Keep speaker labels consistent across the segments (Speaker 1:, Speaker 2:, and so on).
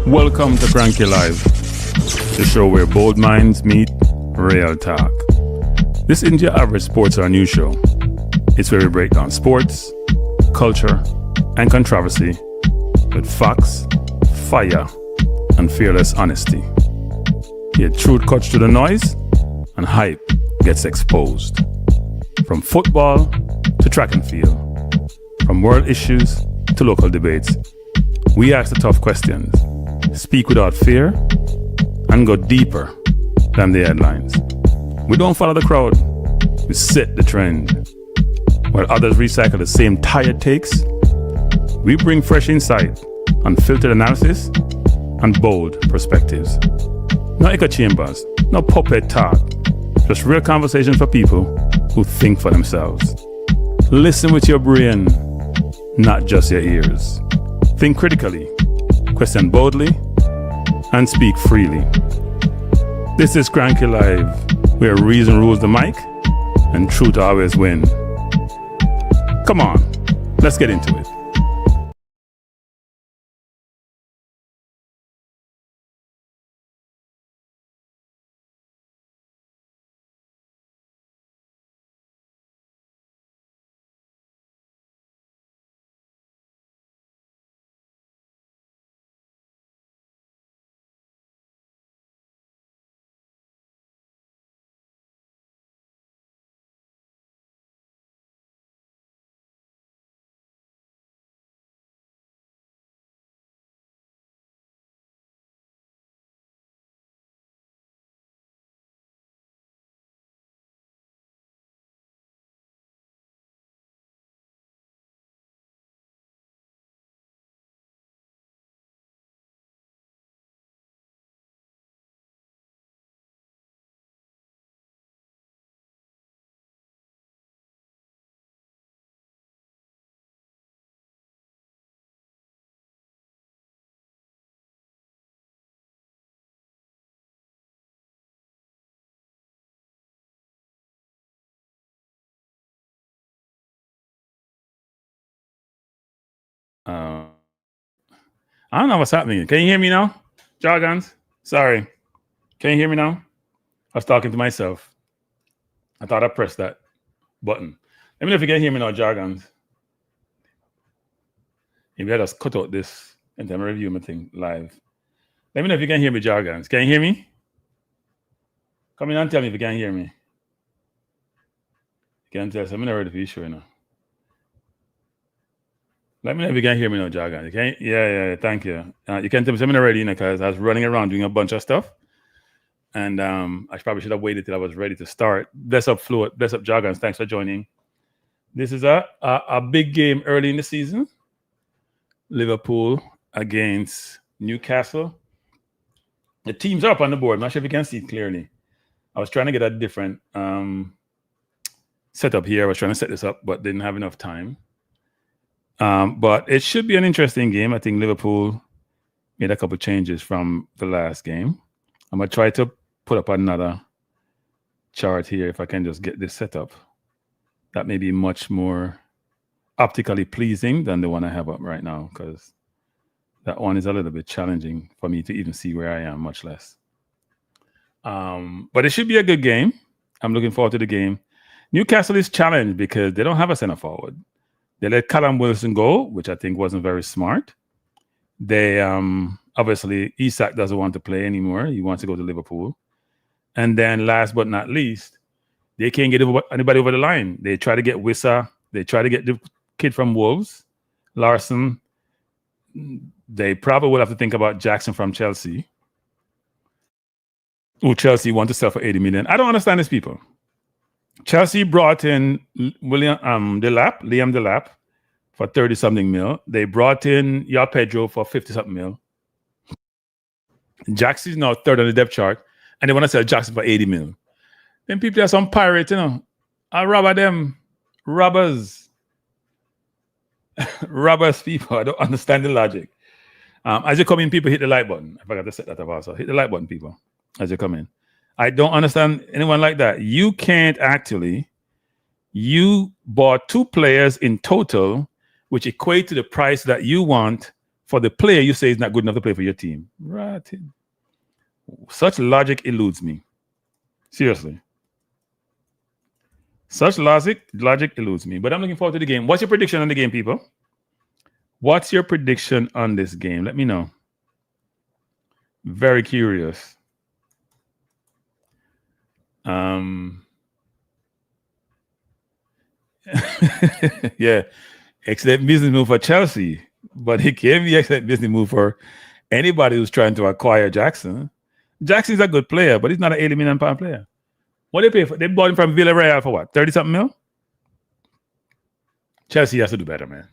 Speaker 1: Welcome to Cranky Live, the show where bold minds meet real talk. This isn't your average sports or news show. It's where we break down sports, culture, and controversy with facts, fire, and fearless honesty. Here, truth cuts through the noise, and hype gets exposed. From football to track and field, from world issues to local debates, we ask the tough questions, speak without fear, and go deeper than the headlines. We don't follow the crowd, we set the trend. While others recycle the same tired takes, we bring fresh insight, unfiltered analysis, and bold perspectives. No echo chambers, no puppet talk, just real conversation for people who think for themselves. Listen with your brain, not just your ears. Think critically, question boldly, and speak freely. This is Cranky Live, where reason rules the mic and truth always win. Come on, let's get into it. I don't know what's happening. Can you hear me now? Jargons? Sorry. Can you hear me now? I was talking to myself. I thought I pressed that button. Let me know if you can hear me now, Jargons. Maybe I just cut out this and then review my thing live. Let me know if you can hear me, Jargons. Can you hear me? Come in and tell me if you can hear me. You can tell us. I'm not ready for you sure now. Let me know if you can hear me now, Jargon. You can? Yeah, thank you. You can tell me I'm not ready because I was running around doing a bunch of stuff. And I probably should have waited till I was ready to start. Bless up, Fluid. Bless up, Jargons. Thanks for joining. This is a big game early in the season. Liverpool against Newcastle. The teams are up on the board. I'm not sure if you can see it clearly. I was trying to get a different setup here. I was trying to set this up, but didn't have enough time. But it should be an interesting game. I think Liverpool made a couple changes from the last game. I'm going to try to put up another chart here if I can just get this set up. That may be much more optically pleasing than the one I have up right now, because that one is a little bit challenging for me to even see where I am, much less. But it should be a good game. I'm looking forward to the game. Newcastle is challenged because they don't have a center forward. They let Callum Wilson go, which I think wasn't very smart. They obviously Isak doesn't want to play anymore. He wants to go to Liverpool. And then last but not least, they can't get anybody over the line. They try to get Wissa. They try to get the kid from Wolves, Larson. They probably will have to think about Jackson from Chelsea, who Chelsea want to sell for 80 million. I don't understand these people. Chelsea brought in Liam Delap for 30-something mil. They brought in Pedro for 50-something mil. Jackson's now third on the depth chart, and they want to sell Jackson for 80 mil. Then people are some pirates, I rob them. Robbers. Robbers people. I don't understand the logic. As you come in, people hit the like button. I forgot to set that up also. Hit the like button, people, as you come in. I don't understand anyone like that. You can't actually. You bought two players in total, which equate to the price that you want for the player you say is not good enough to play for your team. Right. Such logic eludes me. Seriously. Such logic eludes me. But I'm looking forward to the game. What's your prediction on the game, people? What's your prediction on this game? Let me know. Very curious. Yeah. Excellent business move for Chelsea. But it can be excellent business move for anybody who's trying to acquire Jackson. Jackson's a good player, but he's not an £80 million player. What they pay for? They bought him from Villarreal for what? 30-something mil? Chelsea has to do better, man.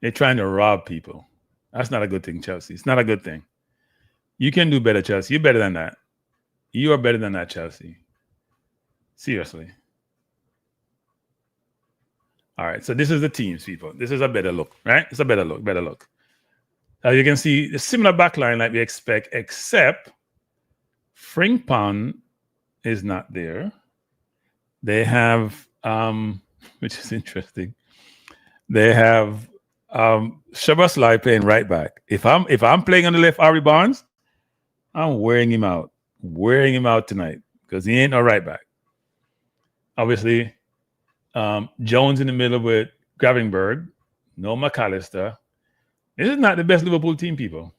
Speaker 1: They're trying to rob people. That's not a good thing, Chelsea. It's not a good thing. You can do better, Chelsea. You're better than that. You are better than that, Chelsea. Seriously. All right, so this is the teams, people. This is a better look, right? It's a better look. As you can see, a similar backline like we expect, except Frimpong is not there. They have, which is interesting. They have Szoboszlai playing right back. If I'm playing on the left, Ari Barnes, I'm wearing him out tonight because he ain't no right back. Obviously, Jones in the middle with Gravenberg, no McAllister. This is not the best Liverpool team, people.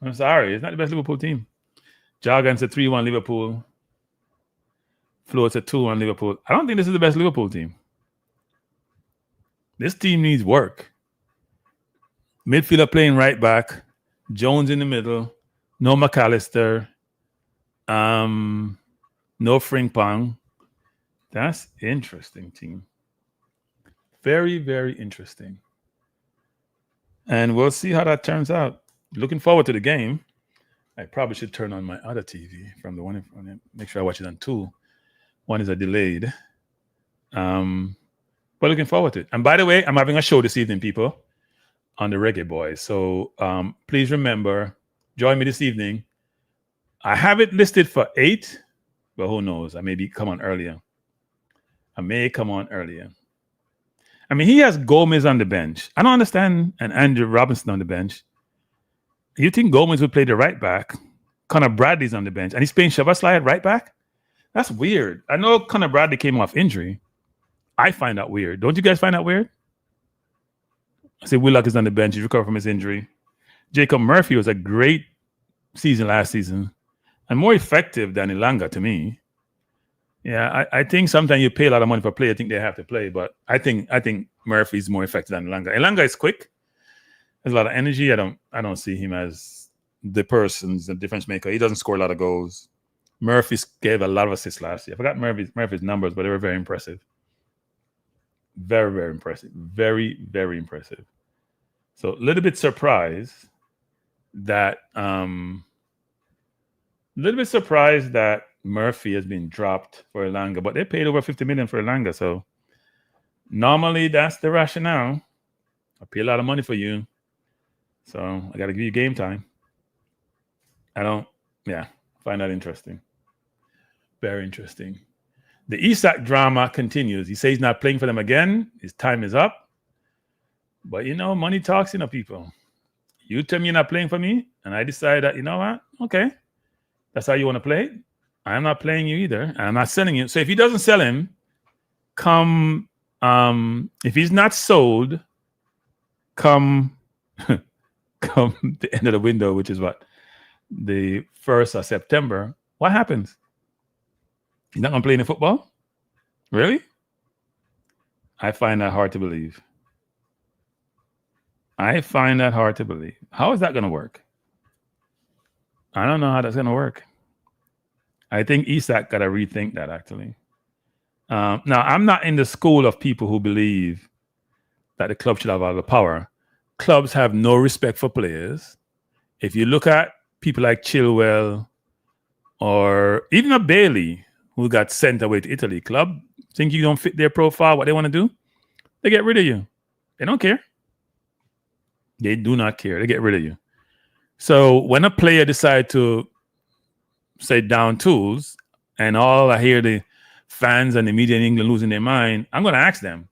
Speaker 1: I'm sorry, it's not the best Liverpool team. Jargon's a 3-1 Liverpool. Float's a 2-1 Liverpool. I don't think this is the best Liverpool team. This team needs work. Midfielder playing right back, Jones in the middle, no McAllister, no Frimpong. That's interesting, team. Very, very interesting. And we'll see how that turns out. Looking forward to the game. I probably should turn on my other TV from the one in front. Make sure I watch it on 2. One is a delayed. But looking forward to it. And by the way, I'm having a show this evening, people, on the Reggae Boys. So please remember, join me this evening. I have it listed for 8, but who knows? I may come on earlier. I mean, he has Gomez on the bench. I don't understand. And Andrew Robinson on the bench. You think Gomez would play the right back? Conor Bradley's on the bench. And he's playing Szoboszlai at right back? That's weird. I know Conor Bradley came off injury. I find that weird. Don't you guys find that weird? I say Willock is on the bench. He's recovered from his injury. Jacob Murphy was a great season last season and more effective than Elanga to me. Yeah, I think sometimes you pay a lot of money for a player. I think they have to play, but I think Murphy's more effective than Elanga. Elanga is quick. There's a lot of energy. I don't see him as the difference maker. He doesn't score a lot of goals. Murphy gave a lot of assists last year. I forgot Murphy's numbers, but they were very impressive. Very, very impressive. Very, very impressive. So a little bit surprised that Murphy has been dropped for Elanga, but they paid over $50 million for Elanga. So normally that's the rationale. I pay a lot of money for you, so I got to give you game time. Find that interesting. Very interesting. The Isak drama continues. He says he's not playing for them again. His time is up. But money talks, people. You tell me you're not playing for me, and I decide that, what? Okay. That's how you want to play. I'm not playing you either, and I'm not selling you. So if he doesn't sell him, if he's not sold, come the end of the window, which is what? The 1st of September, what happens? He's not going to play any football? Really? I find that hard to believe. How is that going to work? I don't know how that's going to work. I think Isak got to rethink that, actually. Now, I'm not in the school of people who believe that the club should have all the power. Clubs have no respect for players. If you look at people like Chilwell or even a Bailey who got sent away to Italy, club think you don't fit their profile, what they want to do, they get rid of you. They don't care. They do not care. They get rid of you. So when a player decides to say down tools, and all I hear the fans and the media in England losing their mind, I'm going to ask them,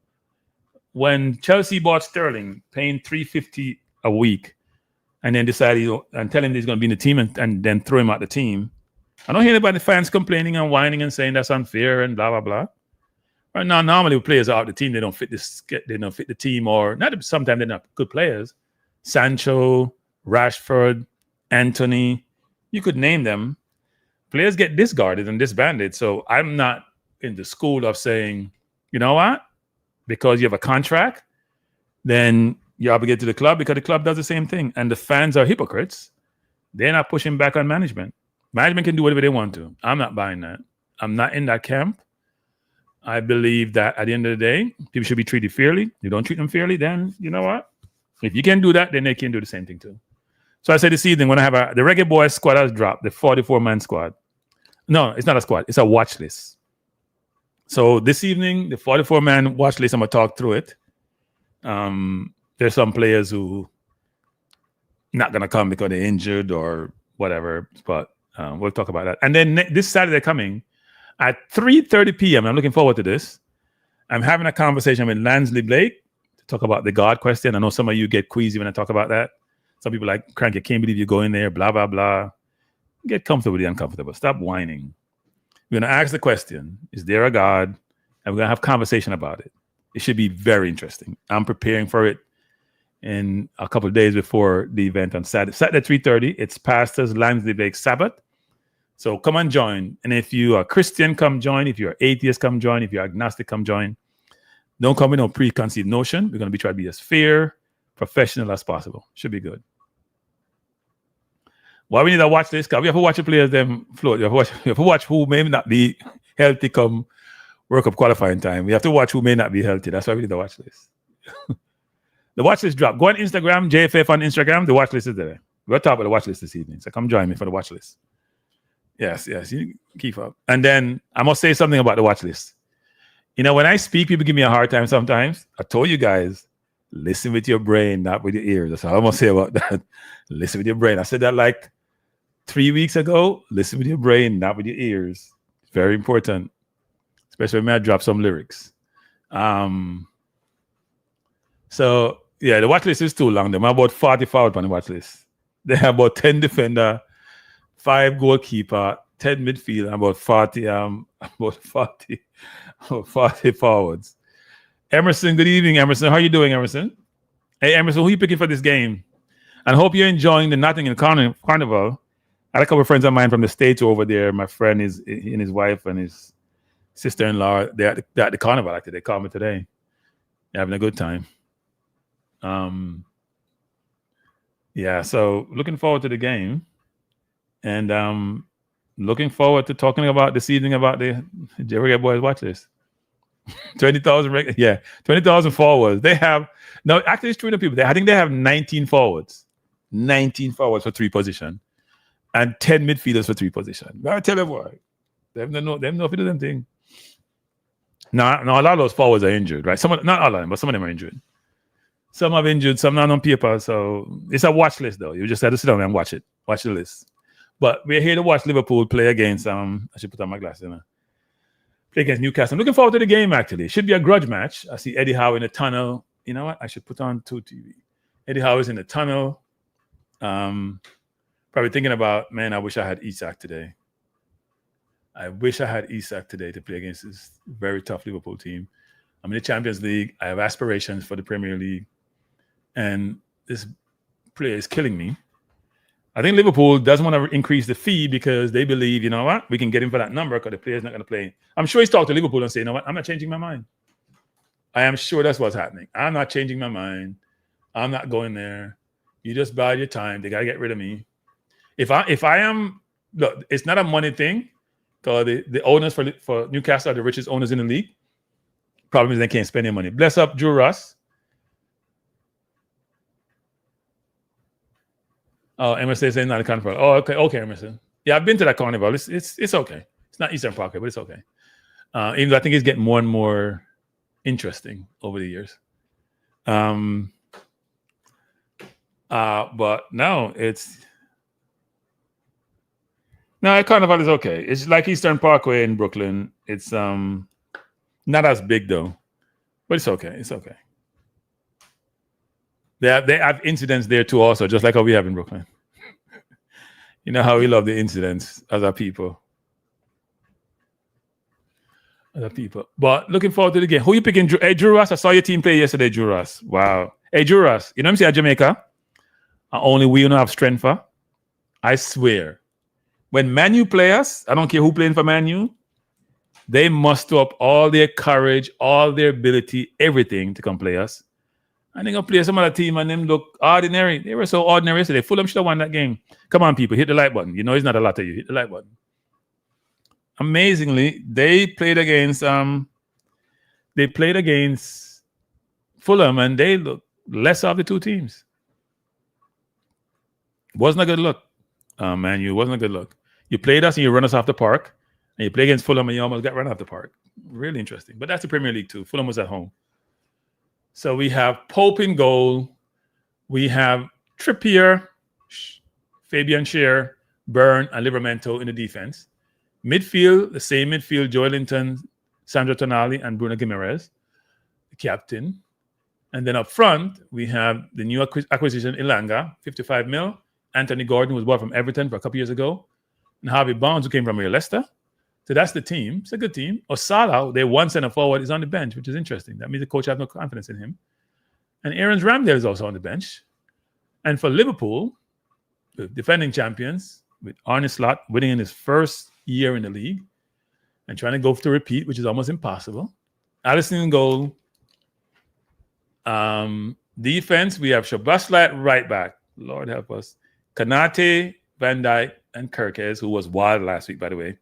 Speaker 1: when Chelsea bought Sterling, paying $350 a week, and then decide and tell him he's going to be in the team and then throw him out the team. I don't hear anybody fans complaining and whining and saying that's unfair and blah blah blah. Right now, normally players are out the team, they don't fit the team, or not. Sometimes they're not good players. Sancho, Rashford, Anthony, you could name them. Players get discarded and disbanded. So I'm not in the school of saying, you know what, because you have a contract, then you're obligated to the club, because the club does the same thing. And the fans are hypocrites. They're not pushing back on management. Management can do whatever they want to. I'm not buying that. I'm not in that camp. I believe that at the end of the day, people should be treated fairly. You don't treat them fairly, then you know what? If you can do that, then they can do the same thing too. So I said this evening when I have the Reggae Boys squad has dropped, the 44-man squad. No, it's not a squad. It's a watch list. So this evening, the 44-man watch list, I'm going to talk through it. There's some players who not going to come because they're injured or whatever, but we'll talk about that. And then this Saturday coming at 3:30 p.m., I'm looking forward to this. I'm having a conversation with Lansley Blake to talk about the God question. I know some of you get queasy when I talk about that. Some people like, Crank, I can't believe you go in there, blah, blah, blah. Get comfortable with the uncomfortable. Stop whining. We're going to ask the question, is there a God? And we're going to have conversation about it. It should be very interesting. I'm preparing for it in a couple of days before the event on Saturday. Saturday 3:30, it's Pastors Lansley Blake Sabbath. So come and join. And if you are Christian, come join. If you're atheist, come join. If you're agnostic, come join. Don't come with no preconceived notion. We're going to be trying to be as fair, professional as possible. Should be good. Why we need to watch this? Because we have to watch the players them float. We have to watch who may not be healthy come World Cup qualifying time. We have to watch who may not be healthy. That's why we need to watch this. The watch list drop. Go on Instagram, JFF on Instagram. The watch list is there. We'll talk about the watch list this evening. So come join me for the watch list. Yes, you keep up. And then I must say something about the watch list. You know, when I speak, people give me a hard time sometimes. I told you guys, listen with your brain, not with your ears. That's all I'm going to say about that. Listen with your brain. I said that like 3 weeks ago. Listen with your brain, not with your ears. It's very important, especially when I drop some lyrics. So, yeah, the watch list is too long. They're about 40 forward on the watch list. They have about 10 defender, 5 goalkeeper, 10 midfield, and about 40 forwards. Emerson, good evening, Emerson. How are you doing, Emerson? Hey, Emerson, who are you picking for this game? And I hope you're enjoying the Nottingham Carnival. I had a couple of friends of mine from the States over there. My friend is and his wife and his sister-in-law. They're at the carnival, actually. They called me today. They're having a good time. Yeah, so looking forward to the game. And looking forward to talking about this evening about the Reggae Boys watch this. 20,000 20,000 forwards. They have actually it's 200 people. I think they have 19 forwards. 19 forwards for 3 positions. And 10 midfielders for 3 positions. I tell you what, them know if you do them thing. Now a lot of those forwards are injured, right? Not all of them, but some of them are injured. Some are injured, some not on paper. So it's a watch list though. You just have to sit down and watch it. Watch the list. But we're here to watch Liverpool play against I should put on my glasses now. Play against Newcastle. I'm looking forward to the game actually. It should be a grudge match. I see Eddie Howe in the tunnel. You know what? I should put on 2 TV. Eddie Howe is in the tunnel. Probably thinking about, man, I wish I had Isak today. I wish I had Isak today to play against this very tough Liverpool team. I'm in the Champions League. I have aspirations for the Premier League. And this player is killing me. I think Liverpool doesn't want to increase the fee because they believe, you know what, we can get him for that number because the player's not going to play. I'm sure he's talked to Liverpool and say, you know what, I'm not changing my mind. I am sure that's what's happening. I'm not changing my mind. I'm not going there. You just buy your time. They got to get rid of me. If I am, look, it's not a money thing because the owners for Newcastle are the richest owners in the league. Problem is they can't spend their money. Bless up, Drew Ross. Oh, Emerson saying not a carnival. Oh, okay, Emerson. Yeah, I've been to that carnival. It's okay. It's not Eastern Parkway, but it's okay. Even though I think it's getting more and more interesting over the years. But no, carnival is okay. It's like Eastern Parkway in Brooklyn. It's not as big though, but it's okay. It's okay. They have incidents there too also, just like how we have in Brooklyn. You know how we love the incidents as a people. But looking forward to the game. Who you picking? Hey, Juras, I saw your team play yesterday, Juras. Wow. Hey, Juras, you know what I'm saying? Jamaica, only we don't have strength for. I swear. When Manu play us, I don't care who playing for Manu, they muster up all their courage, all their ability, everything to come play us. And they're going to play some other team and them look ordinary. They were so ordinary yesterday. Fulham should have won that game. Come on, people, hit the like button. You know it's not a lot of you. Hit the like button. Amazingly, they played against Fulham and they looked less of the two teams. Wasn't a good look, man. You wasn't a good look. You played us and you run us off the park, and you play against Fulham and you almost got run off the park. Really interesting. But that's the Premier League too. Fulham was at home. So we have Pope in goal. We have Trippier, Fabian Schär, Byrne, and Livramento in the defense. Midfield, the same midfield, Joelinton, Sandro Tonali, and Bruno Guimaraes, the captain. And then up front, we have the new acquisition, Ilanga, 55 mil. Anthony Gordon was bought from Everton for a couple years ago. And Harvey Barnes, who came from Leicester. So that's the team. It's a good team. Osala, their one center forward, is on the bench, which is interesting. That means the coach has no confidence in him. And Aaron Ramsdale is also on the bench. And for Liverpool, the defending champions, with Arne Slot winning in his first year in the league and trying to go to repeat, which is almost impossible. Alisson in goal. Defense, we have Szoboszlai at right back. Lord help us. Kanate, Van Dijk, and Kirkes, who was wild last week, by the way.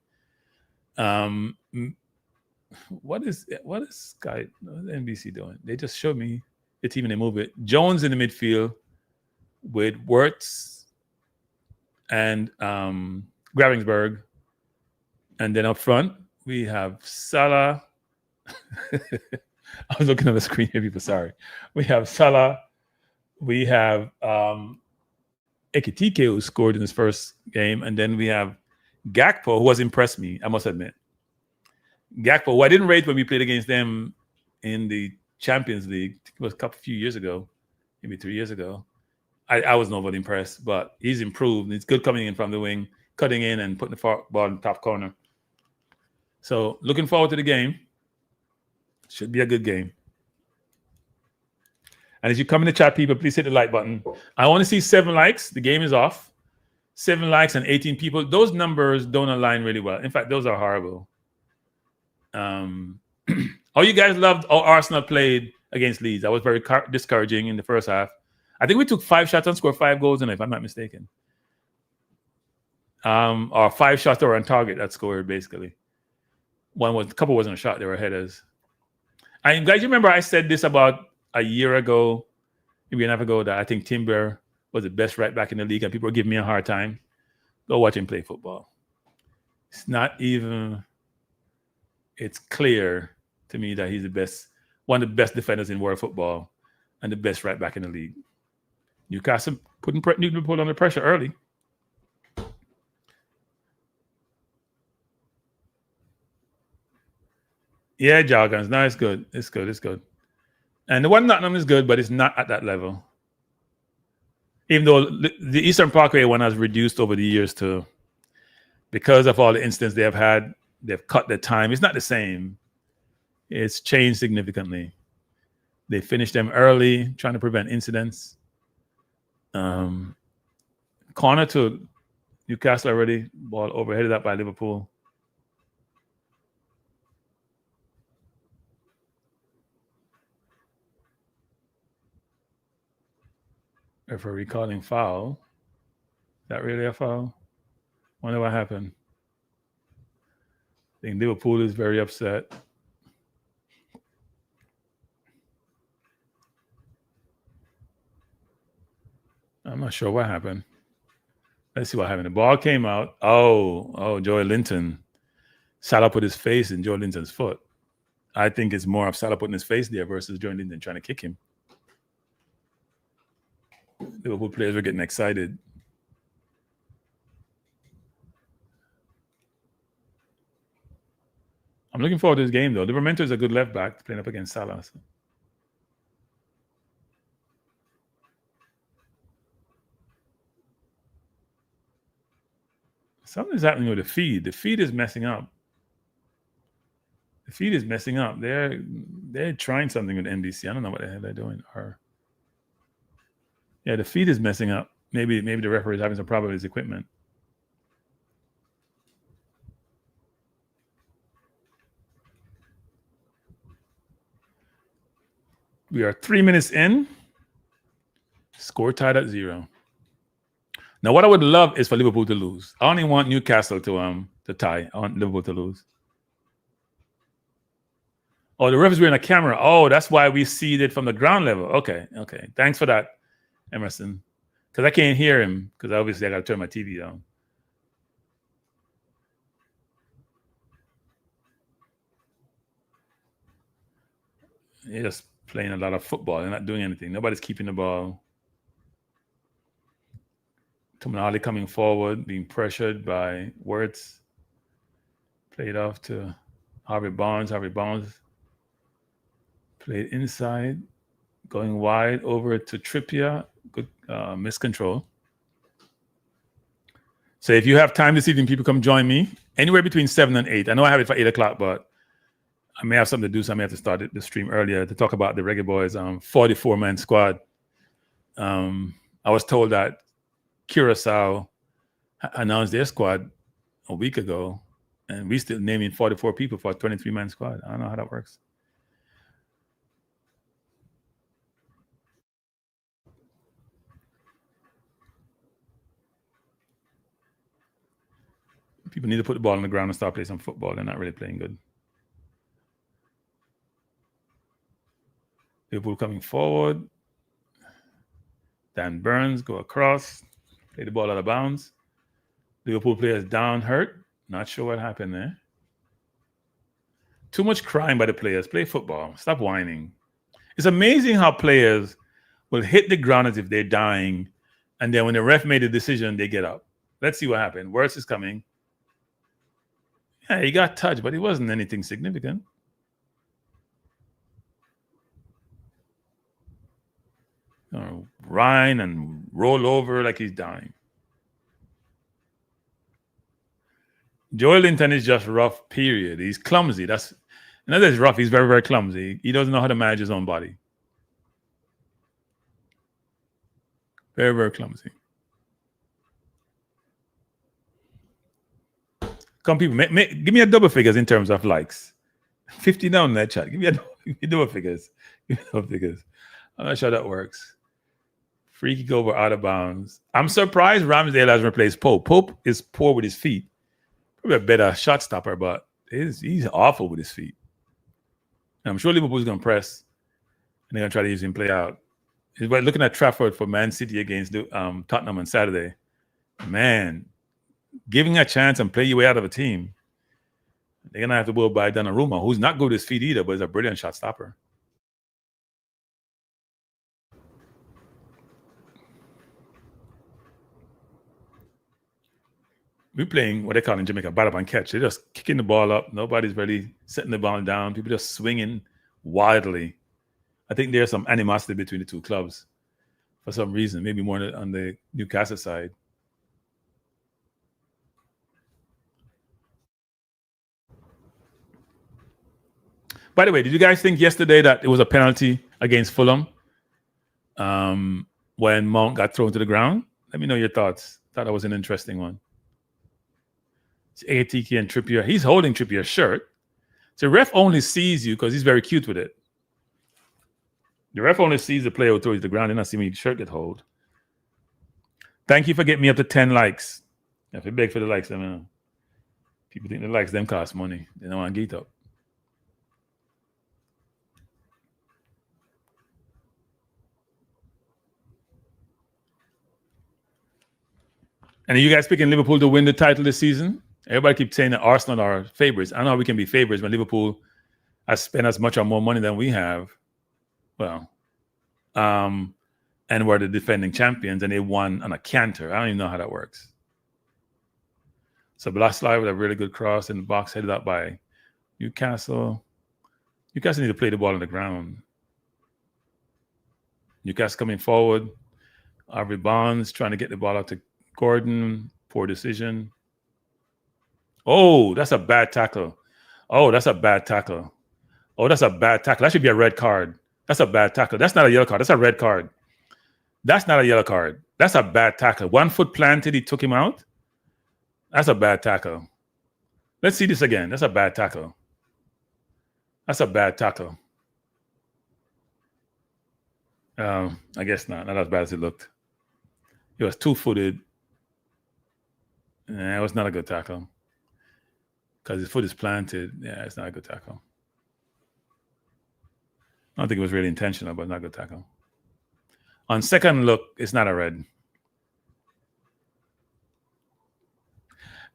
Speaker 1: What is Sky NBC doing? They just showed me the team and they move it. Jones in the midfield with Wirtz and Gravingsberg. And then up front, we have Salah. I was looking at the screen here, people. Sorry. We have Salah. We have Ekitike, who scored in his first game. And then we have Gakpo, who has impressed me, I must admit. Gakpo, who I didn't rate when we played against them in the Champions League. I think it was a few years ago, maybe 3 years ago. I was not impressed, but he's improved. It's good coming in from the wing, cutting in and putting the ball in the top corner. So looking forward to the game. Should be a good game. And as you come in the chat, people, please hit the like button. I want to see 7 likes. The game is off. 7 likes and 18 people. Those numbers don't align really well. In fact, those are horrible. You guys loved how Arsenal played against Leeds. That was very discouraging in the first half. I think we took 5 shots and scored 5 goals in it, if I'm not mistaken. Or 5 shots that were on target that scored, basically. A couple wasn't a shot, they were headers. And guys, you remember I said this about a year ago, maybe a half ago, that I think Timber was the best right back in the league, and people were giving me a hard time. Go watch him play football. It's clear to me that he's one of the best defenders in world football and the best right back in the league. Newcastle putting Liverpool under pressure early. Yeah, Jargons. No, it's good. It's good. And the one Nottingham is good, but it's not at that level. Even though the Eastern Parkway one has reduced over the years too, because of all the incidents they have had, they've cut the time. It's not the same. It's changed significantly. They finished them early, trying to prevent incidents. Corner to Newcastle already. Ball overheaded up by Liverpool. Referee calling foul. Is that really a foul? Wonder what happened. I think Liverpool is very upset. I'm not sure what happened. Let's see what happened. The ball came out. Oh, Joey Linton. Salah put his face in Joey Linton's foot. I think it's more of Salah putting his face there versus Joey Linton trying to kick him. Liverpool players were getting excited. I'm looking forward to this game, though. Livramento is a good left back playing up against Salah. So. Something's happening with the feed. The feed is messing up. They're trying something with NBC. I don't know what the hell they're doing. The feed is messing up. Maybe the referee is having some problem with his equipment. We are 3 minutes in. Score tied at 0. Now, what I would love is for Liverpool to lose. I only want Newcastle to tie. I want Liverpool to lose. Oh, the ref is wearing a camera. Oh, that's why we see it from the ground level. Okay. Thanks for that, Emerson. Because I can't hear him, because obviously I got to turn my TV down. They're just playing a lot of football. They're not doing anything. Nobody's keeping the ball. Tonali coming forward, being pressured by Wirtz. Played off to Harvey Barnes. Harvey Barnes played inside, going wide over to Trippier. Good miscontrol. So if you have time this evening, people come join me. Anywhere between 7 and 8. I know I have it for 8 o'clock, but I may have something to do, so I may have to start the stream earlier to talk about the Reggae Boys 44-man squad. I was told that Curacao announced their squad a week ago, and we still naming 44 people for a 23-man squad. I don't know how that works. People need to put the ball on the ground and start playing some football. They're not really playing good. Liverpool coming forward. Dan Burns go across. Play the ball out of bounds. Liverpool players down, hurt. Not sure what happened there. Too much crying by the players. Play football. Stop whining. It's amazing how players will hit the ground as if they're dying, and then when the ref made a decision, they get up. Let's see what happened. Wirtz is coming. Yeah, he got touched, but it wasn't anything significant. Ryan and roll over like he's dying. Joel Linton is just rough, period. He's clumsy. That's rough. He's very, very clumsy. He doesn't know how to manage his own body. Very, very clumsy. Come, people, give me a double figures in terms of likes. 50 down in that chat. Give me double figures. Give me double figures. I'm not sure that works. Free kick over out of bounds. I'm surprised Ramsdale has replaced Pope. Pope is poor with his feet. Probably a better shot stopper, but he's awful with his feet. And I'm sure Liverpool's going to press, and they're going to try to use him play out. But looking at Trafford for Man City against Tottenham on Saturday, man, giving a chance and play your way out of a team, they're going to have to go by Donnarumma, who's not good with his feet either, but is a brilliant shot stopper. We're playing what they call in Jamaica, bat up and catch. They're just kicking the ball up. Nobody's really setting the ball down. People just swinging wildly. I think there's some animosity between the two clubs for some reason, maybe more on the Newcastle side. By the way, did you guys think yesterday that it was a penalty against Fulham when Mount got thrown to the ground? Let me know your thoughts. Thought that was an interesting one. It's ATK and Trippier. He's holding Trippier's shirt. So the ref only sees you because he's very cute with it. The ref only sees the player who throws to the ground. They're not seeing your shirt get hold. Thank you for getting me up to 10 likes. If you beg for the likes, I mean, people think the likes them cost money. They don't want to get up. And are you guys picking Liverpool to win the title this season? Everybody keeps saying that Arsenal are favorites. I know we can be favorites when Liverpool has spent as much or more money than we have. Well, and we're the defending champions, and they won on a canter. I don't even know how that works. So Blaslai with a really good cross in the box, headed up by Newcastle. Newcastle need to play the ball on the ground. Newcastle coming forward. Harvey Barnes trying to get the ball out to Gordon. Poor decision. Oh, that's a bad tackle. Oh, that's a bad tackle. Oh, that's a bad tackle. That should be a red card. That's a bad tackle. That's not a yellow card. That's a red card. That's not a yellow card. That's a bad tackle. 1 foot planted, he took him out. That's a bad tackle. Let's see this again. That's a bad tackle. That's a bad tackle. I guess not. Not as bad as it looked. It was 2-footed. It was not a good tackle. Because his foot is planted. Yeah, it's not a good tackle. I don't think it was really intentional, but not a good tackle. On second look, it's not a red.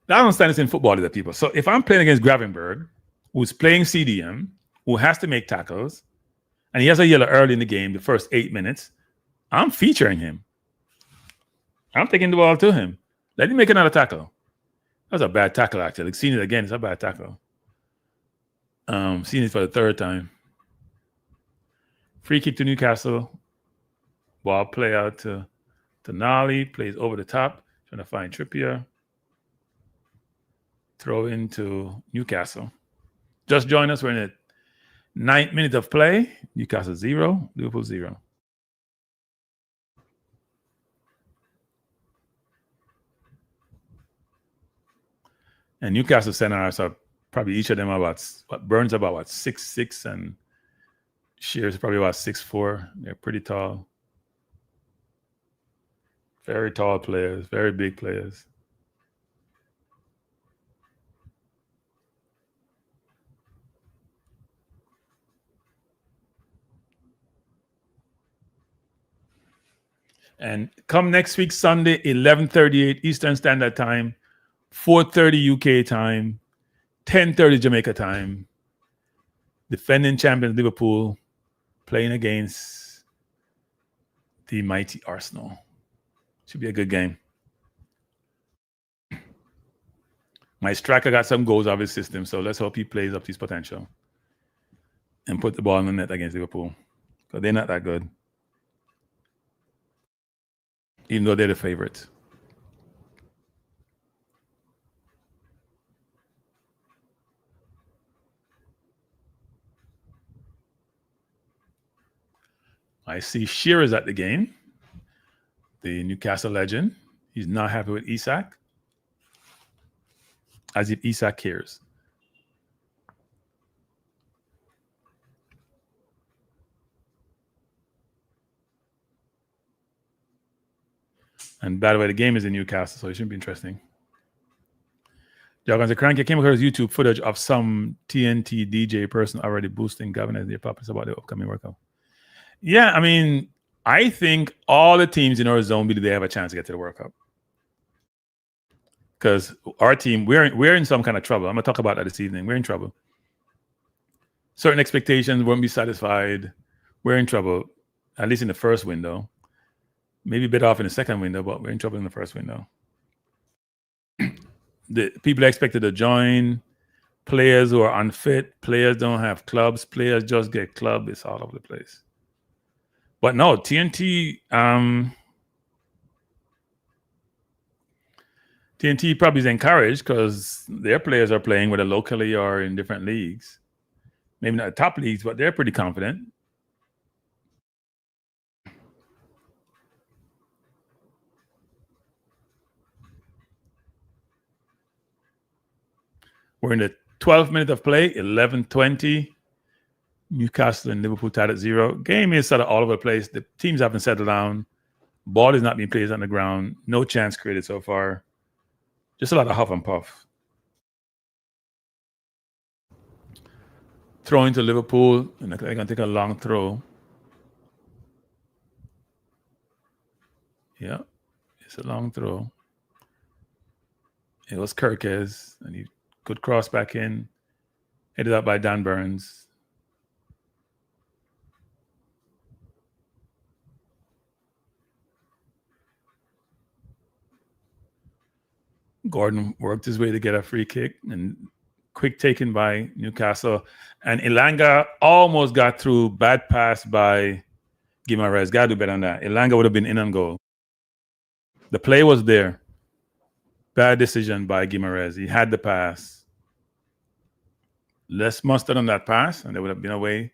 Speaker 1: I don't understand this in football either, people. So if I'm playing against Gravenberg, who's playing CDM, who has to make tackles, and he has a yellow early in the game, the first 8 minutes, I'm featuring him. I'm taking the ball to him. Let him make another tackle. That was a bad tackle, actually. Seeing it again, it's a bad tackle. Seeing it for the third time. Free kick to Newcastle. Ball play out to Nolly. Plays over the top. Trying to find Trippier. Throw into Newcastle. Just join us. We're in the 9th minute of play. Newcastle 0. Liverpool 0. And Newcastle centers are probably each of them about Burns about 6'6", and Shear's probably about 6'4". They're pretty tall. Very tall players, very big players. And come next week, Sunday, 11:38 Eastern Standard Time, 4:30 UK time, 10:30 Jamaica time. Defending champions Liverpool playing against the mighty Arsenal. Should be a good game. My striker got some goals out of his system, so let's hope he plays up to his potential and put the ball in the net against Liverpool, because they're not that good, even though they're the favorites. I see Shearer's at the game, the Newcastle legend. He's not happy with Isak, as if Isak cares. And by the way, the game is in Newcastle, so it should be interesting. Jargon's a cranky came across YouTube footage of some TNT DJ person already boosting governors their purpose about the upcoming workout. Yeah, I mean, I think all the teams in our zone believe they have a chance to get to the World Cup. Because our team, we're in some kind of trouble. I'm going to talk about that this evening. We're in trouble. Certain expectations won't be satisfied. We're in trouble, at least in the first window. Maybe a bit off in the second window, but we're in trouble in the first window. The people are expected to join. Players who are unfit. Players don't have clubs. Players just get club. It's all over the place. But no, TNT probably is encouraged because their players are playing whether locally or in different leagues. Maybe not top leagues, but they're pretty confident. We're in the 12th minute of play, 11:20. Newcastle and Liverpool tied at 0. Game is sort of all over the place. The teams haven't settled down. Ball is not being played on the ground. No chance created so far. Just a lot of huff and puff. Throwing to Liverpool, and they're going to take a long throw. Yeah, it's a long throw. It was Kirkes, and he could cross back in. Headed up by Dan Burns. Gordon worked his way to get a free kick, and quick taken by Newcastle. And Elanga almost got through. Bad pass by Guimaraes. Got to do better than that. Elanga would have been in on goal. The play was there. Bad decision by Guimaraes. He had the pass. Less mustard on that pass, and they would have been away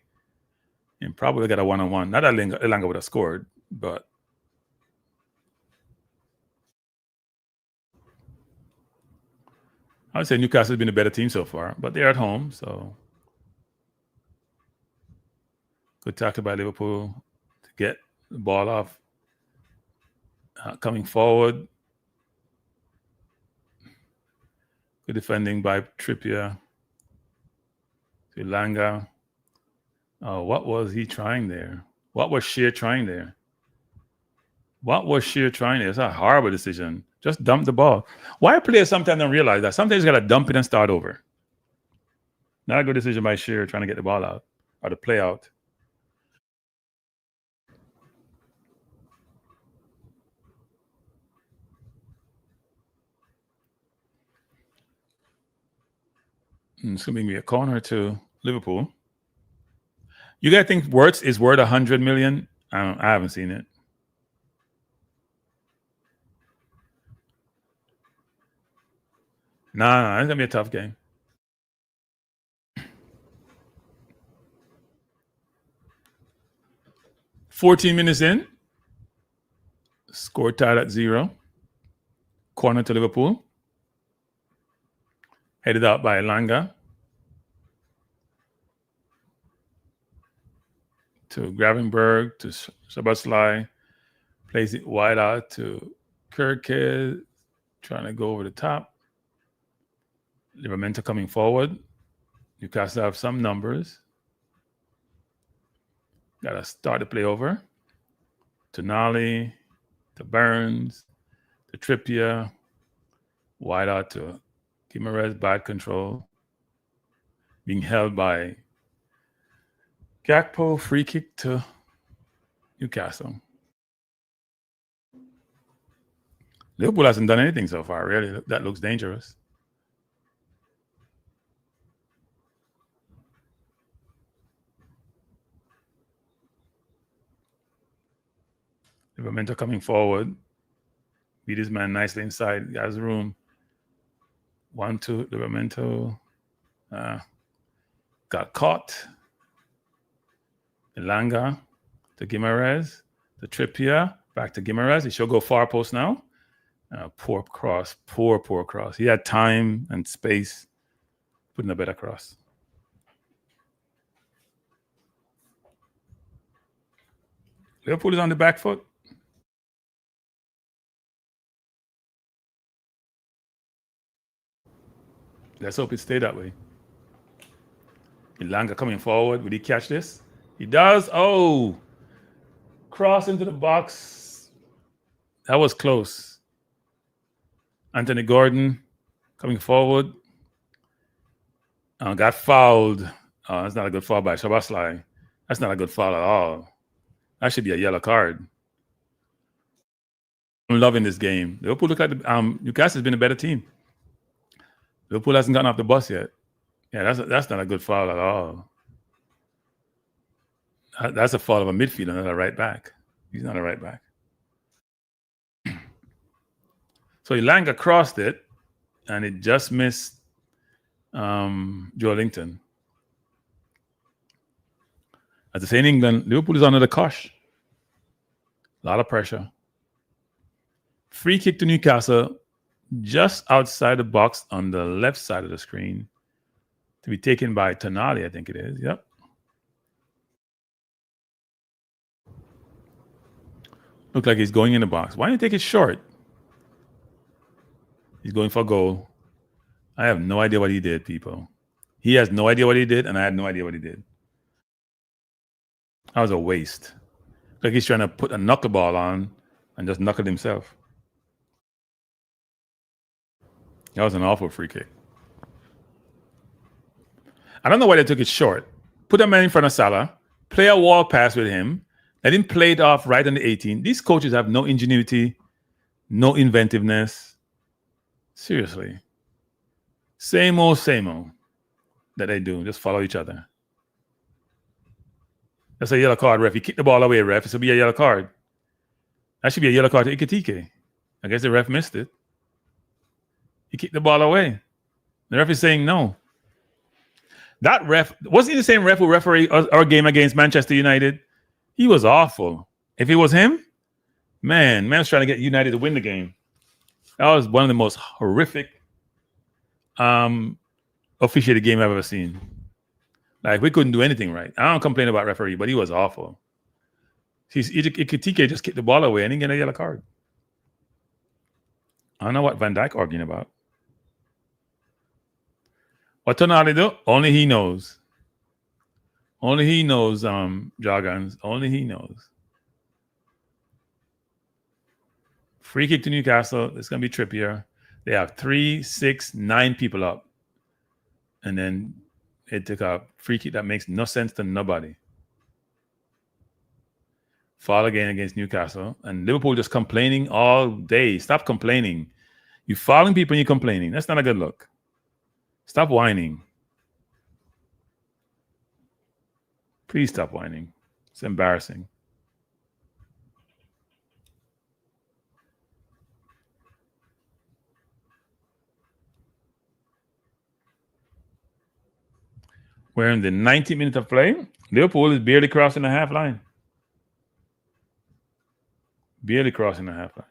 Speaker 1: and probably got a one-on-one. Not that Elanga would have scored, but I would say Newcastle has been a better team so far, but they're at home, so good tackle by Liverpool to get the ball off. Coming forward, good defending by Trippier. To Elanga. Oh, what was he trying there? What was Shear trying there? It's a horrible decision. Just dump the ball. Why players sometimes don't realize that? Sometimes you got to dump it and start over. Not a good decision by Shear trying to get the ball out or the play out. It's going to be a corner to Liverpool. You guys think Wirtz is worth 100 million? I haven't seen it. Nah, it's going to be a tough game. 14 minutes in. Score tied at 0. Corner to Liverpool. Headed out by Elanga. To Gravenberg, to Szoboszlai. Plays it wide out to Kirkes. Trying to go over the top. Livramento coming forward. Newcastle have some numbers. Got to start the play over. To Nolly, to Burns, to Trippier. Wide out to Guimaraes, bad control. Being held by Gakpo, free kick to Newcastle. Liverpool hasn't done anything so far, really. That looks dangerous. Livramento coming forward. Beat his man nicely inside. He has room. 1-2. Livramento got caught. Elanga to Guimaraes. To Trippier. Back to Guimaraes. He should go far post now. Poor cross. Poor cross. He had time and space. Putting a better cross. Liverpool is on the back foot. Let's hope it stay that way. Elanga coming forward. Will he catch this? He does. Oh! Cross into the box. That was close. Anthony Gordon coming forward. Got fouled. Oh, that's not a good foul by Szoboszlai. That's not a good foul at all. That should be a yellow card. I'm loving this game. Liverpool look like Newcastle has been a better team. Liverpool hasn't gotten off the bus yet. Yeah, that's not a good foul at all. That's a foul of a midfielder, not a right back. He's not a right back. So Elanga crossed it, and it just missed Joelinton. As they say in England, Liverpool is under the cosh. A lot of pressure. Free kick to Newcastle, just outside the box on the left side of the screen, to be taken by Tonali, I think it is. Yep. Look like he's going in the box. Why don't you take it short? He's going for a goal. I have no idea what he did, people. He has no idea what he did, and I had no idea what he did. That was a waste. Like he's trying to put a knuckleball on and just knuckle himself. That was an awful free kick. I don't know why they took it short. Put a man in front of Salah, play a wall pass with him, let him play it off right on the 18. These coaches have no ingenuity, no inventiveness. Seriously. Same old that they do. Just follow each other. That's a yellow card, ref. You kick the ball away, ref. It should be a yellow card. That should be a yellow card to Ikitike. I guess the ref missed it. He kicked the ball away. The ref is saying no. That ref, wasn't he the same ref who refereed our game against Manchester United? He was awful. If it was him, man was trying to get United to win the game. That was one of the most horrific officiated game I've ever seen. Like, we couldn't do anything right. I don't complain about referee, but he was awful. Ikitike just kicked the ball away and he didn't get a yellow card. I don't know what Van Dijk arguing about. What Tonali do? Only he knows. Only he knows, Jargons. Only he knows. Free kick to Newcastle. It's going to be Trippier. They have 3, 6, 9 people up. And then it took a free kick that makes no sense to nobody. Foul again against Newcastle. And Liverpool just complaining all day. Stop complaining. You're fouling people and you're complaining. That's not a good look. Stop whining. Please stop whining. It's embarrassing. We're in the 90 minutes of play. Liverpool is barely crossing the half line. Barely crossing the half line.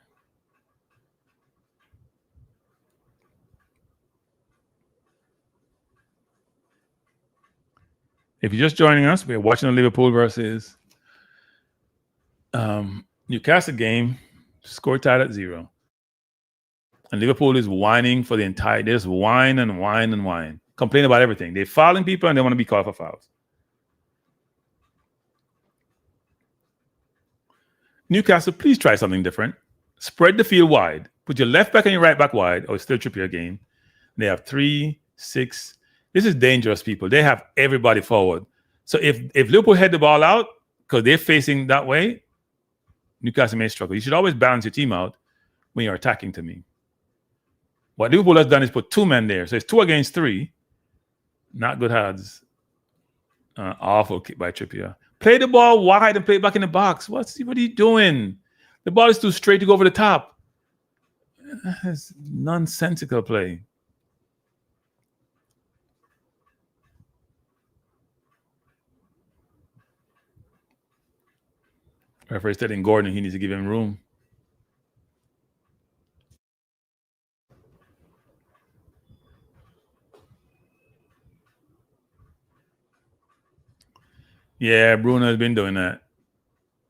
Speaker 1: If you're just joining us, we're watching the Liverpool versus Newcastle game. Score tied at 0. And Liverpool is whining for the entire. They just whine and whine and whine. Complain about everything. They're fouling people and they want to be called for fouls. Newcastle, please try something different. Spread the field wide. Put your left back and your right back wide, or it's still Trippier game. They have 3, 6. This is dangerous, people. They have everybody forward. So if Liverpool head the ball out because they're facing that way, Newcastle may struggle. You should always balance your team out when you're attacking, to me. What Liverpool has done is put 2 men there. So it's 2 against 3. Not good odds. Awful kick by Trippier. Play the ball wide and play it back in the box. What are you doing? The ball is too straight to go over the top. That's nonsensical play. Referee's telling Gordon he needs to give him room. Yeah, Bruno has been doing that.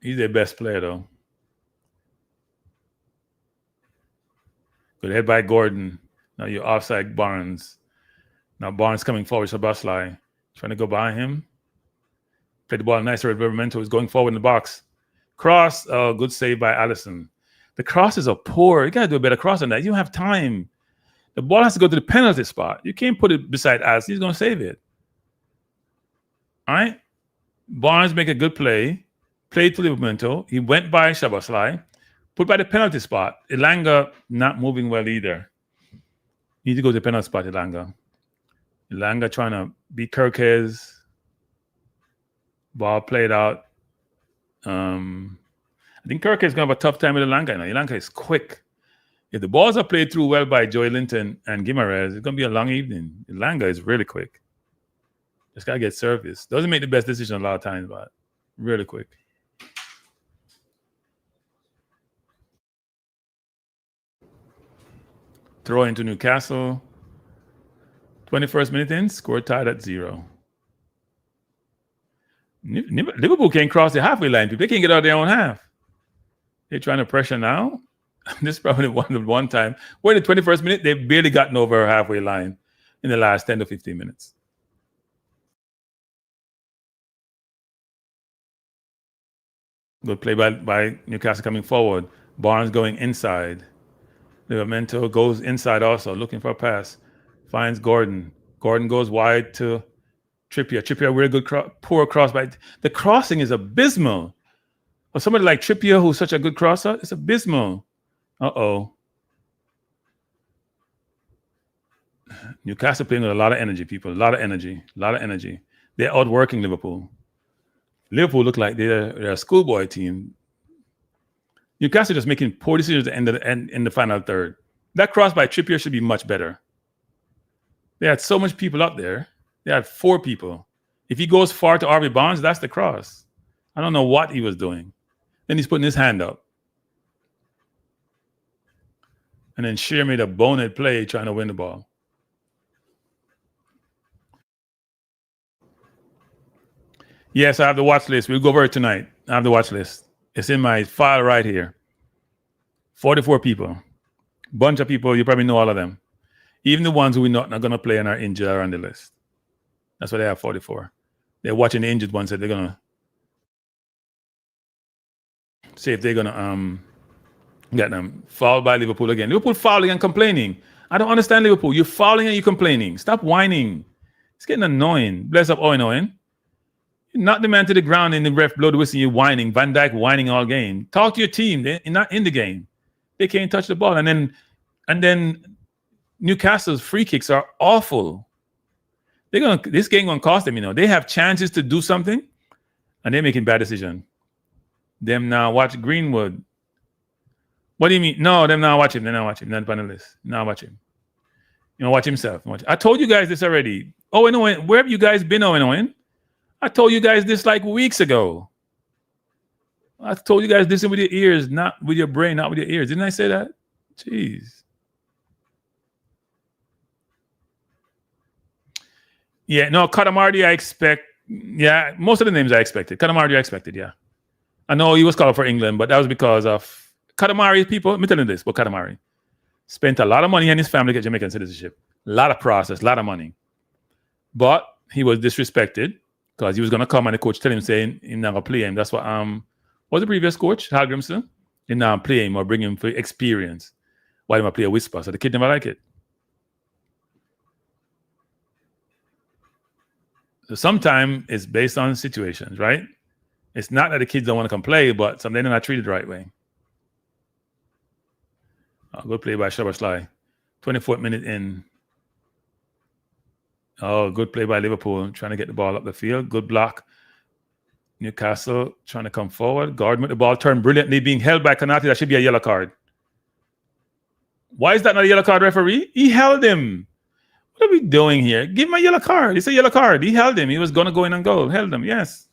Speaker 1: He's their best player, though. Good head by Gordon. Now you're offside Barnes. Now Barnes coming forward, Szoboszlai. Trying to go by him. Played the ball nice. Livramento is going forward in the box. Cross, good save by Alisson. The crosses are poor. You got to do a better cross than that. You don't have time. The ball has to go to the penalty spot. You can't put it beside Alisson. He's going to save it. All right? Barnes make a good play. Played to Livramento. He went by Szoboszlai. Put by the penalty spot. Elanga not moving well either. Need to go to the penalty spot, Elanga. Elanga trying to beat Kirkes. Ball played out. I think Kirk is going to have a tough time with Elanga. Now, Elanga is quick. If the balls are played through well by Joey Linton and Guimaraes, it's going to be a long evening. Elanga is really quick. Just got to get service. Doesn't make the best decision a lot of times, but really quick. Throw into Newcastle. 21st minute in, score tied at 0. Liverpool can't cross the halfway line. They can't get out of their own half. They're trying to pressure now. This is probably one time. We're in the 21st minute. They've barely gotten over a halfway line in the last 10 to 15 minutes. Good play by Newcastle coming forward. Barnes going inside. Livramento goes inside also, looking for a pass. Finds Gordon. Gordon goes wide to Trippier. Trippier, really good poor cross. The crossing is abysmal. For somebody like Trippier, who's such a good crosser, it's abysmal. Uh-oh. Newcastle playing with a lot of energy, people. A lot of energy. They're outworking Liverpool. Liverpool look like they're a schoolboy team. Newcastle just making poor decisions at the end in the final third. That cross by Trippier should be much better. They had so much people up there. They had 4 people. If he goes far to RB Barnes, that's the cross. I don't know what he was doing. Then he's putting his hand up. And then Shearer made a bonehead play trying to win the ball. Yes, I have the watch list. We'll go over it tonight. I have the watch list. It's in my file right here. 44 people. Bunch of people. You probably know all of them. Even the ones who we're not going to play and are injured are on the list. That's why they have 44. They're watching the injured ones that they're going to see if they're going to get them. Fouled by Liverpool again. Liverpool fouling and complaining. I don't understand Liverpool. You're fouling and you're complaining. Stop whining. It's getting annoying. Bless up Owen. You're not the man to the ground and the ref blow the whistle. You're whining. Van Dijk whining all game. Talk to your team. They're not in the game. They can't touch the ball. And then Newcastle's free kicks are awful. This game gonna cost them. They have chances to do something, and they're making bad decisions. Them now watch Greenwood. What do you mean? No, them now watch him. They're not watching him. Not on the list. Now watch him. Watch himself. I told you guys this already. Owen, where have you guys been, Owen? I told you guys this like weeks ago. I told you guys listen with your ears, not with your brain, not with your ears. Didn't I say that? Jeez. Yeah, no, Kadamardi I expect. Yeah, most of the names I expected. Kadamardi I expected, yeah. I know he was called for England, but that was because of Kadamari people. Let me tell you this, but Kadamari spent a lot of money on his family to get Jamaican citizenship. A lot of process, a lot of money. But he was disrespected because he was going to come and the coach tell him, saying he's not going to play him. That's what was the previous coach, Hal Grimson? He not play him or bring him for experience. Why did I play a whisper? So the kid never like it. So sometimes it's based on situations, right? It's not that the kids don't want to come play, but sometimes they're not treated the right way. Good play by Szoboszlai. 24th minute in. Oh, good play by Liverpool, trying to get the ball up the field. Good block. Newcastle trying to come forward. Gordon with the ball turned brilliantly, being held by Konate. That should be a yellow card. Why is that not a yellow card, referee? He held him. What are we doing here? Give him a yellow card. It's a yellow card. He held him. He was going to go in and goal. Held him, yes.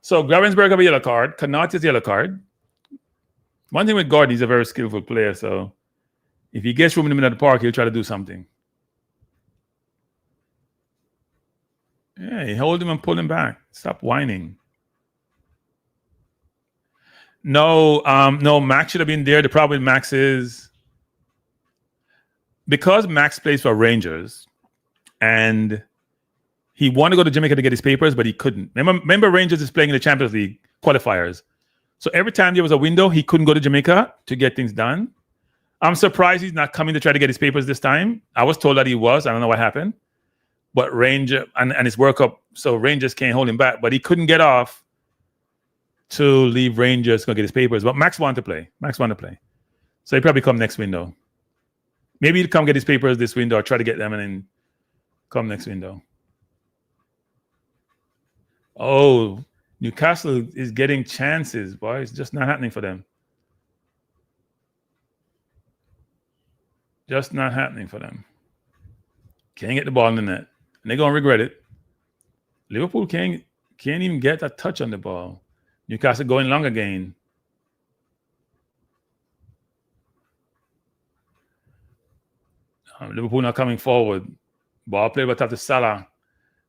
Speaker 1: So Gravensberg have a yellow card. Konate's yellow card. One thing with Gordon, he's a very skillful player. So if he gets room in the middle of the park, he'll try to do something. Yeah, he hold him and pull him back. Stop whining. No, Max should have been there. The problem with Max is because Max plays for Rangers and he wanted to go to Jamaica to get his papers, but he couldn't. Remember Rangers is playing in the Champions League qualifiers. So every time there was a window, he couldn't go to Jamaica to get things done. I'm surprised he's not coming to try to get his papers this time. I was told that he was. I don't know what happened. But Ranger and his World Cup, so Rangers can't hold him back. But he couldn't get off to leave Rangers to go get his papers. But Max wanted to play. So he'll probably come next window. Maybe he'll come get his papers this window or try to get them and then come next window. Oh, Newcastle is getting chances, boy. It's just not happening for them. Just not happening for them. Can't get the ball in the net. And they're going to regret it. Liverpool can't even get a touch on the ball. Newcastle going long again. Liverpool not coming forward. Ball played by top to Salah.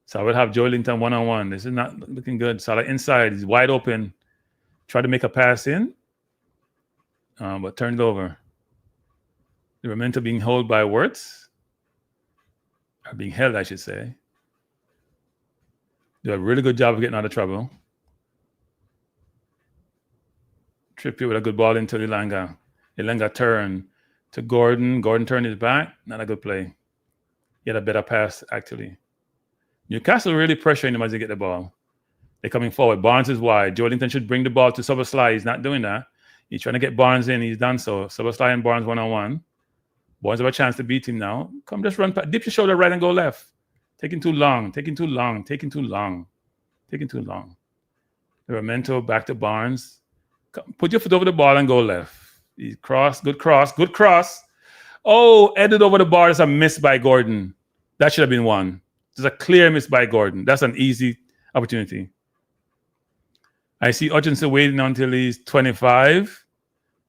Speaker 1: So I would have Joe Linton one-on-one. This is not looking good. Salah inside. He's wide open. Try to make a pass in. But turned over. They were meant to being held by Wirtz. Or being held, I should say. Do a really good job of getting out of trouble. Trippier with a good ball into Elanga. Elanga turned to Gordon. Gordon turned his back. Not a good play. He had a better pass, actually. Newcastle really pressuring him as they get the ball. They're coming forward. Barnes is wide. Joelinton should bring the ball to Szoboszlai. He's not doing that. He's trying to get Barnes in. He's done so. Szoboszlai and Barnes one-on-one. Barnes have a chance to beat him now. Come, just run. Dip your shoulder right and go left. Taking too long. Livramento back to Barnes. Come, put your foot over the ball and go left. He's cross. Good cross. Oh, headed over the bar. That's a miss by Gordon. That should have been one. There's a clear miss by Gordon. That's an easy opportunity. I see Hutchinson waiting until he's 25.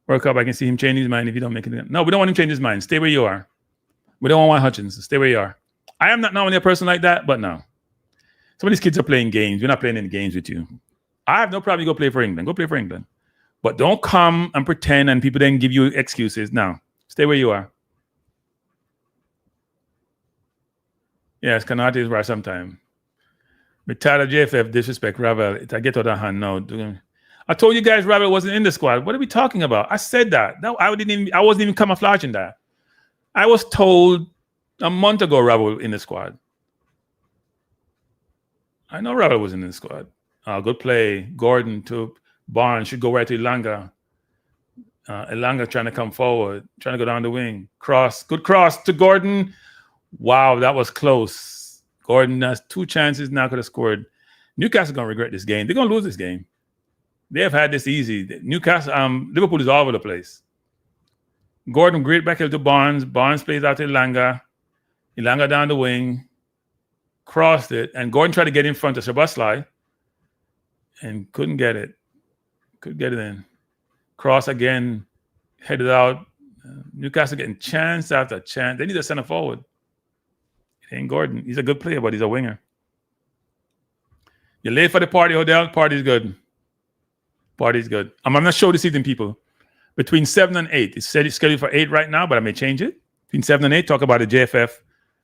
Speaker 1: World Cup, I can see him change his mind if you don't make it. No, we don't want him to change his mind. Stay where you are. We don't want Hutchinson. Stay where you are. I am not normally a person like that, but no. Some of these kids are playing games. We're not playing any games with you. I have no problem. You go play for England. Go play for England. But don't come and pretend and people then give you excuses. No. Stay where you are. Yes, Kanate is right sometime. Retired JFF, disrespect, Ravel. I get out of hand now. I told you guys Ravel wasn't in the squad. What are we talking about? I said that. No, I wasn't even camouflaging that. I was told a month ago Ravel in the squad. I know Ravel was in the squad. Good play. Gordon to Barnes should go right to Elanga. Elanga trying to come forward, trying to go down the wing. Cross, good cross to Gordon. Wow, that was close. Gordon has 2 chances now, could have scored. Newcastle going to regret this game. They're going to lose this game. They have had this easy. Newcastle, Liverpool is all over the place. Gordon, great back to Barnes. Barnes plays out to Elanga. Elanga down the wing. Crossed it. And Gordon tried to get in front of Szoboszlai and couldn't get it. Couldn't get it in. Cross again. Headed out. Newcastle getting chance after chance. They need a center forward. It ain't Gordon. He's a good player, but he's a winger. You're late for the party, Odell. Party's good. Party's good. I'm not sure this evening, people. Between 7 and 8. It's scheduled for 8 right now, but I may change it. Between 7 and 8, talk about the JFF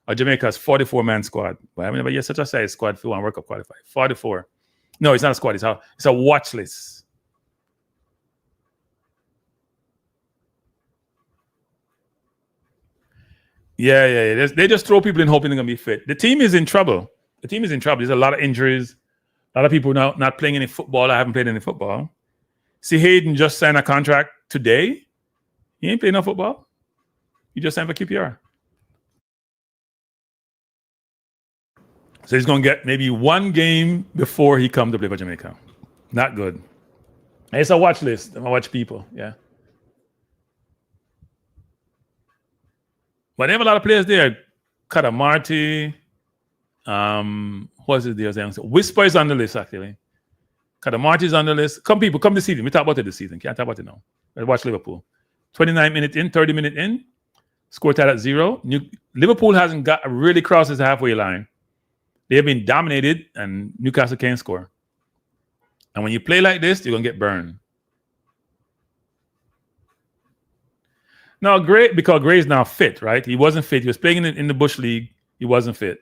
Speaker 1: or Jamaica's 44-man squad. But I mean, you're such a size squad for one World Cup qualifier. 44. No, it's not a squad. It's a watch list. Yeah. They just throw people in hoping they're going to be fit. The team is in trouble. There's a lot of injuries. A lot of people now not playing any football. I haven't played any football. See, Hayden just signed a contract today. He ain't playing no football. He just signed for QPR. So he's going to get maybe 1 game before he comes to play for Jamaica. Not good. It's a watch list. I'm going to watch people. Yeah. But they have a lot of players there. Kata Marty. What's his deal? Whisper is on the list, actually. Kata Marty is on the list. Come, people, come this season. We talk about it this season. Can't talk about it now. Let's watch Liverpool. 29 minutes in, 30 minutes in. Score tied at 0. Liverpool hasn't got really crossed the halfway line. They have been dominated, and Newcastle can't score. And when you play like this, you're going to get burned. No, because Gray's now fit, right? He wasn't fit. He was playing in the Bush League. He wasn't fit.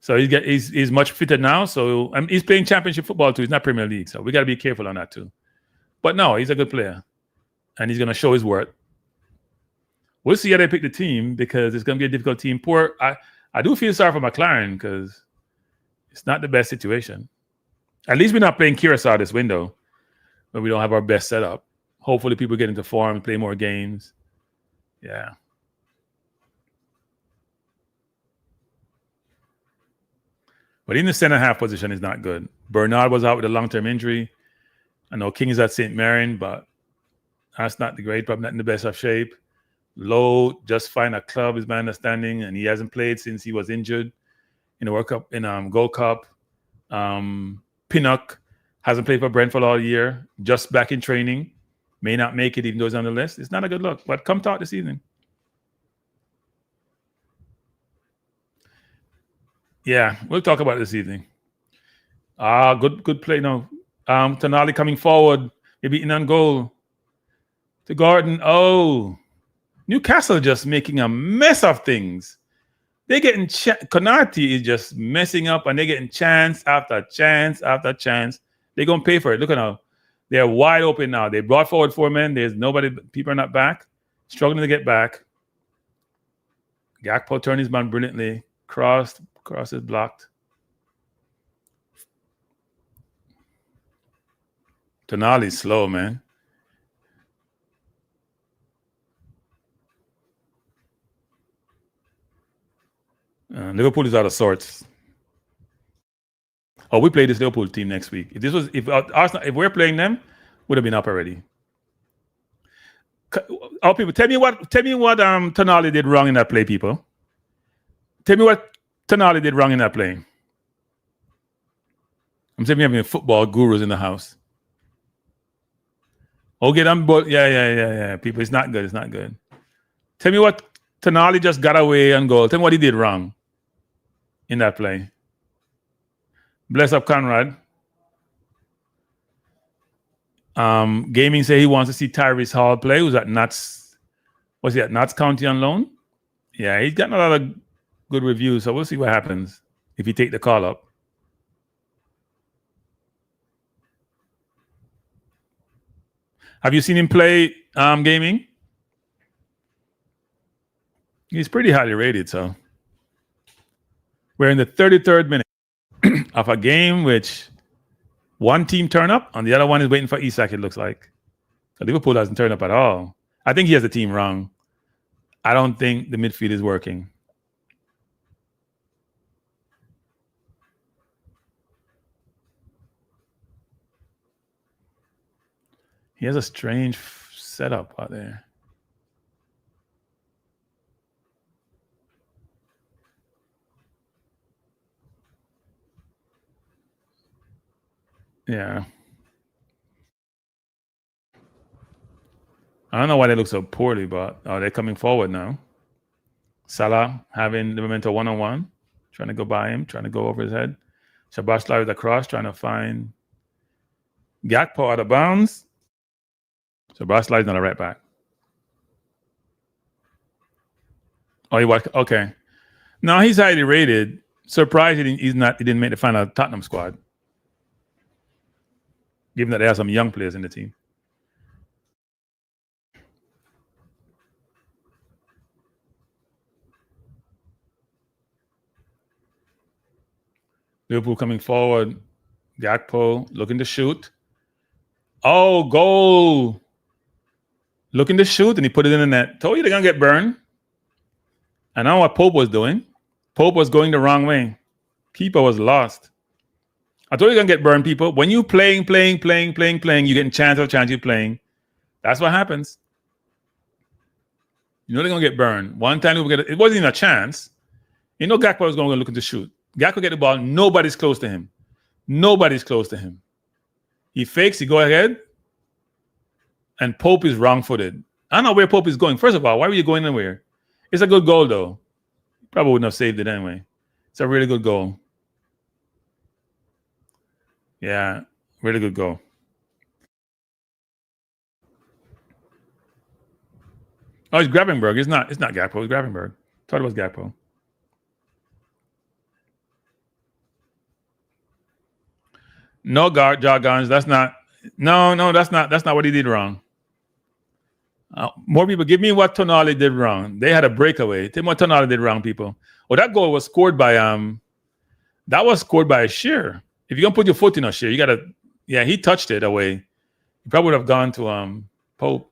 Speaker 1: So he's much fitter now. So he's playing championship football too. He's not Premier League. So we got to be careful on that too. But no, he's a good player. And he's going to show his worth. We'll see how they pick the team because it's going to be a difficult team. I do feel sorry for McLaren because it's not the best situation. At least we're not playing Curacao this window when we don't have our best setup. Hopefully people get into form and play more games. Yeah. But in the center half position is not good. Bernard was out with a long-term injury. I know King is at St. Marion, but that's not the great, probably not in the best of shape. Lowe just find a club is my understanding, and he hasn't played since he was injured in the World Cup, in Gold Cup. Pinnock hasn't played for Brentford all year, just back in training. May not make it even though he's on the list. It's not a good look, but come talk this evening. Yeah, we'll talk about it this evening. Good play now. Tonali coming forward, maybe in on goal. To Gordon. Oh, Newcastle just making a mess of things. They're getting Konate is just messing up, and they're getting chance after chance after chance. They're gonna pay for it. Look at now. They're wide open now. They brought forward 4 men. There's nobody. People are not back. Struggling to get back. Gakpo turned his man brilliantly. Cross is blocked. Tonali's slow, man. Liverpool is out of sorts. Oh, we play this Liverpool team next week. If Arsenal, if we're playing them, would have been up already. Our people, tell me what Tonali did wrong in that play, people. Tell me what Tonali did wrong in that play. I'm saying we having football gurus in the house. Okay, yeah. People, it's not good. It's not good. Tell me what Tonali just got away on goal. Tell me what he did wrong in that play. Bless up, Conrad. Gaming say he wants to see Tyrese Hall play. Who's at Notts? Was he at Notts County on loan? Yeah, he's gotten a lot of good reviews, so we'll see what happens if he take the call up. Have you seen him play gaming? He's pretty highly rated, so we're in the 33rd minute of a game which one team turn up and the other one is waiting for Isak, it looks like. So Liverpool doesn't turn up at all. I think he has the team wrong. I don't think the midfield is working. He has a strange setup out there. Yeah. I don't know why they look so poorly, but they're coming forward now. Salah having the momentum one-on-one, trying to go by him, trying to go over his head. Shabashla with the cross, trying to find Gakpo out of bounds. Shabashla is not a right back. Oh, he was okay. No, he's highly rated. Surprised he didn't make the final Tottenham squad, given that they have some young players in the team. Liverpool coming forward. Gakpo looking to shoot. Oh, goal. Looking to shoot, and he put it in the net. Told you they're going to get burned. I know what Pope was doing. Pope was going the wrong way. Keeper was lost. I told you you're going to get burned, people. When you playing, you're getting chance after chance you're playing. That's what happens. You know they're going to get burned. One time it wasn't even a chance. You know Gakpo was going to look to shoot. Gakpo get the ball. Nobody's close to him. He fakes. He go ahead. And Pope is wrong-footed. I don't know where Pope is going. First of all, why were you going anywhere? It's a good goal, though. Probably wouldn't have saved it anyway. It's a really good goal. Yeah, really good goal. Oh, it's Gravenberg. It's not Gakpo. It's Gravenberg. Thought it was Gakpo. No, Jargons. That's not. No. That's not what he did wrong. More people, give me what Tonali did wrong. They had a breakaway. Tell me what Tonali did wrong, people. Well, that goal was scored by Shearer. If you're gonna put your foot in a Shearer, you gotta. Yeah, he touched it away. He probably would have gone to Pope.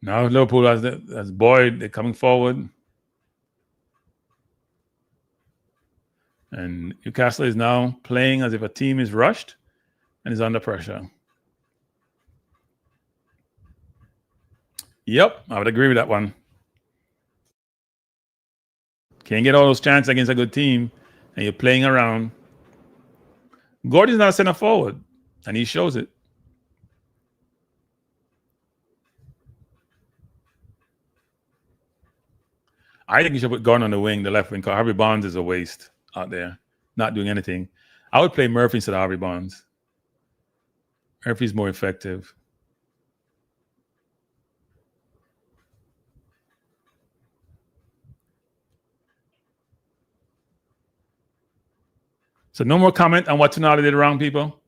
Speaker 1: Now Liverpool has Boyd. They're coming forward. And Newcastle is now playing as if a team is rushed and is under pressure. Yep, I would agree with that one. Can't get all those chances against a good team, and you're playing around. Gordon's not a center forward, and he shows it. I think you should put Gordon on the wing, the left wing, because Harvey Barnes is a waste out there, not doing anything. I would play Murphy instead of Harvey Barnes. Murphy's more effective. So no more comment on what Tonali did wrong, people.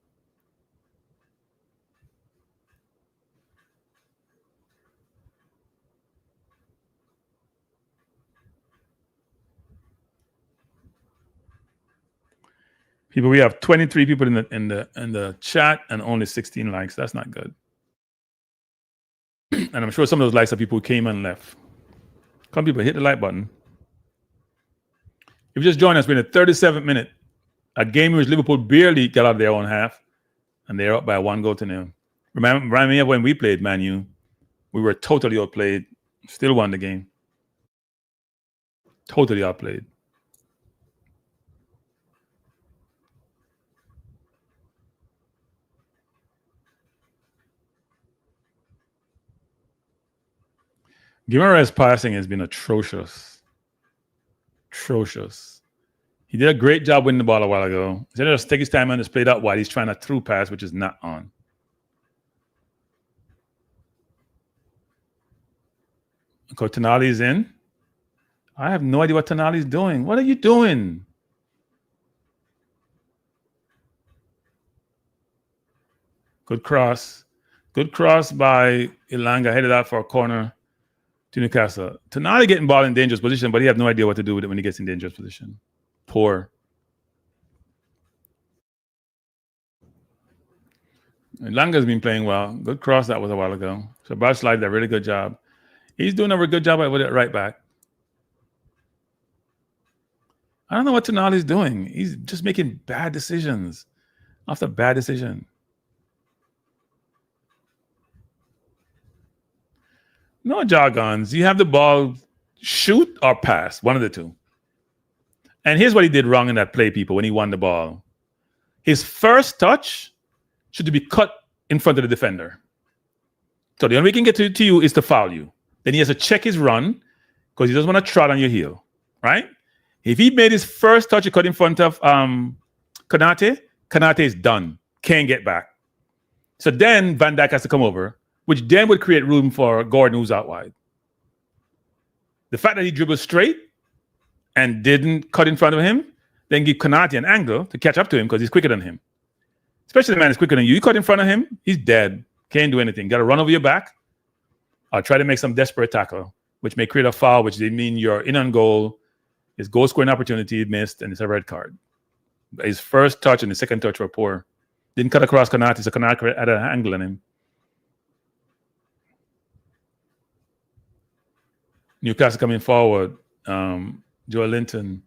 Speaker 1: People, we have 23 people in the chat and only 16 likes. That's not good. And I'm sure some of those likes of people who came and left. Come people, hit the like button. If you just joined us, we're in the 37th minute. A game in which Liverpool barely got out of their own half, and they're up by 1-0. Remind me of when we played Man U. We were totally outplayed, still won the game. Totally outplayed. Guimaraes' passing has been atrocious. Atrocious. He did a great job winning the ball a while ago. He said just take his time and just play that wide. He's trying a through pass, which is not on. Tonali's in. I have no idea what Tonali's doing. What are you doing? Good cross. Good cross by Ilanga. Headed out for a corner to Newcastle. Tonali getting ball in dangerous position, but he have no idea what to do with it when he gets in dangerous position. Poor. Ilanga's been playing well. Good cross that was a while ago. So Baslide did a really good job. He's doing a good job with it right back. I don't know what Tonali's doing. He's just making bad decisions after bad decision. No jargons. You have the ball, shoot or pass, one of the two. And here's what he did wrong in that play, people, when he won the ball. His first touch should be cut in front of the defender. So the only way he can get to you is to foul you. Then he has to check his run because he doesn't want to trot on your heel, right? If he made his first touch, he cut in front of Konate is done. Can't get back. So then Van Dijk has to come over, which then would create room for Gordon, who's out wide. The fact that he dribbled straight and didn't cut in front of him, then give Konate an angle to catch up to him because he's quicker than him. Especially the man is quicker than you. You cut in front of him, he's dead. Can't do anything. Got to run over your back or try to make some desperate tackle, which may create a foul, which they mean you're in on goal. His goal scoring opportunity missed, and it's a red card. His first touch and his second touch were poor. Didn't cut across Konate, so Konate had an angle on him. Newcastle coming forward. Joe Linton,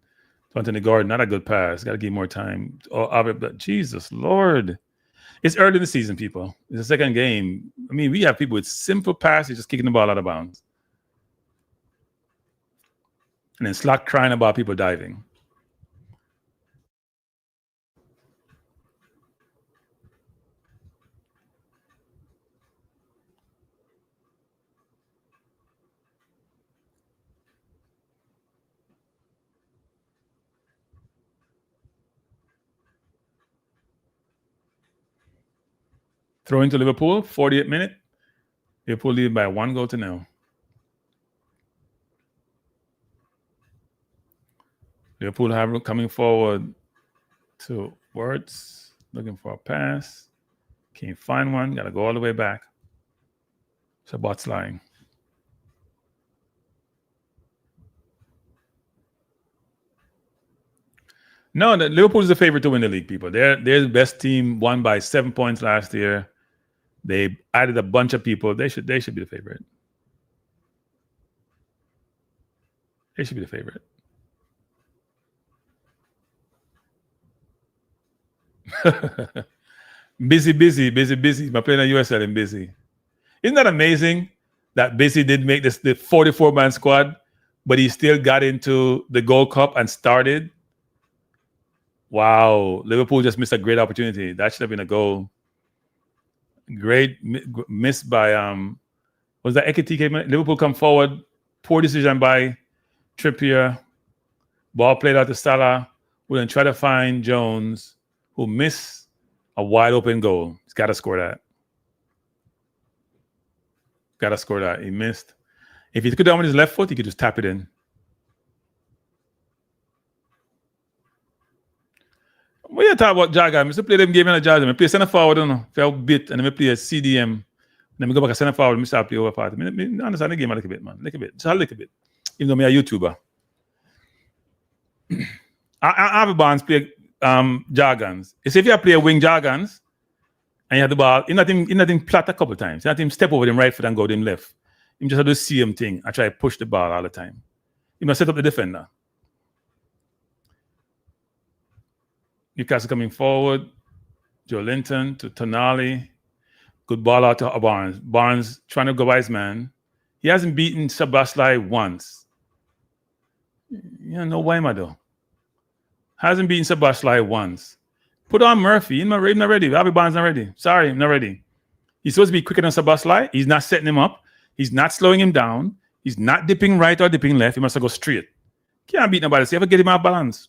Speaker 1: Anthony Gordon, not a good pass. Got to give more time. But Jesus Lord. It's early in the season, people. It's the second game. I mean, we have people with simple passes just kicking the ball out of bounds. And then Slack crying about people diving. Throw into Liverpool, 48th minute. Liverpool lead by 1-0. Liverpool have coming forward to Wirtz, looking for a pass. Can't find one. Got to go all the way back. So Bot's lying. No, Liverpool is the favorite to win the league, people. They're the best team, won by 7 points last year. They added a bunch of people. They should be the favorite. They should be the favorite. busy. My playing at USL and busy. Isn't that amazing that Busy did make the 44-man squad, but he still got into the Gold Cup and started? Wow, Liverpool just missed a great opportunity. That should have been a goal. Great miss by was that Ekitike? Liverpool come forward. Poor decision by Trippier. Ball played out to Salah, who then try to find Jones, who missed a wide open goal. He's got to score that. He missed. If he could down with his left foot, he could just tap it in. What you talk about Jaga? I used to play them game in a Jaga. I play center forward, for a bit, and then I play a CDM. Then I go back to center forward and I start play over part. I understand the game a little bit, man. Just a little bit. Even though I'm a YouTuber. I have a bands play Jargons. You see, if you play wing Jargons And he had the ball. He not him flat a couple of times. He not him step over him right foot and go to him left. Him just had to see him thing. I try to push the ball all the time. He must set up the defender. Newcastle coming forward. Joe Linton to Tonali. Good ball out to Barnes. Barnes trying to go by his man. He hasn't beaten Szoboszlai once. No why, though. Hasn't beaten Szoboszlai once. Put on Murphy. He's not ready. Harvey Barnes not ready. Sorry, I'm not ready. He's supposed to be quicker than Szoboszlai. He's not setting him up. He's not slowing him down. He's not dipping right or dipping left. He must go straight. Can't beat nobody. So you have to get him out of balance.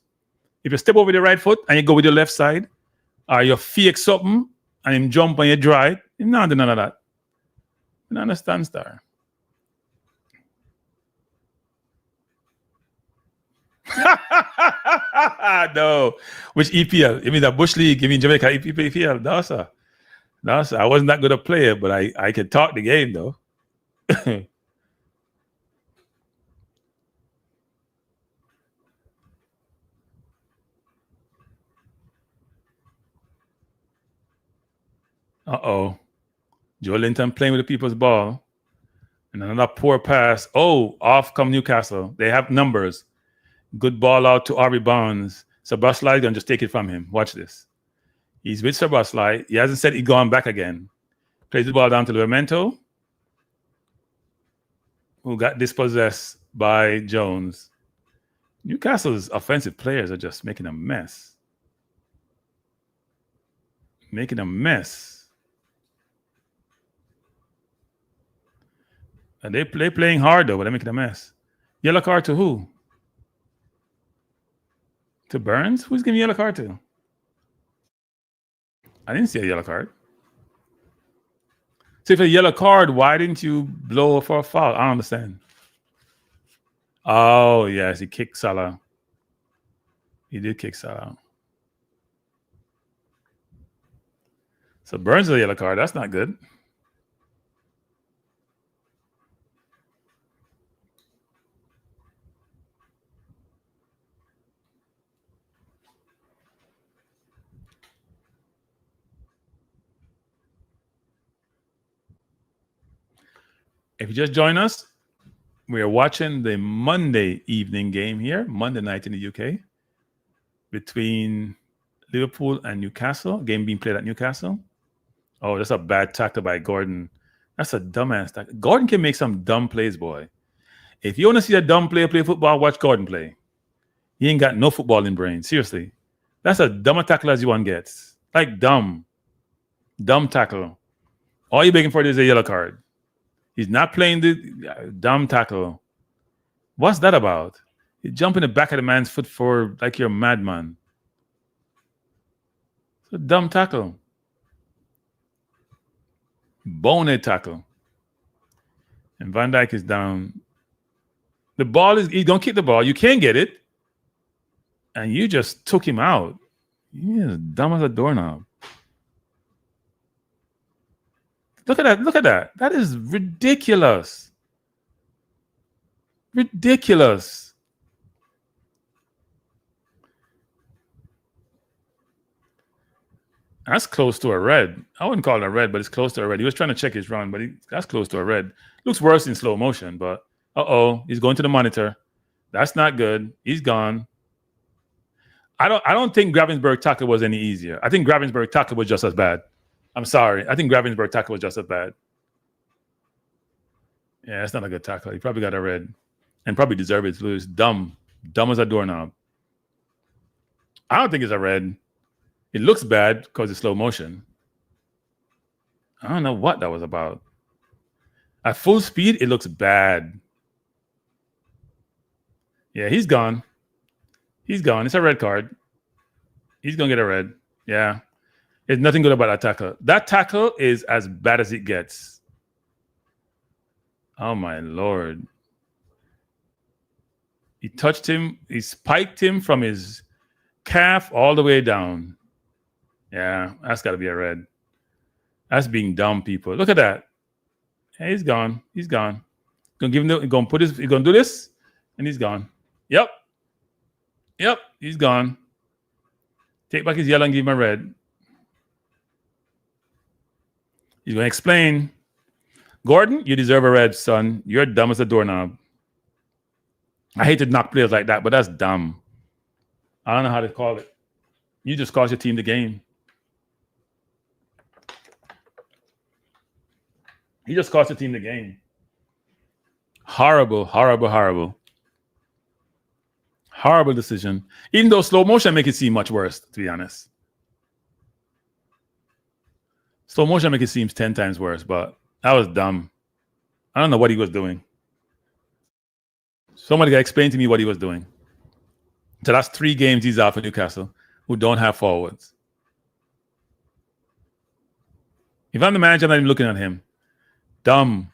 Speaker 1: If you step over the right foot and you go with your left side, or you fake something and him jump and you dry it, he's not doing none of that. You don't understand, star. No. Which EPL? You mean the Bush League? You mean Jamaica EPL? No, sir. No, sir. I wasn't that good a player, but I could talk the game, though. Uh-oh. Joe Linton playing with the people's ball. And another poor pass. Oh, off come Newcastle. They have numbers. Good ball out to Harvey Barnes. Szoboszlai is going to just take it from him. Watch this. He's with Szoboszlai. He hasn't said he's gone back again. Plays the ball down to Livramento, who got dispossessed by Jones. Newcastle's offensive players are just making a mess. Making a mess. And they're playing hard, though, but they're making a mess. Yellow card to who? To Burns? Who's giving yellow card to? I didn't see a yellow card. So if a yellow card, why didn't you blow for a foul? I don't understand. Oh, yes, he kicked Salah. He did kick Salah. So Burns is a yellow card. That's not good. If you just join us, we are watching the Monday evening game here, Monday night in the UK, between Liverpool and Newcastle. Game being played at Newcastle. Oh, that's a bad tackle by Gordon. That's a dumbass tackle. Gordon can make some dumb plays, boy. If you want to see a dumb player play football, watch Gordon play. He ain't got no footballing brain. Seriously. That's a dumber tackle as you one gets. Like dumb. Dumb tackle. All you're begging for is a yellow card. He's not playing the dumb tackle. What's that about? You jump in the back of the man's foot for like you're a madman. It's a dumb tackle. Bonehead tackle. And Van Dijk is down. The ball is, he's going to kick the ball. You can't get it. And you just took him out. You're as dumb as a doorknob. Look at that. Look at that. That is ridiculous. Ridiculous. That's close to a red. I wouldn't call it a red, but it's close to a red. He was trying to check his run, but that's close to a red. Looks worse in slow motion, but he's going to the monitor. That's not good. He's gone. I don't think Gravenberg tackle was any easier. I think Gravenberg tackle was just as bad. I'm sorry. I think Gravenberg tackle was just as bad. Yeah, that's not a good tackle. He probably got a red and probably deserved it to lose. Dumb as a doorknob. I don't think it's a red. It looks bad because it's slow motion. I don't know what that was about. At full speed, it looks bad. Yeah, he's gone. He's gone. It's a red card. He's going to get a red. Yeah. There's nothing good about that tackle. That tackle is as bad as it gets. Oh, my Lord. He touched him. He spiked him from his calf all the way down. Yeah, that's got to be a red. That's being dumb, people. Look at that. Hey, he's gone. He's gone. Gonna give him. Gonna put his. He's gonna do this, and he's gone. Yep. He's gone. Take back his yellow and give him a red. He's going to explain. Gordon, you deserve a red, son. You're dumb as a doorknob. I hate to knock players like that, but that's dumb. I don't know how to call it. You just cost your team the game. He just cost the team the game. Horrible, horrible, horrible. Horrible decision. Even though slow motion make it seem much worse, to be honest. Slow motion make it seem 10 times worse, but that was dumb. I don't know what he was doing. Somebody got to explain to me what he was doing. So that's 3 games he's out for Newcastle who don't have forwards. If I'm the manager, I'm not even looking at him. Dumb.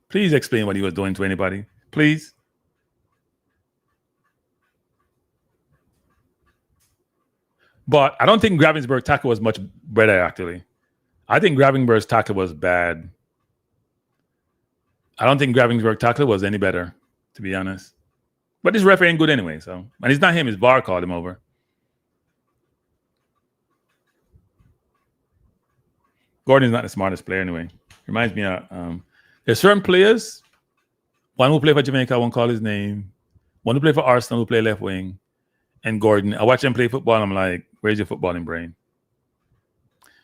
Speaker 1: Please explain what he was doing to anybody. Please. But I don't think Gravenberg's tackle was much better, actually. I think Gravenberg's tackle was bad. I don't think Gravenberg's tackle was any better, to be honest. But this referee ain't good anyway, so. And it's not him, his VAR called him over. Gordon's not the smartest player anyway. Reminds me of, there's certain players, one who play for Jamaica, I won't call his name, one who play for Arsenal, who play left wing, and Gordon. I watch them play football, and I'm like, where's your footballing brain?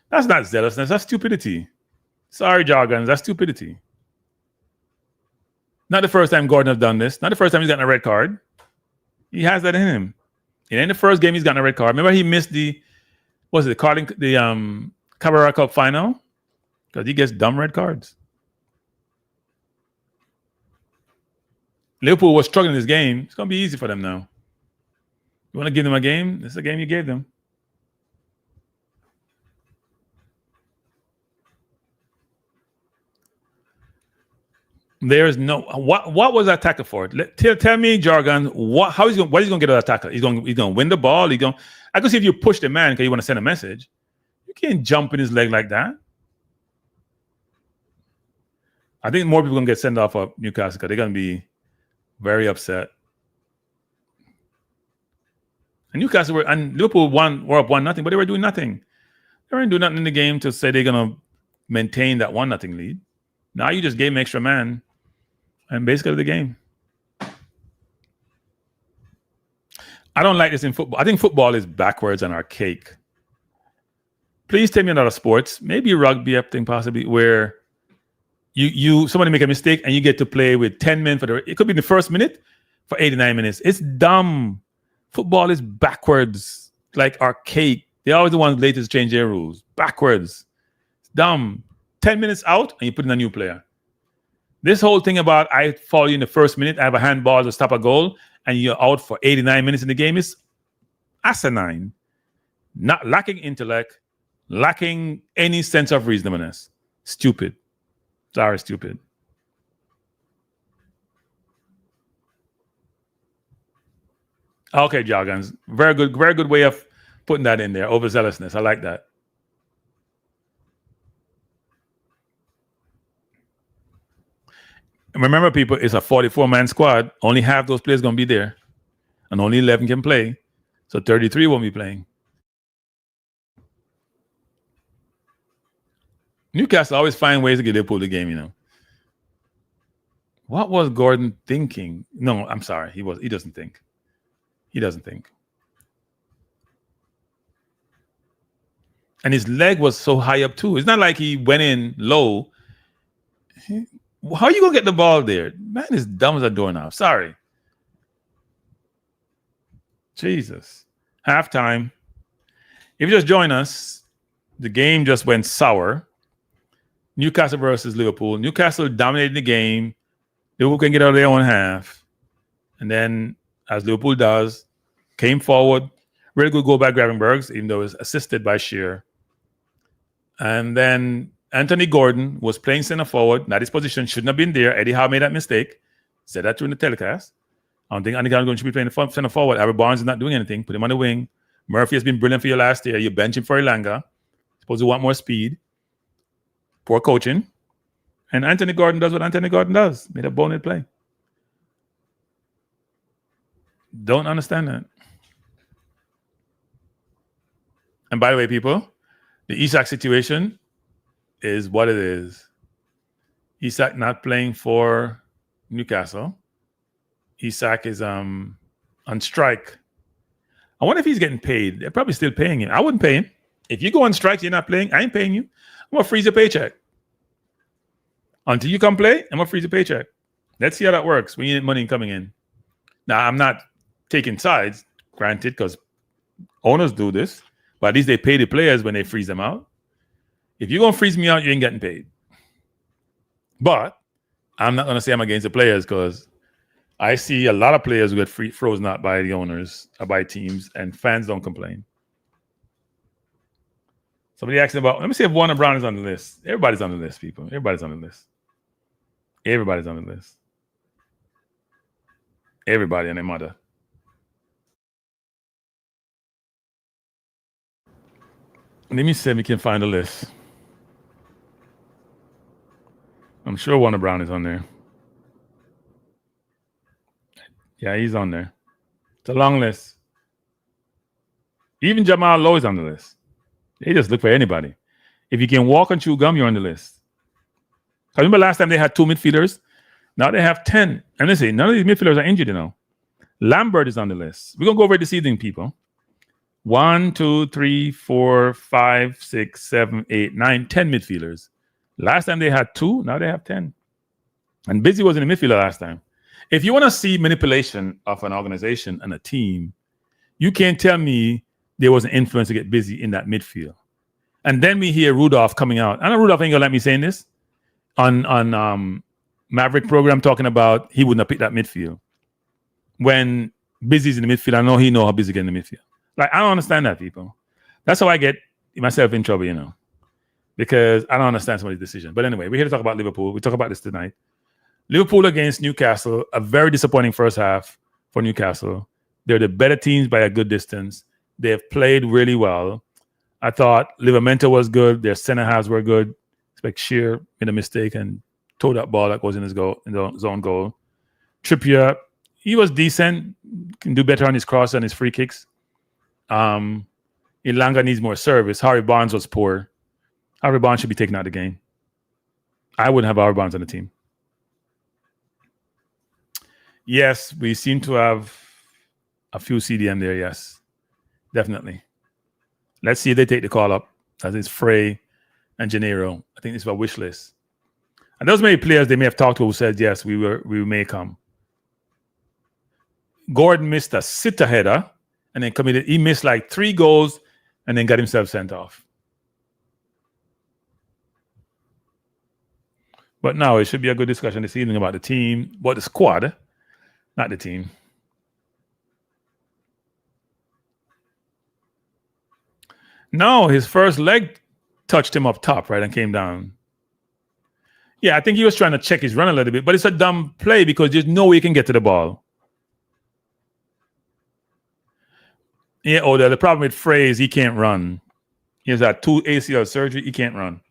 Speaker 1: That's not zealousness, that's stupidity. Sorry, jargons, that's stupidity. Not the first time Gordon has done this. Not the first time he's gotten a red card. He has that in him. It ain't the first game he's gotten a red card. Remember he missed the Carabao Cup final? Because he gets dumb red cards. Liverpool was struggling this game. It's going to be easy for them now. You want to give them a game? This is a game you gave them. There's no what was that tackle for? Tell me, jargon. What he's going to get that tackle? He's going to win the ball. I can see if you push the man because you want to send a message. You can't jump in his leg like that. I think more people are going to get sent off of Newcastle because they're going to be very upset. And Newcastle and Liverpool were up 1-0, but they were doing nothing. They weren't doing nothing in the game to say they're going to maintain that 1-0 lead. Now you just gave him extra man. And basically the game. I don't like this in football. I think football is backwards and archaic. Please tell me another sports, maybe rugby, I think possibly, where somebody make a mistake and you get to play with 10 men it could be the first minute for 89 minutes. It's dumb. Football is backwards, like archaic. They're always the ones latest change their rules. Backwards. It's dumb. 10 minutes out and you put in a new player. This whole thing about I follow you in the first minute, I have a handball to stop a goal, and you're out for 89 minutes in the game is asinine. Not lacking intellect, lacking any sense of reasonableness. Stupid. Sorry, stupid. Okay, jargons. Very good way of putting that in there. Overzealousness. I like that. Remember, people, it's a 44-man squad. Only half those players going to be there. And only 11 can play. So 33 won't be playing. Newcastle always find ways to get Liverpool the game, you know. What was Gordon thinking? No, I'm sorry. He doesn't think. He doesn't think. And his leg was so high up too. It's not like he went in low. How are you going to get the ball there? Man is dumb as a doorknob. Sorry. Jesus. Halftime. If you just join us, the game just went sour. Newcastle versus Liverpool. Newcastle dominated the game. Liverpool can get out of their own half. And then, as Liverpool does, came forward. Really good goal by Gravenbergs, even though it was assisted by Shearer. And then Anthony Gordon was playing center forward. Now, this position shouldn't have been there. Eddie Howe made that mistake. Said that during the telecast. I don't think Anthony Gordon should be playing the center forward. Aaron Barnes is not doing anything. Put him on the wing. Murphy has been brilliant for you last year. You bench him for Elanga. Supposed to want more speed. Poor coaching. And Anthony Gordon does what Anthony Gordon does. Made a bonehead play. Don't understand that. And by the way, people, The Isak situation is what it is. Isak not playing for Newcastle. Isak is on strike. I wonder if he's getting paid. They're probably still paying him. I wouldn't pay him. If you go on strike, you're not playing, I ain't paying you. I'm going to freeze your paycheck. Until you come play, I'm going to freeze your paycheck. Let's see how that works when you need money coming in. Now, I'm not taking sides, granted, because owners do this, but at least they pay the players when they freeze them out. If you're going to freeze me out, you ain't getting paid. But I'm not going to say I'm against the players because I see a lot of players who get frozen out by the owners or by teams, and fans don't complain. Somebody asked about, let me see if Warner Brown is on the list. Everybody's on the list, people. Everybody's on the list. Everybody's on the list. Everybody and their mother. Let me see if we can find a list. I'm sure Warner Brown is on there. Yeah, he's on there. It's a long list. Even Jamal Lowe is on the list. They just look for anybody. If you can walk and chew gum, you're on the list. I remember last time they had 2 midfielders. Now they have 10. And listen, none of these midfielders are injured, you know. Lambert is on the list. We're going to go over it this evening, people. 1, 2, 3, 4, 5, 6, 7, 8, 9, 10 midfielders. Last time they had 2. Now they have 10. And Busy was in the midfielder last time. If you want to see manipulation of an organization and a team, you can't tell me there was an influence to get Busy in that midfield. And then we hear Rudolph coming out. I know Rudolph ain't gonna let me saying this on Maverick program talking about he wouldn't have picked that midfield. When Busy's in the midfield, I know he know how Busy get in the midfield. Like, I don't understand that, people. That's how I get myself in trouble, you know, because I don't understand somebody's decision. But anyway, we're here to talk about Liverpool. We talk about this tonight. Liverpool against Newcastle, a very disappointing first half for Newcastle. They're the better teams by a good distance. They have played really well. I thought Livramento was good. Their center halves were good. Expect Shearer made a mistake and towed that ball that goes in his own goal. Trippier, he was decent. Can do better on his cross and his free kicks. Ilanga needs more service. Harvey Barnes was poor. Harvey Barnes should be taken out of the game. I wouldn't have Harvey Barnes on the team. Yes, we seem to have a few CDM there, yes. Definitely. Let's see if they take the call up. That is Frey and Gennaro. I think this is a wish list. And those many players they may have talked to who said, yes, we may come. Gordon missed a sitter header and then committed. He missed like 3 goals and then got himself sent off. But now it should be a good discussion this evening about the team, about the squad, not the team. No, his first leg touched him up top, right, and came down. Yeah, I think he was trying to check his run a little bit, but it's a dumb play because there's no way he can get to the ball. Yeah, the problem with Frey is he can't run. He has had 2 ACL surgery. He can't run.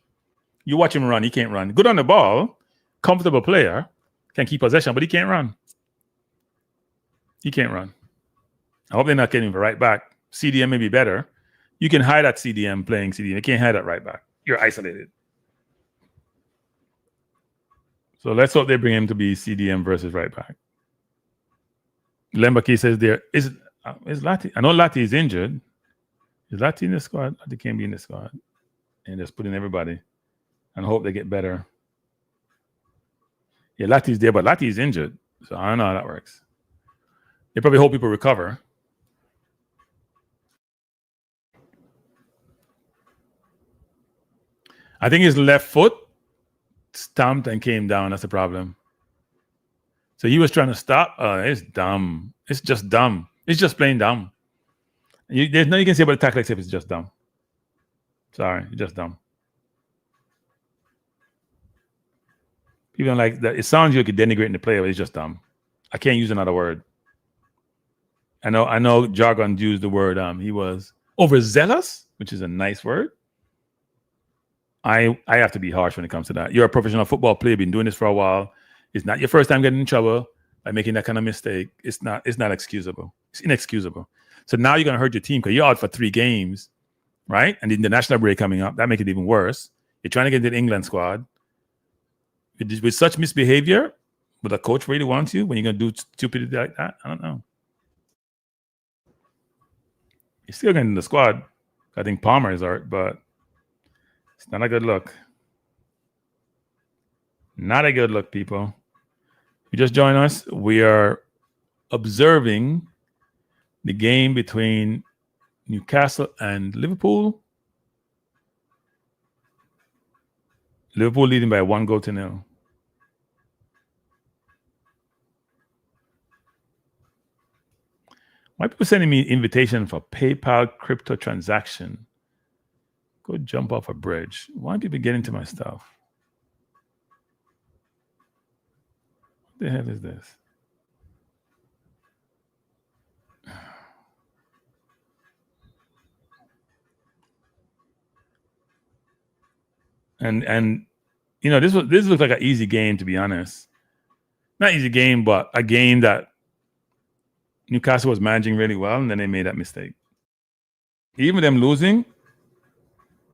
Speaker 1: You watch him run, he can't run. Good on the ball, comfortable player, can keep possession, but he can't run. He can't run. I hope they're not getting him for right back. CDM may be better. You can hide at CDM playing CDM. You can't hide at right back. You're isolated. So let's hope they bring him to be CDM versus right back. Lembaki says there is Lati. I know Lati is injured. Is Lati in the squad? Lati can't be in the squad. And just put in everybody and hope they get better. Yeah, Lati's there, but Lati is injured. So I don't know how that works. They probably hope people recover. I think his left foot stamped and came down. That's the problem. So he was trying to stop. It's dumb. It's just dumb. It's just plain dumb. There's nothing you can say about the tackle except it's just dumb. Sorry, it's just dumb. People don't like that. It sounds like you're denigrating the player, but it's just dumb. I can't use another word. I know jargon used the word he was overzealous, which is a nice word. I have to be harsh when it comes to that. You're a professional football player, been doing this for a while. It's not your first time getting in trouble by making that kind of mistake. It's not excusable. It's inexcusable. So now you're gonna hurt your team because you're out for 3 games right? And the international break coming up, that makes it even worse. You're trying to get into the England squad. With such misbehavior, but a coach really wants you when you're going to do stupidity like that? I don't know. You're still getting in the squad. I think Palmer is hurt, but it's not a good look. Not a good look, people. If you just join us, we are observing the game between Newcastle and Liverpool. Liverpool leading by 1-0. Why are people sending me invitation for PayPal crypto transaction? Go jump off a bridge. Why are people getting to my stuff? What the hell is this? And you know, this looked like an easy game, to be honest. Not easy game, but a game that Newcastle was managing really well, and then they made that mistake. Even them losing,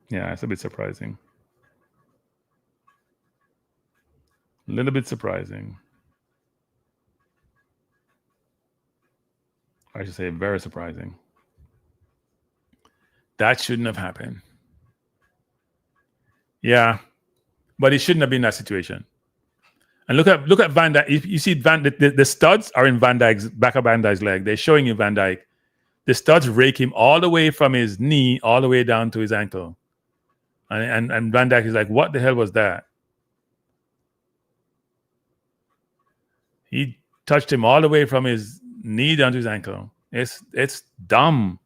Speaker 1: yeah, it's a bit surprising. A little bit surprising. I should say very surprising. That shouldn't have happened. Yeah, but it shouldn't have been that situation. And look at Van Dijk. You see the studs are in Van Dijk's back of Van Dijk's leg. They're showing you Van Dijk. The studs rake him all the way from his knee all the way down to his ankle. And Van Dijk is like, what the hell was that? He touched him all the way from his knee down to his ankle. It's dumb.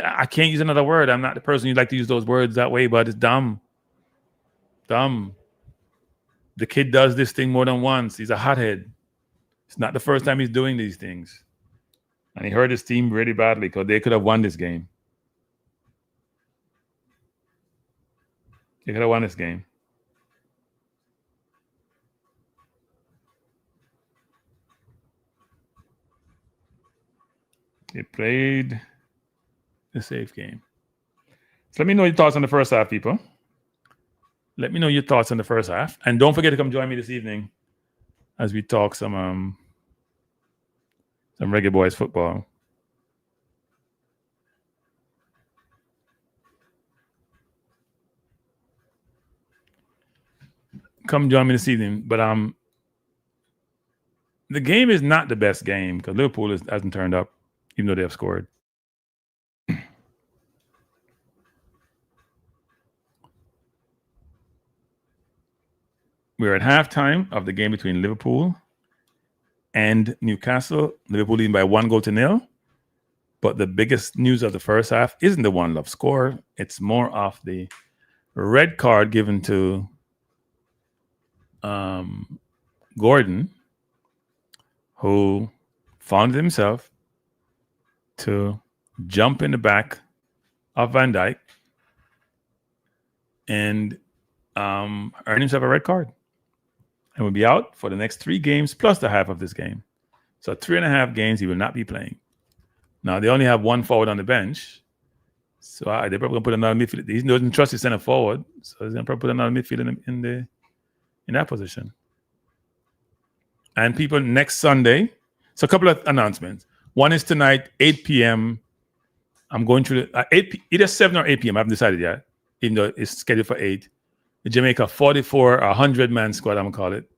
Speaker 1: I can't use another word. I'm not the person who like to use those words that way, but it's dumb. Dumb. The kid does this thing more than once. He's a hothead. It's not the first time he's doing these things. And he hurt his team really badly because they could have won this game. They could have won this game. They played a safe game. So let me know your thoughts on the first half, people. Let me know your thoughts on the first half. And don't forget to come join me this evening as we talk some Reggae Boys football. Come join me this evening. But the game is not the best game because Liverpool hasn't turned up, even though they have scored. We're at halftime of the game between Liverpool and Newcastle. Liverpool leading by 1-0. But the biggest news of the first half isn't the one love score. It's more of the red card given to Gordon, who found himself to jump in the back of Van Dijk and earn himself a red card. And will be out for the next 3 games plus the half of this game. So 3.5 games he will not be playing. Now, they only have 1 forward on the bench. So they're probably going to put another midfielder. He doesn't trust his center forward. So he's going to probably put another midfielder in that position. And people, next Sunday, so a couple of announcements. One is tonight, 8 p.m. I'm going through either 7 or 8 p.m. I haven't decided yet, even though it's scheduled for 8. The Jamaica 44, 100-man squad, I'm going to call it.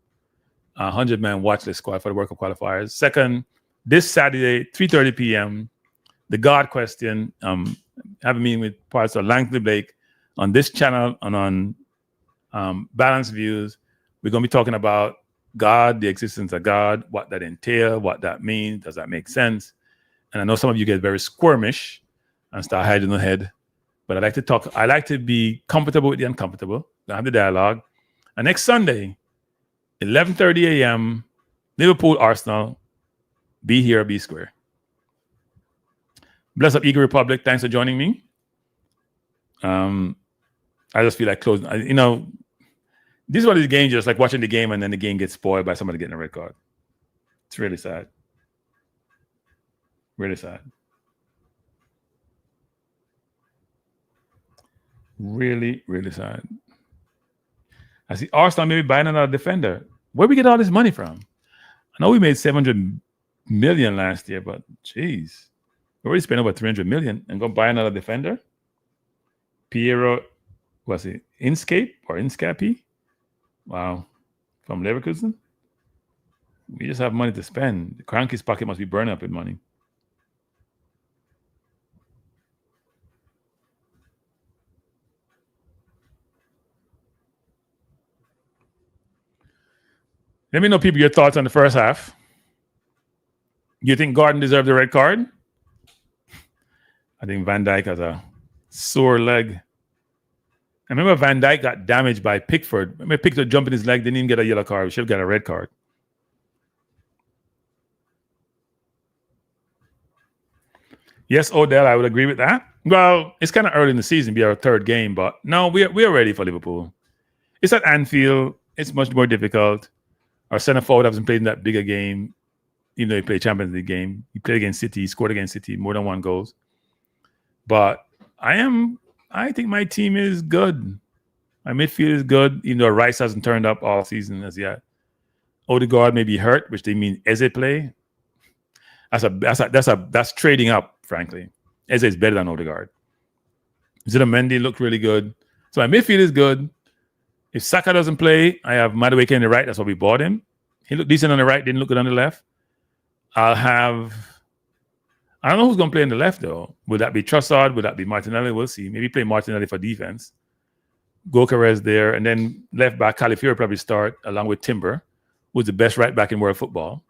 Speaker 1: 100-man watch list squad for the World Cup qualifiers. Second, this Saturday, 3:30 p.m., the God Question. Have a meeting with Pastor Langley Blake on this channel and on Balanced Views. We're going to be talking about God, the existence of God, what that entails, what that means, does that make sense? And I know some of you get very squirmish and start hiding your head. But I like to talk. I like to be comfortable with the uncomfortable. Have the dialogue. And next Sunday, 11:30 a.m., Liverpool, Arsenal. Be here, be square. Bless up, Eagle Republic. Thanks for joining me. I just feel like closing. This is one of these games, just like watching the game and then the game gets spoiled by somebody getting a red card. It's really sad. Really sad. Really, really sad. I see Arsenal maybe buying another defender. Where we get all this money from? I know we made 700 million last year, but geez, we already spent over 300 million and go buy another defender. Piero, was it Inscape or Inscapi? Wow, from Leverkusen. We just have money to spend. The Cranky's pocket must be burning up with money. Let me know, people, your thoughts on the first half. You think Gordon deserved the red card? I think Van Dijk has a sore leg. I remember Van Dijk got damaged by Pickford. I remember Pickford jumping his leg, didn't even get a yellow card. We should have got a red card. Yes, Odell, I would agree with that. Well, it's kind of early in the season, be our third game, but no, we are ready for Liverpool. It's at Anfield. It's much more difficult. Our centre forward hasn't played in that bigger game, even though he played Champions League game. He played against City, he scored against City, more than one goals. But I think my team is good. My midfield is good, even though Rice hasn't turned up all season as yet. Odegaard may be hurt, which they mean Eze play. That's trading up, frankly. Eze is better than Odegaard. Mendy looked really good. So my midfield is good. If Saka doesn't play, I have Madueke on the right. That's why we bought him. He looked decent on the right, didn't look good on the left. I don't know who's going to play on the left, though. Would that be Trossard? Would that be Martinelli? We'll see. Maybe play Martinelli for defense. Gokares there. And then left back, Calafiori probably start along with Timber, who's the best right back in world football.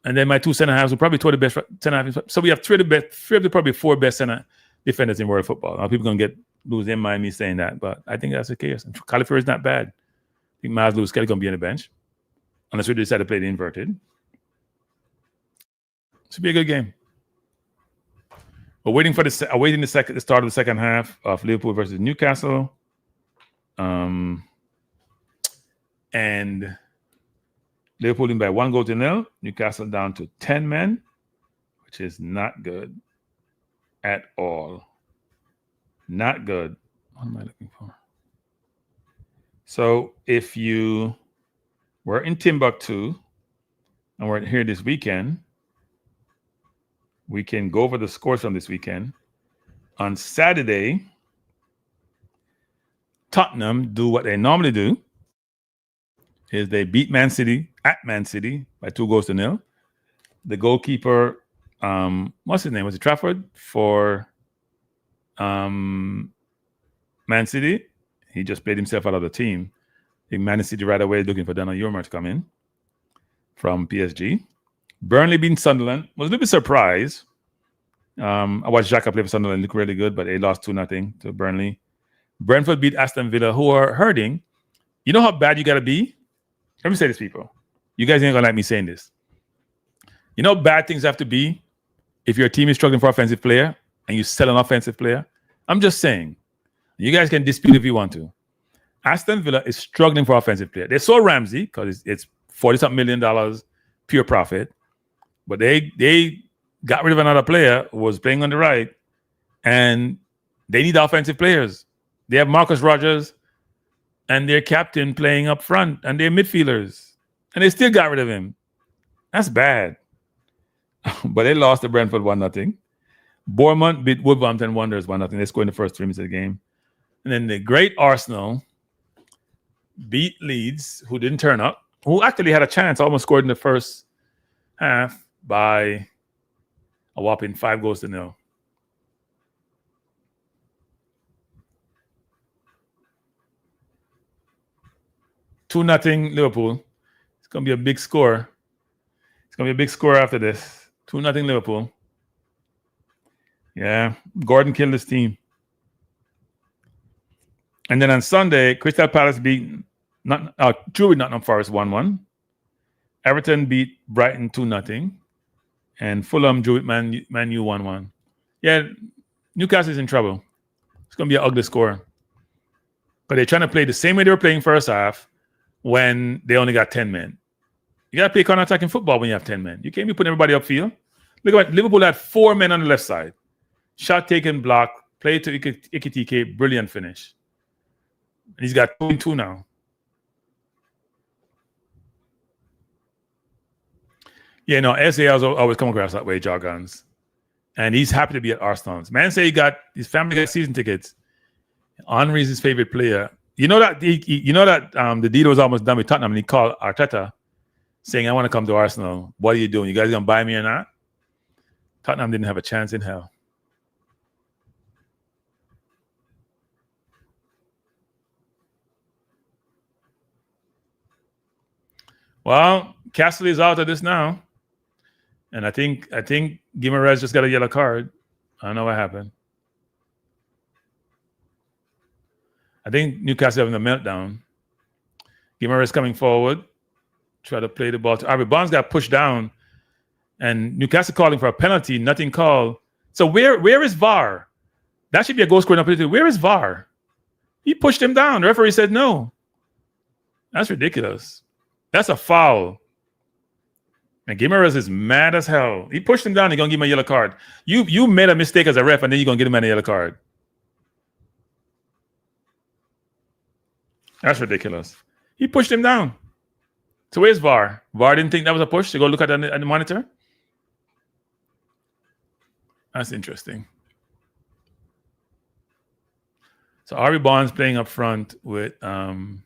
Speaker 1: And then my two center halves will probably two of the best center halves. So we have three of the probably four best center defenders in world football. Now people going to lose their mind me saying that, but I think that's the case. And Calafiori is not bad. I think Miles Lewis-Kelly going to be on the bench, unless we decide to play the inverted. Should be a good game. We're waiting for the start of the second half of Liverpool versus Newcastle. And Liverpool in by 1-0. Newcastle down to 10 men, which is not good at all. Not good. What am I looking for? So if you were in Timbuktu and we're here this weekend, we can go over the scores from this weekend. On Saturday, Tottenham do what they normally do, is they beat Man City at Man City by 2-0. The goalkeeper, what's his name? Was it Trafford for Man City? He just played himself out of the team. I think Man City right away looking for Donnarumma to come in from PSG. Burnley beat Sunderland. Was a little bit surprised. I watched Xhaka play for Sunderland. Look really good, but they lost 2-0 to Burnley. Brentford beat Aston Villa, who are hurting. You know how bad you got to be? Let me say this, people. You guys ain't going to like me saying this. You know how bad things have to be if your team is struggling for offensive player and you sell an offensive player? I'm just saying. You guys can dispute if you want to. Aston Villa is struggling for offensive player. They sold Ramsey because it's $40-something million pure profit. But they got rid of another player who was playing on the right, and they need offensive players. They have Marcus Rogers and their captain playing up front, and they're midfielders, and they still got rid of him. That's bad. But they lost to Brentford 1-0. Bournemouth beat Wolverhampton Wanderers 1-0. They scored in the first 3 minutes of the game. And then the great Arsenal beat Leeds, who didn't turn up, who actually had a chance, almost scored in the first half by a whopping 5-0. 2-0 Liverpool. It's going to be a big score. It's going to be a big score after this. 2-0 Liverpool. Yeah, Gordon killed his team. And then on Sunday, Crystal Palace beat Nottingham Forest 1-1. Everton beat Brighton 2-0. And Fulham drew with Man U 1-1. Yeah, Newcastle is in trouble. It's going to be an ugly score. But they're trying to play the same way they were playing first half when they only got 10 men. You got to play counter-attacking football when you have 10 men. You can't be putting everybody upfield. Look at Liverpool had 4 men on the left side. Shot taken, block, Play to Ikitike, brilliant finish. And he's got 2-2 now. Yeah, no, SA always come across that way, jargons. And he's happy to be at Arsenal. Man say his family got season tickets. Henry's his favorite player. You know that the deal was almost done with Tottenham, and he called Arteta saying, I want to come to Arsenal. What are you doing? You guys gonna buy me or not? Tottenham didn't have a chance in hell. Well, Castle is out of this now. And I think Guimaraes just got a yellow card. I don't know what happened. I think Newcastle having a meltdown. Guimaraes coming forward, try to play the ball. Harvey Barnes got pushed down, and Newcastle calling for a penalty, nothing called. So where is VAR? That should be a goal scoring opportunity. Where is VAR? He pushed him down. The referee said no. That's ridiculous. That's a foul. And Guimaraes is mad as hell. He pushed him down. He's going to give him a yellow card. You made a mistake as a ref, and then you're going to give him a yellow card. That's ridiculous. He pushed him down. So where's VAR? VAR didn't think that was a push to go look at the monitor? That's interesting. So Harvey Barnes playing up front with Elanga.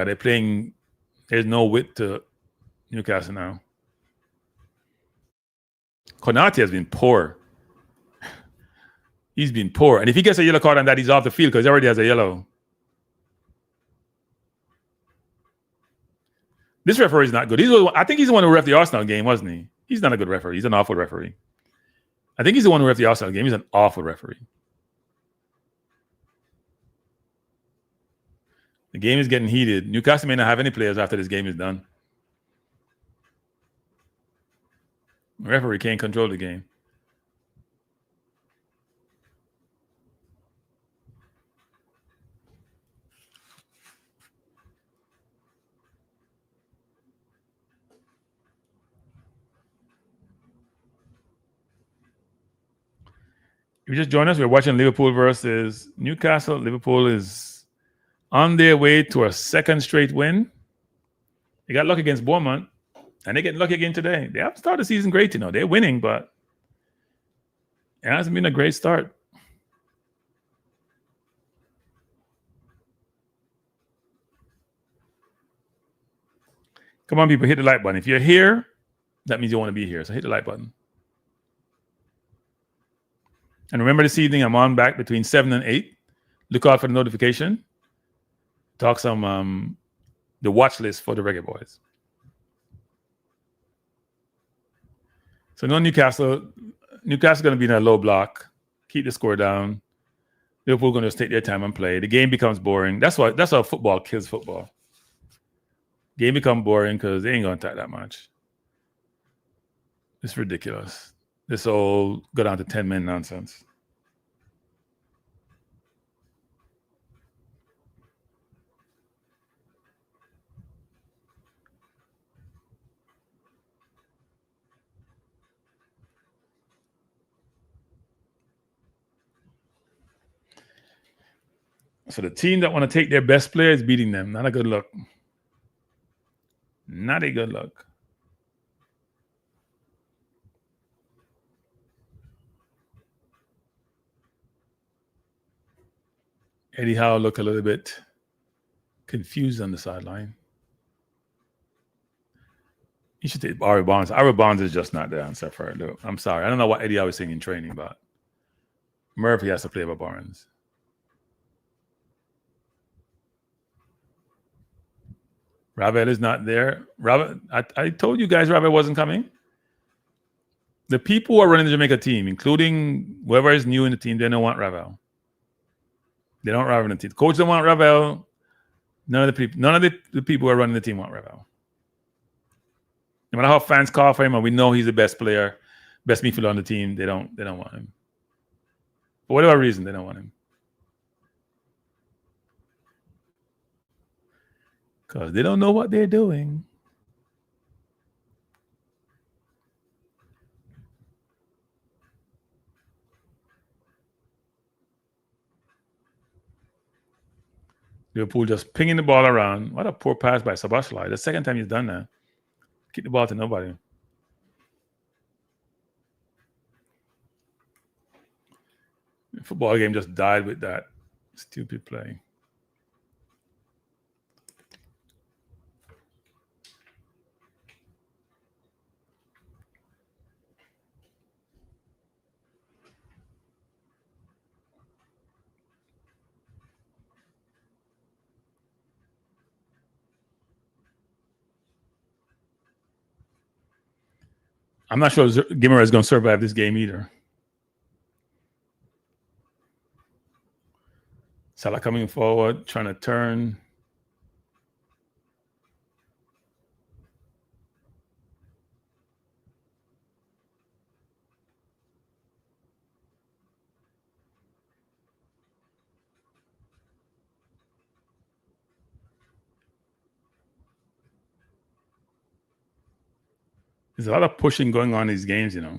Speaker 1: They're playing. There's no width to Newcastle now. Konate has been poor. He's been poor. And if he gets a yellow card on that, he's off the field because he already has a yellow. This referee is not good. I think he's the one who ref the Arsenal game, wasn't he? He's not a good referee. He's an awful referee. I think he's the one who ref the Arsenal game. He's an awful referee. The game is getting heated. Newcastle may not have any players after this game is done. The referee can't control the game. If you just join us, we're watching Liverpool versus Newcastle. Liverpool is on their way to a second straight win. They got lucky against Bournemouth, and they're getting lucky again today. They haven't started the season great, They're winning, but it hasn't been a great start. Come on, people, hit the like button. If you're here, that means you want to be here. So hit the like button. And remember, this evening I'm on back between 7 and 8. Look out for the notification. Talk some the watch list for the Reggae Boys. So no Newcastle. Newcastle going to be in a low block. Keep the score down. Liverpool going to just take their time and play. The game becomes boring. That's how football kills football. Game become boring because they ain't going to attack that much. It's ridiculous. This all go down to 10-minute nonsense. So the team that want to take their best player is beating them. Not a good look. Not a good look. Eddie Howe looked a little bit confused on the sideline. He should take Harvey Barnes. Harvey Barnes is just not the answer for it. Look, I'm sorry. I don't know what Eddie Howe was saying in training, but Murphy has to play with Barnes. Ravel is not there. Ravel, I told you guys Ravel wasn't coming. The people who are running the Jamaica team, including whoever is new in the team, they don't want Ravel. They don't want Ravel in the team. The coach don't want Ravel. None of the people who are running the team want Ravel. No matter how fans call for him, and we know he's the best player, best midfielder on the team, they don't want him. For whatever reason, they don't want him. Because they don't know what they're doing. Liverpool just pinging the ball around. What a poor pass by Szoboszlai. The second time he's done that. Kick the ball to nobody. The football game just died with that stupid play. I'm not sure Gimmer is going to survive this game either. Salah coming forward, trying to turn. There's a lot of pushing going on in these games, you know.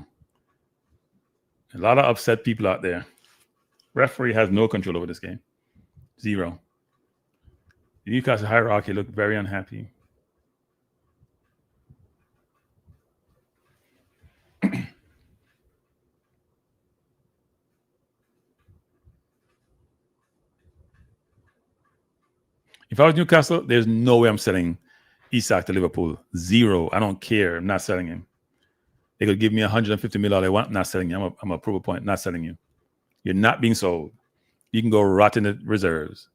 Speaker 1: A lot of upset people out there. Referee has no control over this game. Zero. The Newcastle hierarchy looked very unhappy. If I was Newcastle, there's no way I'm selling Isak to Liverpool. Zero. I don't care. I'm not selling him. They could give me $150 million all they want. I'm not selling you. I'm a proof point. Not selling you. You're not being sold. You can go rot in the reserves.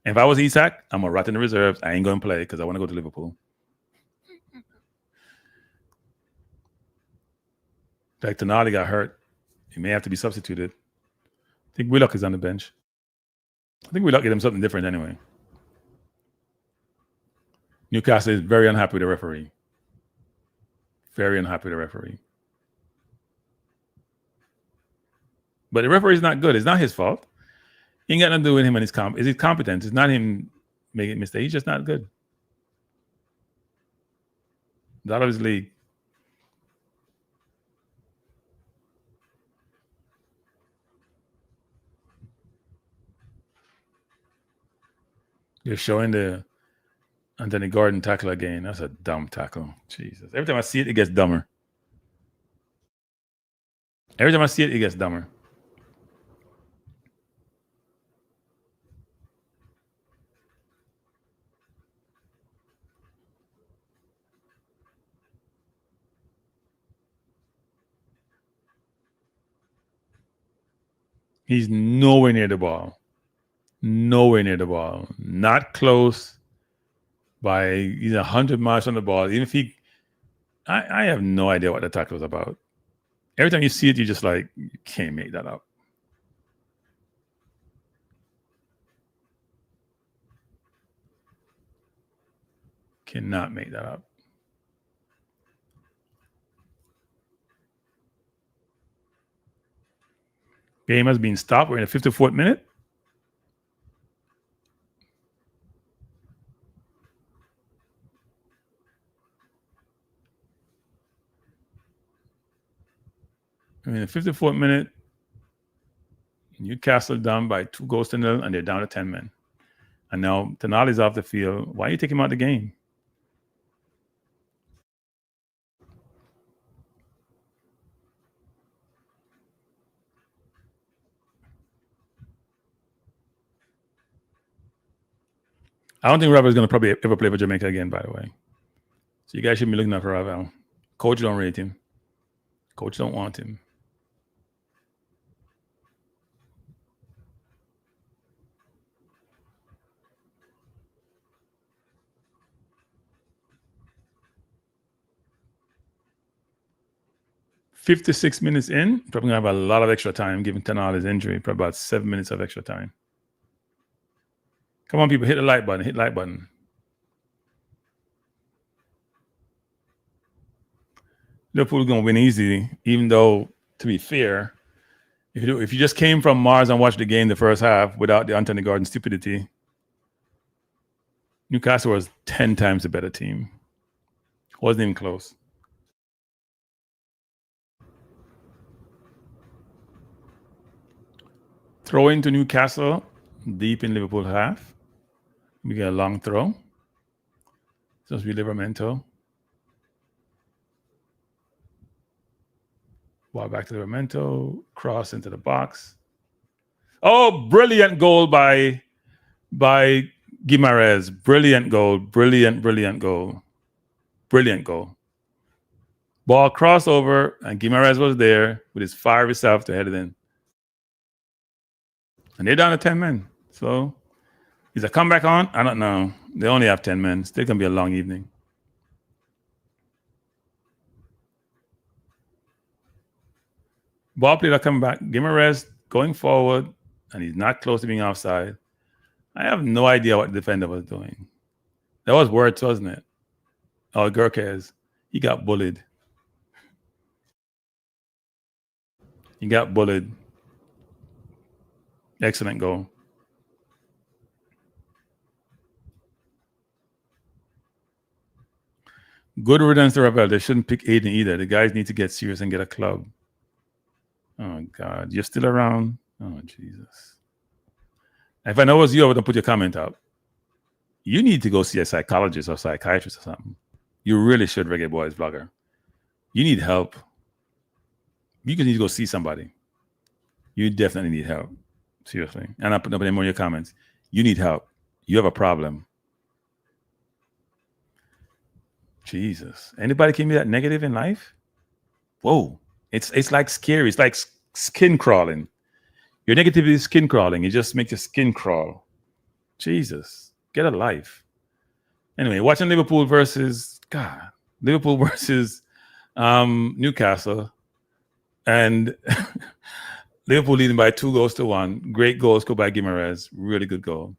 Speaker 1: And if I was Isak, I'm going to rot in the reserves. I ain't going to play because I want to go to Liverpool. In fact, Tonali got hurt. He may have to be substituted. I think Willock is on the bench. I think Willock get him something different anyway. Newcastle is very unhappy with the referee. Very unhappy with the referee. But the referee is not good. It's not his fault. He ain't got nothing to do with him and his is his competence. It's not him making mistakes. He's just not good. It's out of his league. You're showing the Anthony Gordon tackle again. That's a dumb tackle. Jesus. Every time I see it, it gets dumber. Every time I see it, it gets dumber. He's nowhere near the ball. Nowhere near the ball. Not close. He's 100 miles from the ball. Even if I have no idea what the tackle was about. Every time you see it, you're just like, you can't make that up. Cannot make that up. Game has been stopped. We're in the 54th minute. In the 54th minute, Newcastle down by 2-0, and they're down to 10 men. And now Tonali's off the field. Why are you taking him out of the game? I don't think Robert's going to probably ever play for Jamaica again, by the way. So you guys should be looking out for Ravel. Coach don't rate him. Coach don't want him. "56 minutes in, probably going to have a lot of extra time given Tonali's injury, probably about 7 minutes of extra time. Come on, people, hit the like button. Hit like button. Liverpool going to win easy, even though, to be fair, if you just came from Mars and watched the game the first half without the Anthony Gordon stupidity, Newcastle was 10 times a better team. Wasn't even close. Throw into Newcastle, deep in Liverpool half. We get a long throw. Supposed to be Livramento. Ball back to Livramento. Cross into the box. Oh, brilliant goal by Guimarães. Brilliant goal. Brilliant goal. Brilliant goal. Ball crossover, and Guimarães was there with his fiery self to head it in. And they're down to 10 men. So is a comeback on? I don't know. They only have 10 men. Still going to be a long evening. Ball player coming back. Guimarães going forward, and he's not close to being offside. I have no idea what the defender was doing. That was Wirtz, wasn't it? Oh, Gurkes. He got bullied. He got bullied. Excellent goal. Good riddance to Ravel. They shouldn't pick Aiden either. The guys need to get serious and get a club. Oh, God. You're still around? Oh, Jesus. If I know it was you, I would put your comment up. You need to go see a psychologist or psychiatrist or something. You really should, Reggae Boys vlogger. You need help. You need to go see somebody. You definitely need help. Seriously. And I'm putting up any more of your comments. You need help. You have a problem. Jesus. Anybody can be that negative in life? Whoa. It's like scary. It's like skin crawling. Your negativity is skin crawling. It just makes your skin crawl. Jesus. Get a life. Anyway, watching Liverpool versus Newcastle. And Liverpool leading by 2-1. Great goal scored by Guimarães. Really good goal.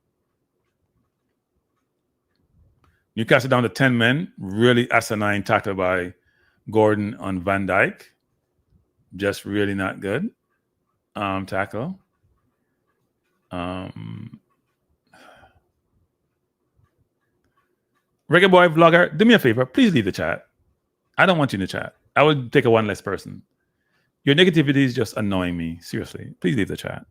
Speaker 1: Newcastle down to 10 men. Really asinine tackle by Gordon on Van Dijk. Just really not good. Tackle. Reggae Boy vlogger, do me a favor. Please leave the chat. I don't want you in the chat. I would take a one less person. Your negativity is just annoying me. Seriously. Please leave the chat.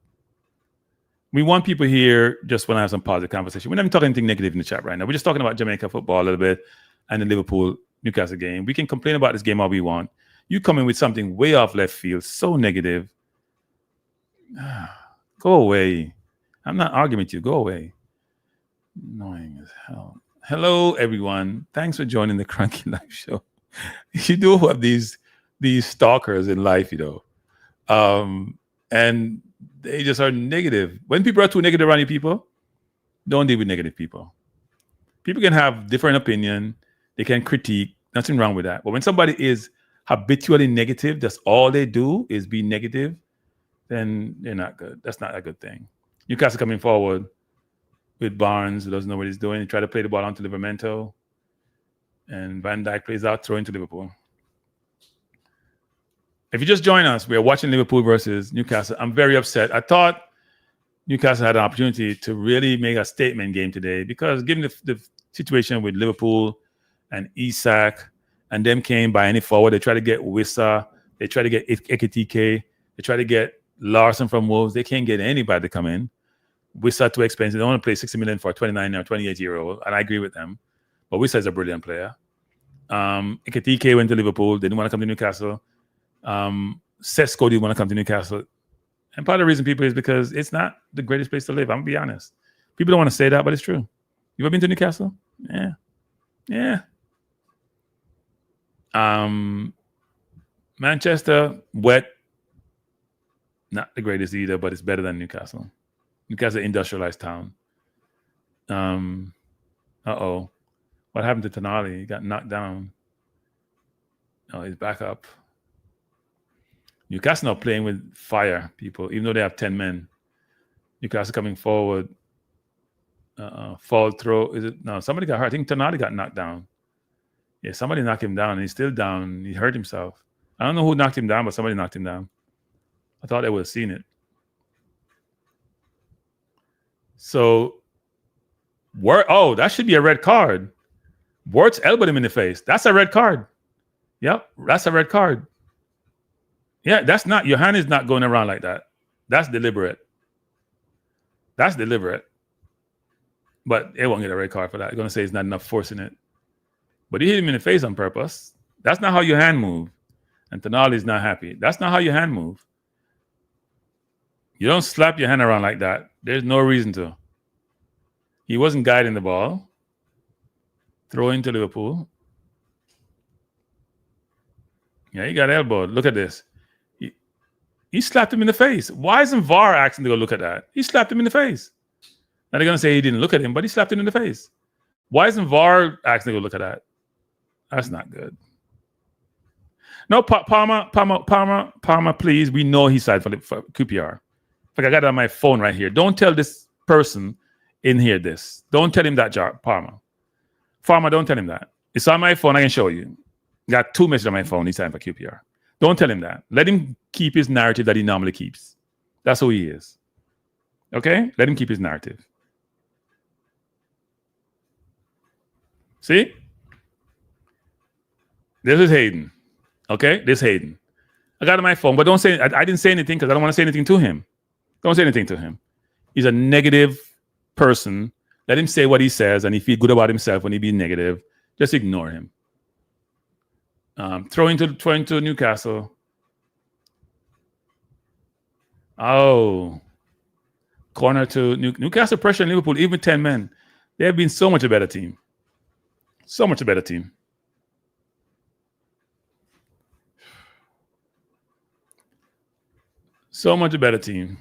Speaker 1: We want people here just want to have some positive conversation. We're not even talking anything negative in the chat right now. We're just talking about Jamaica football a little bit and the Liverpool-Newcastle game. We can complain about this game all we want. You come in with something way off left field, so negative. Go away. I'm not arguing with you. Go away. Annoying as hell. Hello, everyone. Thanks for joining the Cranky Life Show. You do have these stalkers in life, you know. And they just are negative. When people are too negative around you people, don't deal with negative people. People can have different opinion. They can critique. Nothing wrong with that. But when somebody is habitually negative, that's all they do is be negative, then they're not good. That's not a good thing. Newcastle coming forward with Barnes, who doesn't know what he's doing. He tried to play the ball onto Livramento. And Van Dijk plays out, throwing to Liverpool. If you just join us, we are watching Liverpool versus Newcastle. I'm very upset. I thought Newcastle had an opportunity to really make a statement game today because given the situation with Liverpool and Isak and them came by any forward, they try to get Wissa, they try to get Ekitike, they try to get Larson from Wolves. They can't get anybody to come in. Wissa too expensive. They want to play 60 million for a 29 or 28-year-old, and I agree with them. But Wissa is a brilliant player. Ekitike went to Liverpool. They didn't want to come to Newcastle. Sesko didn't want to come to Newcastle. And part of the reason people is because it's not the greatest place to live. I'm going to be honest. People don't want to say that, but it's true. You ever been to Newcastle? Yeah. Manchester, wet. Not the greatest either, but it's better than Newcastle. Newcastle, industrialized town. Uh-oh. What happened to Tonali? He got knocked down. Oh, he's back up. Newcastle now playing with fire, people, even though they have 10 men. Newcastle coming forward. Fall throw. Is it? No, somebody got hurt. I think Tonali got knocked down. Yeah, somebody knocked him down. And he's still down. He hurt himself. I don't know who knocked him down, but somebody knocked him down. I thought they would have seen it. So, that should be a red card. Wirtz elbowed him in the face. That's a red card. Yep, that's a red card. Yeah, that's not, your hand is not going around like that. That's deliberate. But they won't get a red card for that. They're going to say it's not enough force in it. But he hit him in the face on purpose. That's not how your hand move. And Tonali's not happy. That's not how your hand move. You don't slap your hand around like that. There's no reason to. He wasn't guiding the ball. Throw into Liverpool. Yeah, he got elbowed. Look at this. He slapped him in the face. Why isn't VAR asking to go look at that? He slapped him in the face. Now they're going to say he didn't look at him, but he slapped him in the face. Why isn't VAR asking to go look at that? That's not good. No, Palmer, please. We know he's side for QPR. Like I got it on my phone right here. Don't tell this person in here this. Don't tell him that, Palmer. Farmer, don't tell him that. It's on my phone. I can show you. Got 2 messages on my phone. He's signed for QPR. Don't tell him that. Let him keep his narrative that he normally keeps. That's who he is. Okay? Let him keep his narrative. See? This is Hayden. Okay? This is Hayden. I got it on my phone, but don't say, I didn't say anything because I don't want to say anything to him. Don't say anything to him. He's a negative person. Let him say what he says, and he feel good about himself when he be negative. Just ignore him. Throw into Newcastle. Oh. Corner to Newcastle pressure in Liverpool, even 10 men. They have been so much a better team. So much a better team. So much a better team.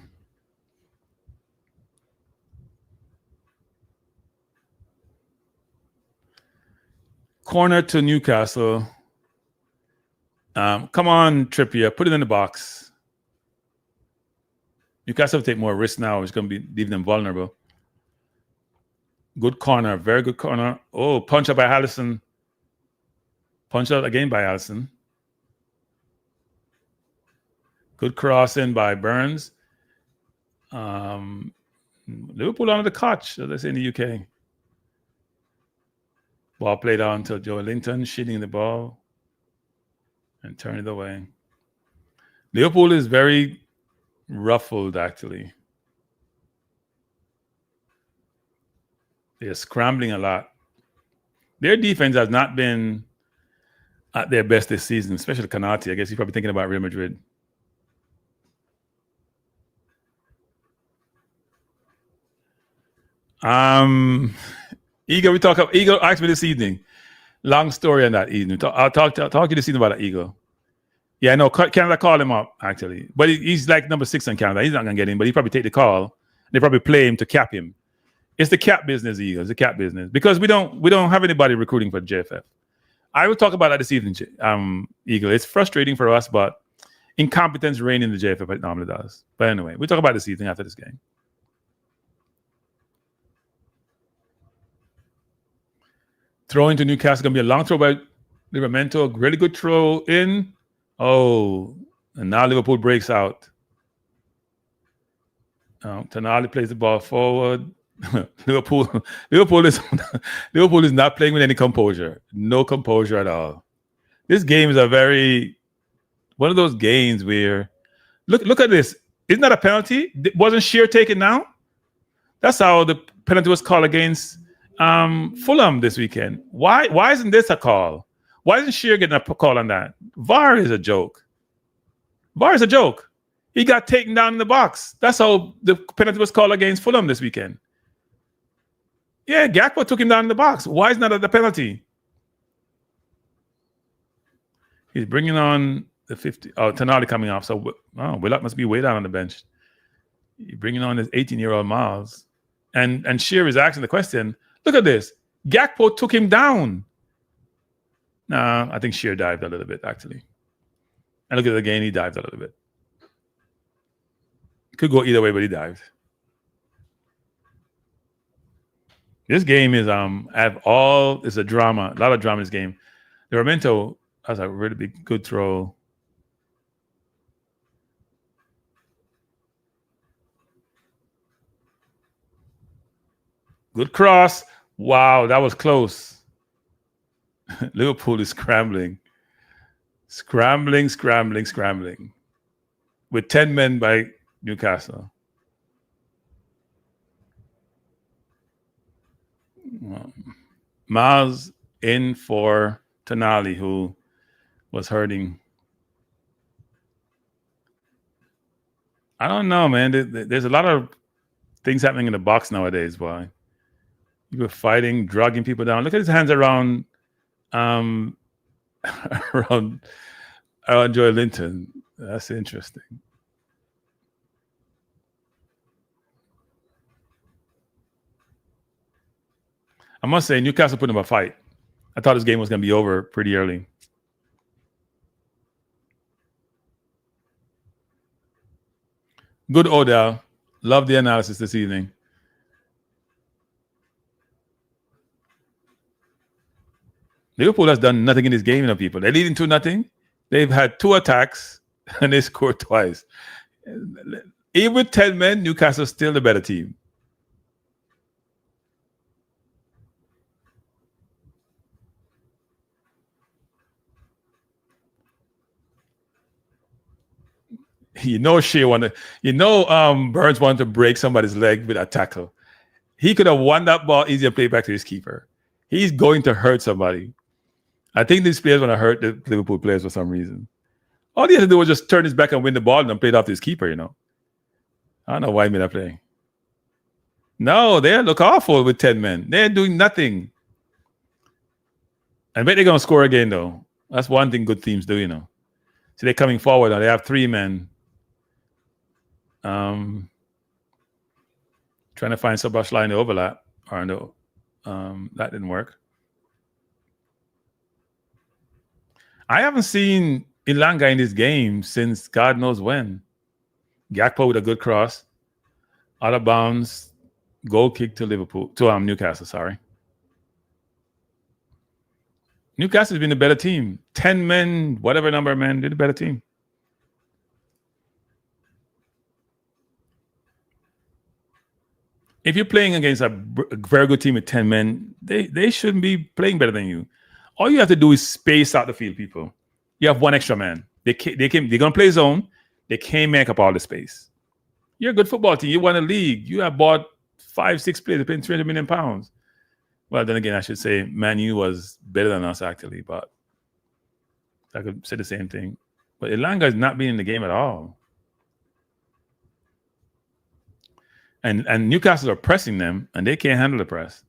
Speaker 1: Corner to Newcastle. Come on, Trippier. Put it in the box. Newcastle will take more risk now. It's going to be leaving them vulnerable. Good corner. Very good corner. Oh, punch up by Allison. Punch out again by Allison. Good crossing by Burns. Liverpool under the clutch, as they say in the UK. Ball played on to Joe Linton, shooting the ball and turn it away. Liverpool is very ruffled, actually. They're scrambling a lot. Their defense has not been at their best this season, especially Kanati. I guess he's probably thinking about Real Madrid. Eagle, Eagle asked me this evening. Long story on that evening. I'll talk to you this evening about that Eagle. Yeah, I know. Canada called him up, actually. But he's like number 6 in Canada. He's not going to get him, but he probably take the call. They probably play him to cap him. It's the cap business, Eagle. It's the cap business. Because we don't have anybody recruiting for JFF. I will talk about that this evening, Eagle. It's frustrating for us, but incompetence reign in the JFF, it normally does. But anyway, we'll talk about this evening after this game. Throw into Newcastle, going to be a long throw by Livramento. Really good throw in. Oh, and now Liverpool breaks out. Tonali plays the ball forward. Liverpool is not playing with any composure. No composure at all. This game is one of those games where look at this. Isn't that a penalty? Wasn't Shearer taken now? That's how the penalty was called against Fulham this weekend. Why isn't this a call? Why isn't Shearer getting a call on that? VAR is a joke. VAR is a joke. He got taken down in the box. That's how the penalty was called against Fulham this weekend. Yeah, Gakpo took him down in the box. Why is not the penalty? He's bringing on the 50. Oh, Tonali coming off. So, Willock must be way down on the bench. He's bringing on this 18-year-old Miles. And Shearer is asking the question, look at this. Gakpo took him down. Nah, I think Shearer dived a little bit, actually. And look at it again, he dived a little bit. Could go either way, but he dived. This game is it's a drama, a lot of drama in this game. Livramento has a really big good throw. Good cross. Wow, that was close. Liverpool is scrambling. Scrambling. With 10 men by Newcastle. Miles in for Tonali, who was hurting. I don't know, man. There's a lot of things happening in the box nowadays, boy. People fighting, drugging people down. Look at his hands around around Joy Linton. That's interesting. I must say, Newcastle put him a fight. I thought this game was going to be over pretty early. Good Odell. Love the analysis this evening. Liverpool has done nothing in this game, people. They're leading 2-0. They've had 2 attacks and they scored twice. Even with 10 men, Newcastle's still the better team. Burns wanted to break somebody's leg with a tackle. He could have won that ball easier, play back to his keeper. He's going to hurt somebody. I think these players want to hurt the Liverpool players for some reason. All he had to do was just turn his back and win the ball and then play it off to his keeper, I don't know why he made that play. No, they look awful with 10 men. They're doing nothing. I bet they're going to score again, though. That's one thing good teams do, So they're coming forward now. They have 3 men. Trying to find Szoboszlai in the overlap. Or no, that didn't work. I haven't seen Ilanga in this game since God knows when. Gakpo with a good cross. Out of bounds. Goal kick to Newcastle, sorry. Newcastle's been a better team. 10 men, whatever number of men, they're the better team. If you're playing against a very good team with 10 men, they shouldn't be playing better than you. All you have to do is space out the field, people. You have 1 extra man. They're going to play zone. They can't make up all the space. You're a good football team. You won a league. You have bought 5-6 players. They're paying £300 million. Well, then again, I should say Man U was better than us, actually. But I could say the same thing. But Ilanga is not being in the game at all. And Newcastle are pressing them, and they can't handle the press.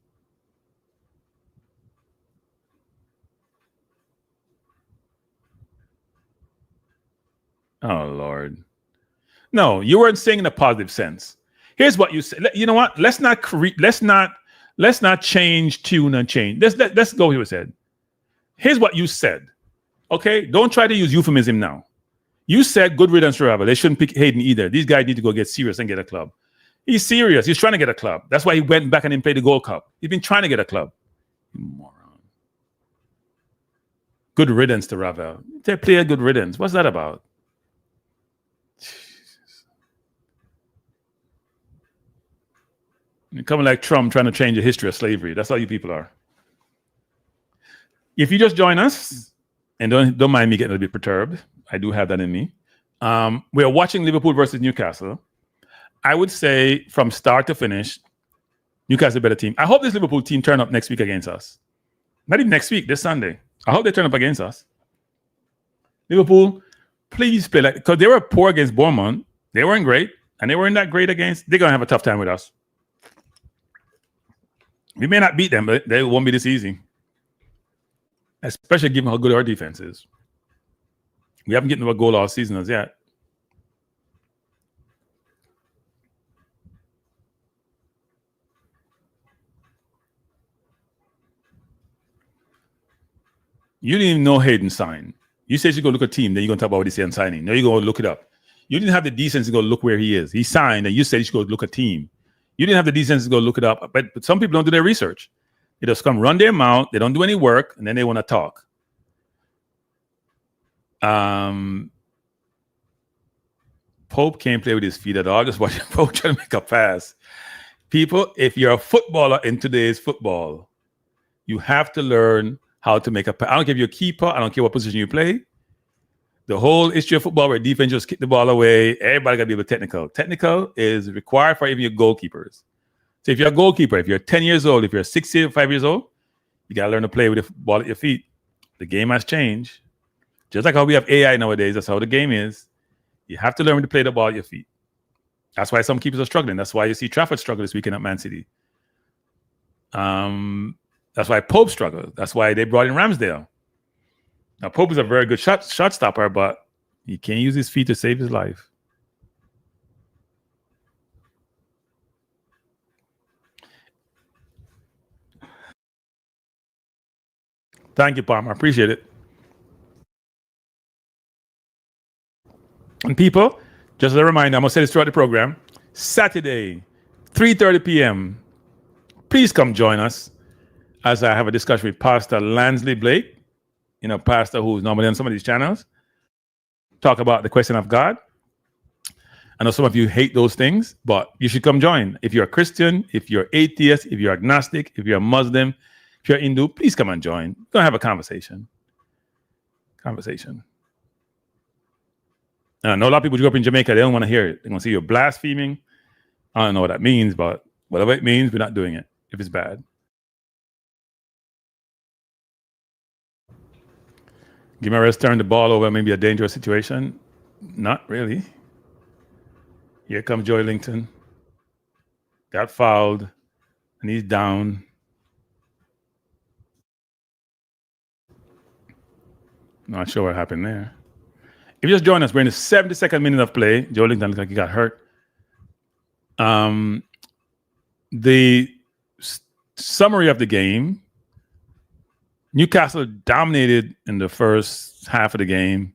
Speaker 1: Oh, Lord. No, you weren't saying in a positive sense. Here's what you said. You know what? Let's not change tune and change. Let's go here. We said. Here's what you said. Okay? Don't try to use euphemism now. You said good riddance to Ravel. They shouldn't pick Hayden either. These guys need to go get serious and get a club. He's serious. He's trying to get a club. That's why he went back and played the Gold Cup. He's been trying to get a club. You moron. Good riddance to Ravel. They play a good riddance. What's that about? Jesus. You're coming like Trump trying to change the history of slavery. That's how you people are. If you just join us, and don't mind me getting a little bit perturbed, I do have that in me. We are watching Liverpool versus Newcastle. I would say from start to finish, Newcastle a better team. I hope this Liverpool team turn up next week against us. Not even next week, this Sunday. I hope they turn up against us. Liverpool, please play like, because they were poor against Bournemouth. They weren't great, and they weren't that great against. They're going to have a tough time with us. We may not beat them, but they won't be this easy. Especially given how good our defense is. We haven't gotten a goal all season as yet. You didn't even know Hayden signed. You said you go look at a team, then you're going to talk about what he said on signing. Now you're going to look it up. You didn't have the decency to go look where he is. He signed, and you said you should go look at a team. You didn't have the decency to go look it up. But some people don't do their research. They just come run their mouth. They don't do any work, and then they want to talk. Pope can't play with his feet at all. Just watch Pope trying to make a pass. People, if you're a footballer in today's football, you have to learn how to make a pass. I don't care if you're a keeper. I don't care what position you play. The whole history of football where defense just kick the ball away. Everybody got to be able to technical. Technical is required for even your goalkeepers. So if you're a goalkeeper, if you're 10 years old, if you're 5 years old, You got to learn to play with the ball at your feet. The game has changed. Just like how we have AI nowadays, that's how the game is. You have to learn to play the ball at your feet. That's why some keepers are struggling. That's why you see Trafford struggle this weekend at Man City. That's why Pope struggled. That's why they brought in Ramsdale. Now, Pope is a very good shot stopper, but he can't use his feet to save his life. Thank you, Palmer. I appreciate it. And people, just as a reminder, I'm going to say this throughout the program. Saturday, 3:30 p.m., please come join us as I have a discussion with Pastor Lansley Blake, pastor who's normally on some of these channels. Talk about the question of God. I know some of you hate those things, but you should come join. If you're a Christian, if you're atheist, if you're agnostic, if you're a Muslim, if you're Hindu, please come and join. We're going to have a conversation. I know a lot of people who grew up in Jamaica, they don't want to hear it. They're going to see you blaspheming. I don't know what that means, but whatever it means, we're not doing it if it's bad. Guimaraes turned the ball over, maybe a dangerous situation. Not really. Here comes Joy Linton. Got fouled, and he's down. Not sure what happened there. If you just join us, we're in the 72nd minute of play. Joe Linton looks like he got hurt. The summary of the game: Newcastle dominated in the first half of the game.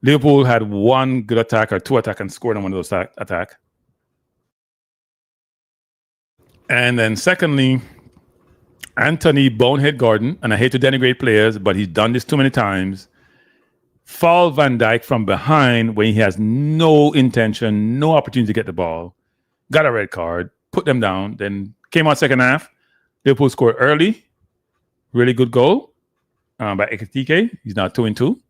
Speaker 1: Liverpool had one good attack or two attacks and scored on one of those attacks. And then secondly, Anthony Bonehead Gordon, and I hate to denigrate players, but he's done this too many times, fouled Van Dijk from behind when he has no intention, no opportunity to get the ball, got a red card, put them down, then came out second half. Liverpool scored early. Really good goal by Ekitike. He's now 2-2.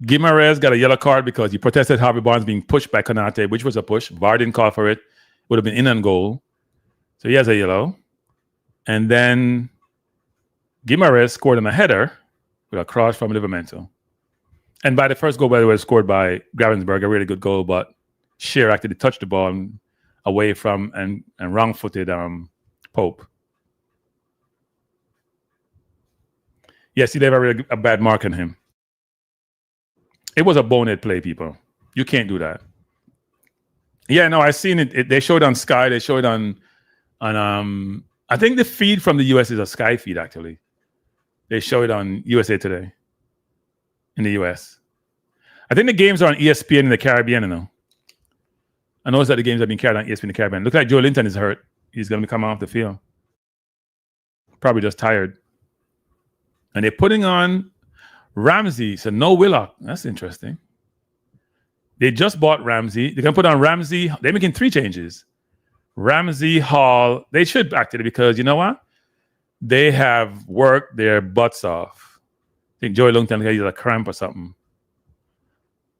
Speaker 1: Guimaraes got a yellow card because he protested Harvey Barnes being pushed by Konate, which was a push. VAR didn't call for it. Would have been in on goal. So he has a yellow. And then Guimaraes scored on a header with a cross from Livramento. And by the first goal, by the way, scored by Gravensberg, a really good goal, but Shearer actually touched the ball away from and wrong-footed Pope. Yes, they have a bad mark on him. It was a bonehead play, people. You can't do that. Yeah, no, I seen it. They showed on Sky. They showed on I think the feed from the US is a Sky feed, actually. They show it on USA Today in the US. I think the games are on ESPN in the Caribbean, I noticed that the games have been carried on ESPN in the Caribbean. Looks like Joe Linton is hurt. He's going to come off the field. Probably just tired. And they're putting on Ramsey. So no Willock. That's interesting. They just bought Ramsey. They're going to put on Ramsey. They're making 3 changes. Ramsey, Hall. They should actually, because you know what? They have worked their butts off. I think Joey Longton has a cramp or something.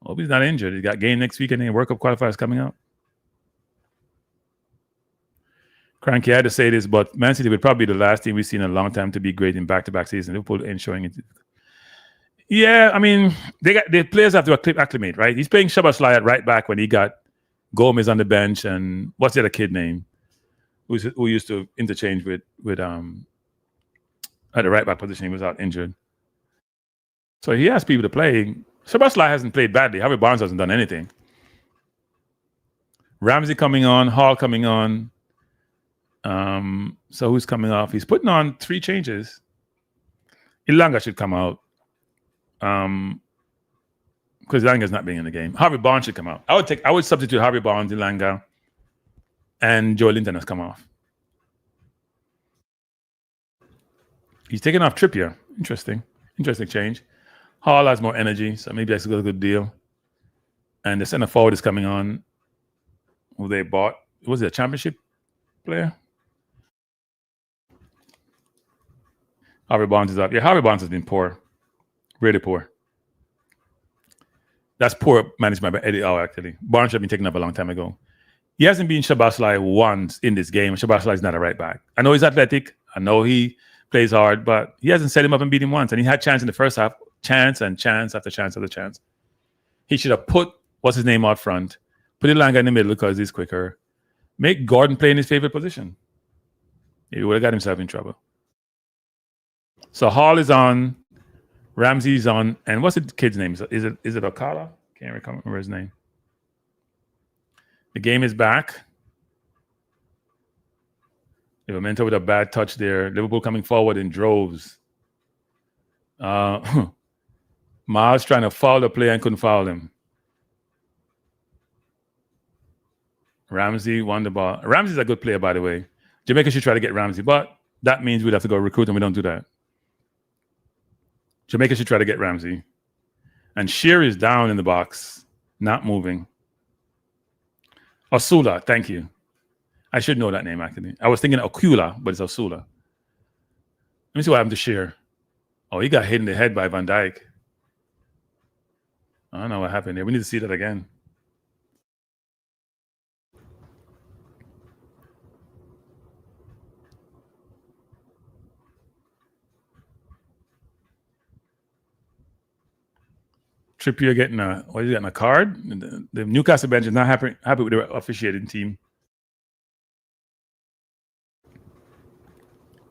Speaker 1: Hope he's not injured. He got game next week and then World Cup qualifiers coming up. Cranky, I had to say this, but Man City would probably be the last team we've seen in a long time to be great in back-to-back seasons. Liverpool ain't showing it. Yeah, I mean, the players have to acclimate, right? He's playing Szoboszlai at right back when he got Gomez on the bench and what's the other kid name who used to interchange with at the right back position. He was out injured. So he has people to play. Szoboszlai hasn't played badly. Harvey Barnes hasn't done anything. Ramsey coming on, Hall coming on. So who's coming off? He's putting on 3 changes. Ilanga should come out. Because Ilanga's not being in the game. Harvey Barnes should come out. I would substitute Harvey Barnes, Ilanga, and Joe Linton has come off. He's taking off Trippier. Interesting change. Hall has more energy, so maybe that's a good deal. And the center forward is coming on, who they bought. Was it a championship player? Harvey Barnes is up. Yeah, Harvey Barnes has been poor. Really poor. That's poor management by Eddie Howe, actually. Barnes should have been taken up a long time ago. He hasn't been Szoboszlai once in this game. Szoboszlai is not a right back. I know he's athletic. I know he plays hard, but he hasn't set him up and beat him once. And he had chance in the first half, chance and chance after chance after chance. He should have put what's his name out front, put Elanga in the middle because he's quicker. Make Gordon play in his favorite position. He would have got himself in trouble. So Hall is on, Ramsey's on, and what's the kid's name? Is it Okala? Can't remember his name. The game is back. Livramento with a bad touch there. Liverpool coming forward in droves. Miles trying to foul the player and couldn't foul him. Ramsey won the ball. Ramsey's a good player, by the way. Jamaica should try to get Ramsey, but that means we'd have to go recruit, and we don't do that. Jamaica should try to get Ramsey. And Shearer is down in the box, not moving. Osula, thank you. I should know that name, actually. I was thinking Okula, but it's Osula. Let me see what happened to Shearer. Oh, he got hit in the head by Van Dijk. I don't know what happened there. We need to see that again. Trippier getting a card. The Newcastle bench is not happy with the officiating team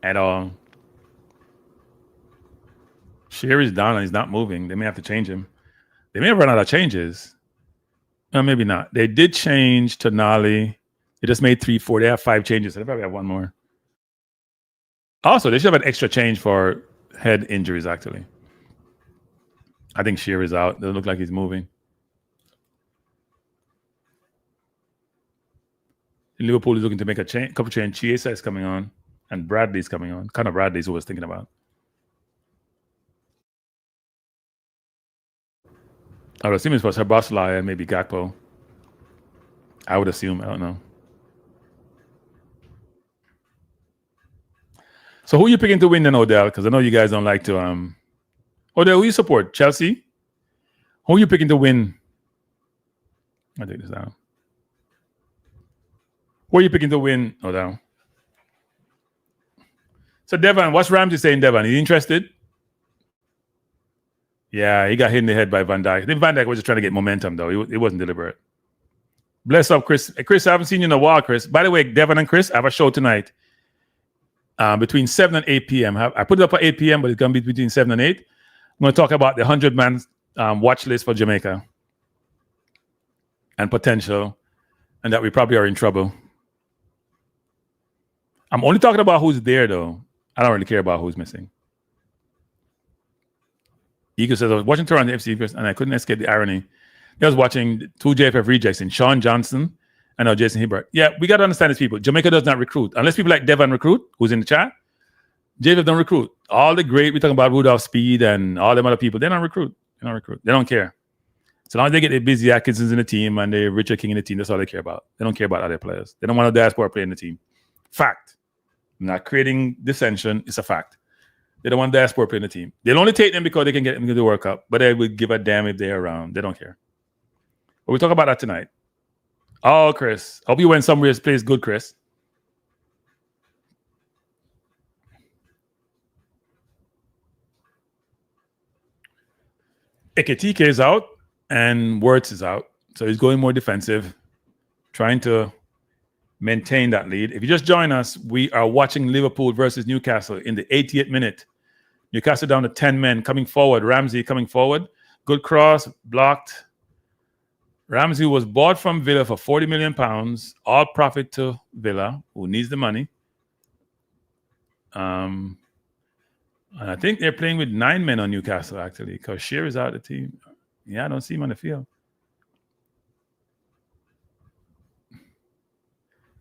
Speaker 1: at all. Shearer is down and he's not moving. They may have to change him. They may have run out of changes. No, maybe not. They did change to Nolly. They just made 3-4. They have 5 changes. So they probably have one more. Also, they should have an extra change for head injuries, actually. I think Shearer is out. Doesn't look like he's moving. Liverpool is looking to make a couple change. Chiesa is coming on, and Bradley's coming on. Kind of Bradley's who I was thinking about. I would assume it's for Szoboszlai and maybe Gakpo. I would assume. I don't know. So who are you picking to win then, Odell? Because I know you guys don't like to Odell, who you support? Chelsea? Who are you picking to win? I'll take this down. Who are you picking to win, Odell? So Devon, what's Ramsey saying, Devon? Are you interested? Yeah, he got hit in the head by Van Dijk. I think Van Dijk was just trying to get momentum, though. It wasn't deliberate. Bless up, Chris. Hey, Chris, I haven't seen you in a while, Chris. By the way, Devon and Chris, I have a show tonight between 7 and 8 p.m. I put it up at 8 p.m., but it's going to be between 7 and 8. I'm going to talk about the 100-man watch list for Jamaica and potential, and that we probably are in trouble. I'm only talking about who's there, though. I don't really care about who's missing. Eagle says, I was watching Toronto FC first, and I couldn't escape the irony. I was watching 2 JFF rejects in Sean Johnson and now Jason Hibbert. Yeah, we got to understand these people. Jamaica does not recruit. Unless people like Devon recruit, who's in the chat, JFF don't recruit. All the great, we're talking about Rudolph Speed and all them other people, they don't recruit. They don't recruit. They don't care. So long as they get the busy Atkinsons in the team and the Richard King in the team, that's all they care about. They don't care about other players. They don't want a diaspora player in the team. Fact. I'm not creating dissension. It's a fact. They don't want diaspora player in the team. They'll only take them because they can get them to the World Cup, but they would give a damn if they're around. They don't care. But we'll talk about that tonight. Oh, Chris. Hope you went somewhere that plays good, Chris. Ekitike is out and Wirtz is out. So he's going more defensive, trying to maintain that lead. If you just join us, we are watching Liverpool versus Newcastle in the 80th minute. Newcastle down to 10 men coming forward. Ramsey coming forward. Good cross, blocked. Ramsey was bought from Villa for £40 million. All profit to Villa, who needs the money. And I think they're playing with 9 men on Newcastle, actually, because Shearer is out of the team. Yeah, I don't see him on the field.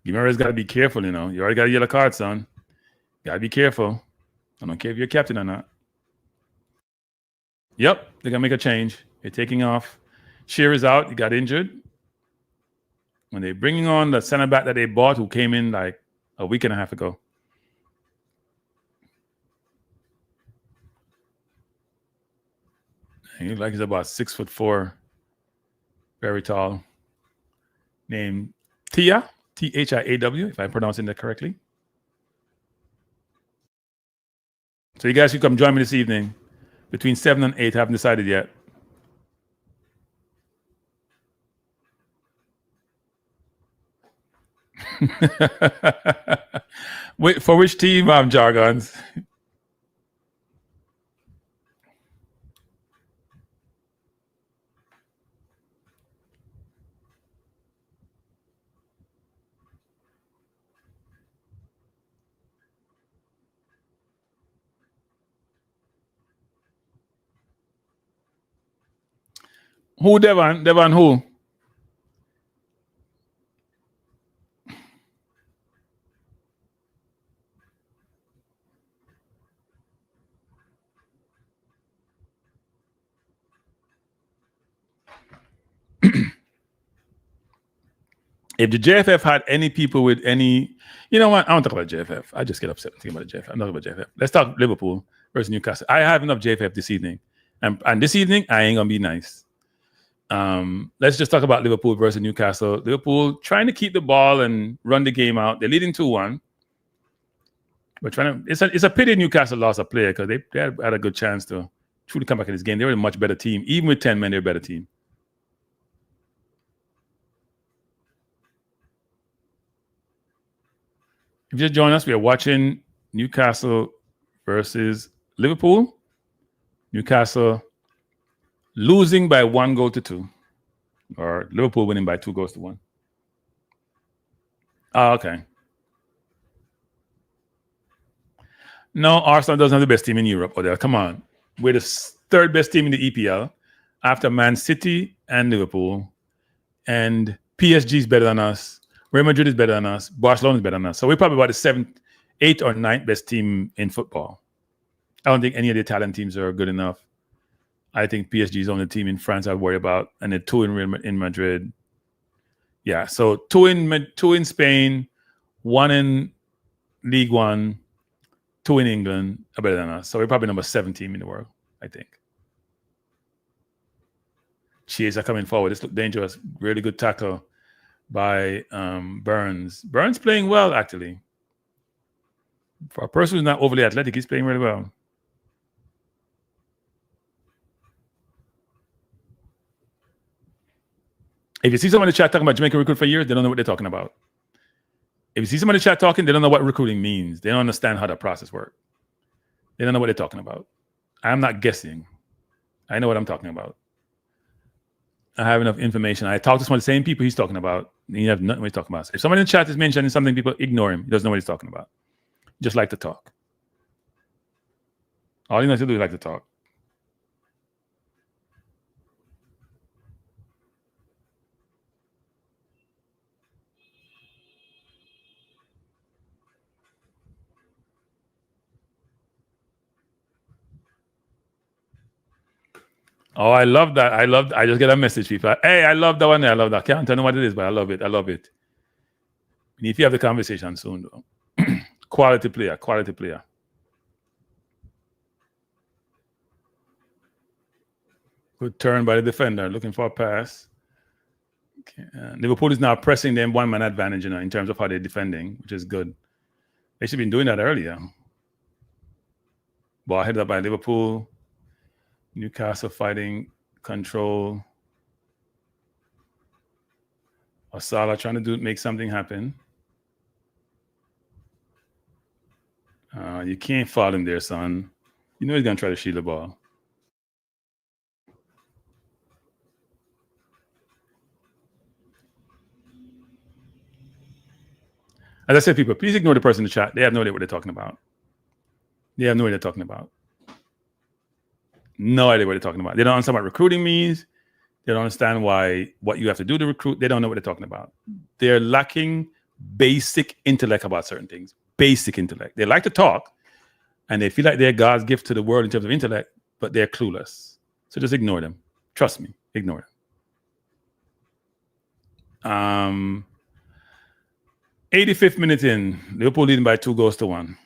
Speaker 1: Guimaraes got to be careful, you know. You already got a yellow card, son. Got to be careful. I don't care if you're captain or not. Yep, they're going to make a change. They're taking off. Shearer is out. He got injured. When they're bringing on the center back that they bought, who came in like a week and a half ago. He looks like he's about 6'4", very tall. Named Tia, Thiaw, if I'm pronouncing that correctly. So you guys can come join me this evening between 7 and 8. I haven't decided yet. Wait, for which team, Jargons? Who, Devon? Devon who? If the JFF had any people with any, you know what? I don't talk about JFF. I just get upset thinking about the JFF. I'm not about JFF. Let's talk Liverpool versus Newcastle. I have enough JFF this evening. And this evening, I ain't going to be nice. Let's just talk about Liverpool versus Newcastle. Liverpool trying to keep the ball and run the game out. They're leading 2-1. But it's a pity Newcastle lost a player because they had a good chance to truly come back in this game. They were a much better team. Even with 10 men, they're a better team. If you just join us, we are watching Newcastle versus Liverpool. Newcastle losing by 1-2, or Liverpool winning by 2-1. Oh, okay. No, Arsenal doesn't have the best team in Europe. Oh, come on. We're the third best team in the EPL after Man City and Liverpool. And PSG is better than us. Real Madrid is better than us. Barcelona is better than us. So we're probably about the 7th, 8th, or 9th best team in football. I don't think any of the Italian teams are good enough. I think PSG is the only team in France I worry about, and then 2 in Madrid. Yeah, so 2 in Spain, 1 in League One, 2 in England are better than us. So we're probably number 7 team in the world, I think. Chiesa are coming forward. This looked dangerous. Really good tackle by Burns. Burns playing well, actually. For a person who's not overly athletic, he's playing really well. If you see someone in the chat talking about Jamaican recruit for years, they don't know what they're talking about. If you see someone in the chat talking, they don't know what recruiting means. They don't understand how that process works. They don't know what they're talking about. I'm not guessing. I know what I'm talking about. I have enough information. I talk to some of the same people he's talking about. You have nothing what he's talking about. If someone in the chat is mentioning something, people ignore him. He doesn't know what he's talking about. Just like to talk. All he knows to do is like to talk. Oh, I love that. I just get a message, people. Hey, I love that one. I love that. Can't tell you what it is, but I love it. I love it. We need to have the conversation soon, though. Quality player. Good turn by the defender, looking for a pass. Okay. Liverpool is now pressing them 1-man advantage, in terms of how they're defending, which is good. They should have been doing that earlier. Ball headed up by Liverpool. Newcastle fighting control. Osala trying to make something happen. You can't foul him there, son. You know he's going to try to shield the ball. As I said, people, please ignore the person in the chat. They have no idea what they're talking about. No idea what they're talking about. They don't understand what recruiting means. They don't understand what you have to do to recruit. They don't know what they're talking about. They're lacking basic intellect about certain things. Basic intellect. They like to talk, and they feel like they're God's gift to the world in terms of intellect, but they're clueless. So just ignore them. Trust me, ignore them. 85th minute in, Liverpool leading by 2-1.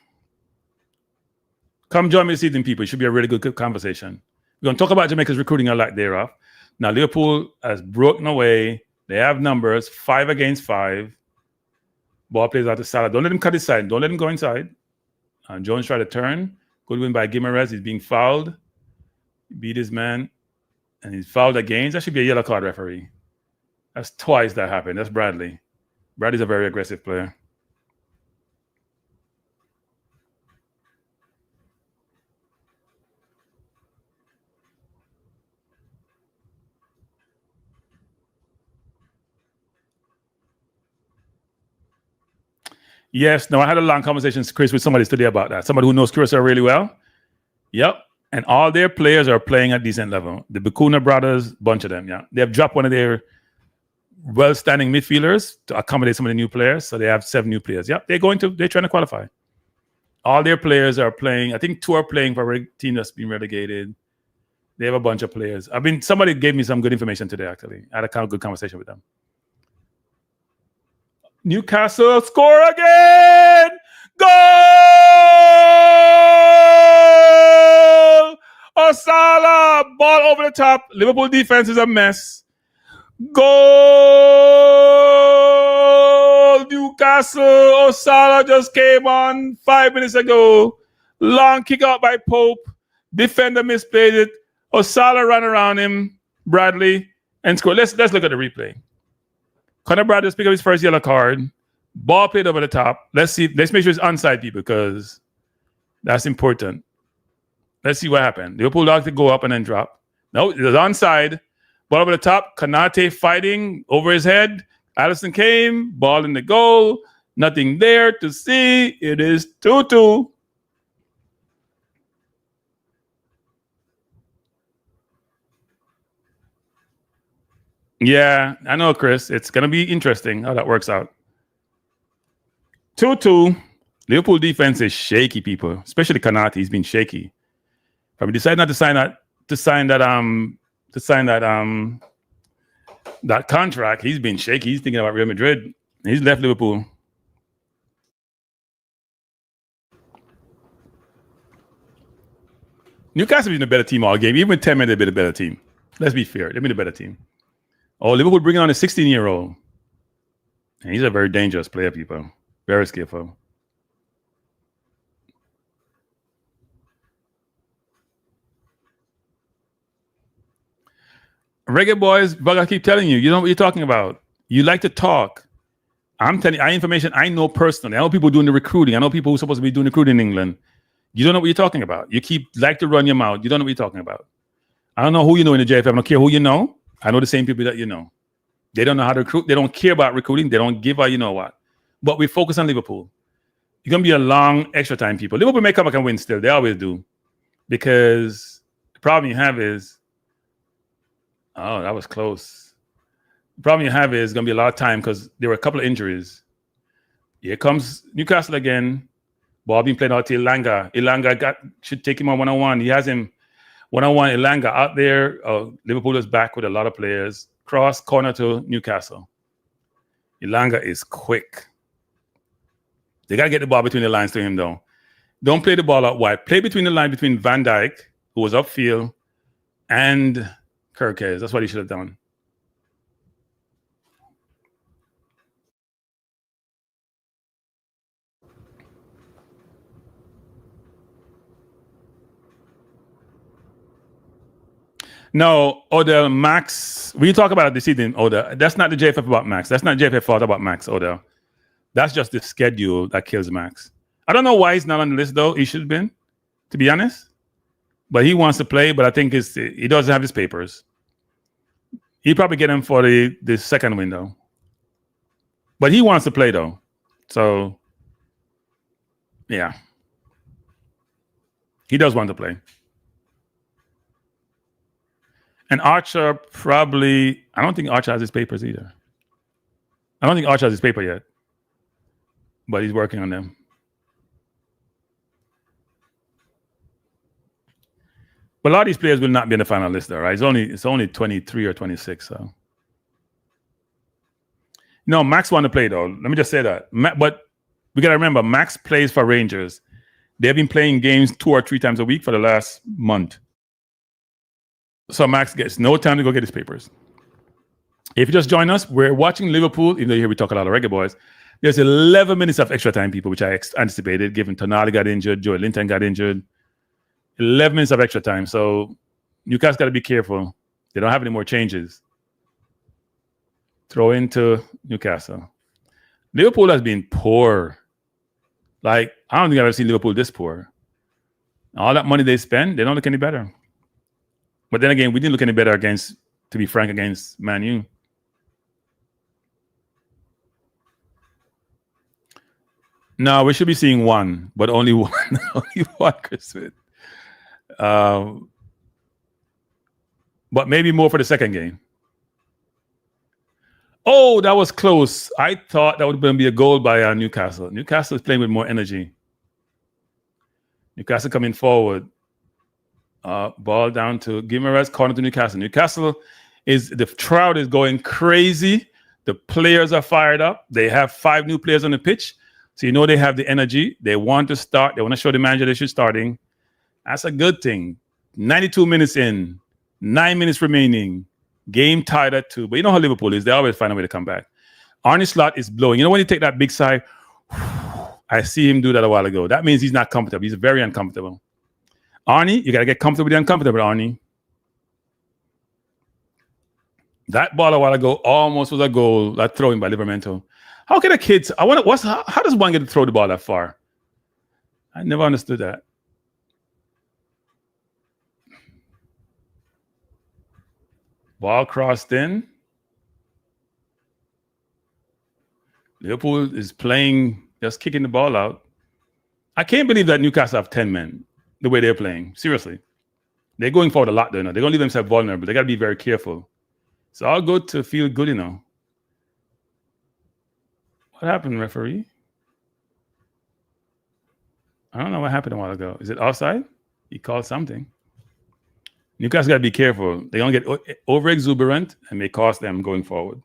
Speaker 1: Come join me this evening, people. It should be a really good conversation. We're going to talk about Jamaica's recruiting a lot thereof. Now, Liverpool has broken away They have numbers, 5 against 5. Ball plays out to Salah. Don't let him cut his side. Don't let him go inside. Jones tried to turn. Good win by Gimenez. He's being fouled. He beat his man. And he's fouled again. That should be a yellow card, referee. That's twice that happened. That's Bradley. Bradley's a very aggressive player. Yes, no, I had a long conversation, Chris, with somebody today about that. Somebody who knows Curacao really well. Yep. And all their players are playing at decent level. The Bakuna brothers, bunch of them, yeah. They have dropped one of their well-standing midfielders to accommodate some of the new players. So they have 7 new players. Yep, they're trying to qualify. All their players are playing. I think 2 are playing for a team that's been relegated. They have a bunch of players. Somebody gave me some good information today, actually. I had a good conversation with them. Newcastle score again! Goal! Osala! Ball over the top. Liverpool defense is a mess. Goal! Newcastle. Osala just came on 5 minutes ago. Long kick out by Pope. Defender misplayed it. Osala ran around him, Bradley, and scored. Let's look at the replay. Conor Bradley picked up his first yellow card. Ball played over the top. Let's make sure it's onside, people, because that's important. Let's see what happened. Liverpool like to go up and then drop. No, it was onside. Ball over the top. Kanate fighting over his head. Allison came. Ball in the goal. Nothing there to see. It is 2-2. Yeah, I know, Chris. It's going to be interesting how that works out. 2-2. Liverpool defense is shaky, people. Especially Kanate. He's been shaky. Probably decided not to sign that contract. He's been shaky. He's thinking about Real Madrid. He's left Liverpool. Newcastle has been a better team all game. Even with 10 minutes, they've been a better team. Let's be fair. They've been a better team. Oh, Liverpool bringing on a 16-year-old. And he's a very dangerous player, people. Very skillful. Reggae boys, but I keep telling you, you know what you're talking about. You like to talk. I'm telling you, information I know personally. I know people doing the recruiting. I know people who are supposed to be doing recruiting in England. You don't know what you're talking about. You like to run your mouth. You don't know what you're talking about. I don't know who you know in the JFF. I don't care who you know. I know the same people that you know. They don't know how to recruit. They don't care about recruiting. They don't give a you know what. But we focus on Liverpool. It's going to be a long extra time, people. Liverpool may come back and win still. They always do. Because the problem you have is, oh, that was close. The problem you have is going to be a lot of time because there were a couple of injuries. Here comes Newcastle again. Ball being played out to Ilanga. Ilanga should take him on one-on-one. He has him one-on-one. Ilanga out there. Liverpool is back with a lot of players. Cross corner to Newcastle. Ilanga is quick. They got to get the ball between the lines to him, though. Don't play the ball out wide. Play between the line between Van Dijk, who was upfield, and Kirkes. That's what he should have done. No, Odell, Max. We talk about it this evening, Odell. That's not the JFF about Max. That's not JFF fault about Max, Odell. That's just the schedule that kills Max. I don't know why he's not on the list, though. He should have been, to be honest. But he wants to play, but I think he doesn't have his papers. He'd probably get him for the second window. But he wants to play, though. So, yeah. He does want to play. And Archer probably, I don't think Archer has his papers either. I don't think Archer has his paper yet. But he's working on them. But a lot of these players will not be in the final list, though, right? It's only 23 or 26. So, no, Max want to play though. Let me just say that. But we got to remember, Max plays for Rangers. They've been playing games 2 or 3 times a week for the last month. So Max gets no time to go get his papers. If you just join us, we're watching Liverpool, even though you hear we talk a lot of reggae boys. There's 11 minutes of extra time, people, which I anticipated, given Tonali got injured, Joe Linton got injured. 11 minutes of extra time. So Newcastle got to be careful. They don't have any more changes. Throw into Newcastle. Liverpool has been poor. Like, I don't think I've ever seen Liverpool this poor. All that money they spend, they don't look any better. But then again, we didn't look any better against, to be frank, against Man U. No, we should be seeing one, but only one. Only one, Chris Smith. But maybe more for the second game. Oh, that was close. I thought that would be a goal by Newcastle. Newcastle is playing with more energy. Newcastle coming forward. Ball down to Guimaraes, corner to Newcastle. Newcastle the crowd is going crazy. The players are fired up. They have 5 new players on the pitch. So you know they have the energy. They want to start. They want to show the manager they should starting. That's a good thing. 92 minutes in, 9 minutes remaining. Game tied at 2. But you know how Liverpool is. They always find a way to come back. Arne Slot is blowing. You know when you take that big sigh? I see him do that a while ago. That means he's not comfortable. He's very uncomfortable. Arne, you got to get comfortable with the uncomfortable, Arne. That ball a while ago almost was a goal. That throw in by Livramento. How can a kid? How does one get to throw the ball that far? I never understood that. Ball crossed in. Liverpool is playing, just kicking the ball out. I can't believe that Newcastle have 10 men the way they're playing. Seriously. They're going forward a lot, though. They're going to leave themselves vulnerable. They got to be very careful. It's all good to feel good, you know. What happened, referee? I don't know what happened a while ago. Is it offside? He called something. Newcastle got to be careful. They're going to get over exuberant and may cost them going forward.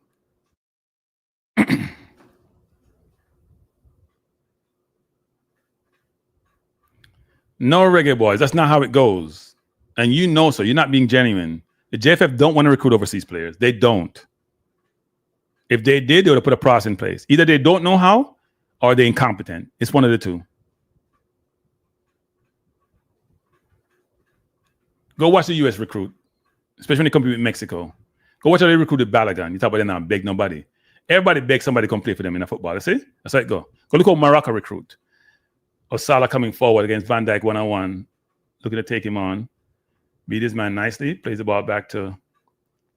Speaker 1: No, reggae boys. That's not how it goes. And you know so. You're not being genuine. The JFF don't want to recruit overseas players. They don't. If they did, they would have put a process in place. Either they don't know how or they're incompetent. It's one of the two. Go watch the U.S. recruit, especially when they compete with Mexico. Go watch how they recruited Balogun. You talk about them now, beg nobody. Everybody begs somebody to come play for them in a football. You see? That's how it go. Go look at Morocco recruit. Osala coming forward against Van Dijk one-on-one. Looking to take him on. Beat his man nicely. Plays the ball back to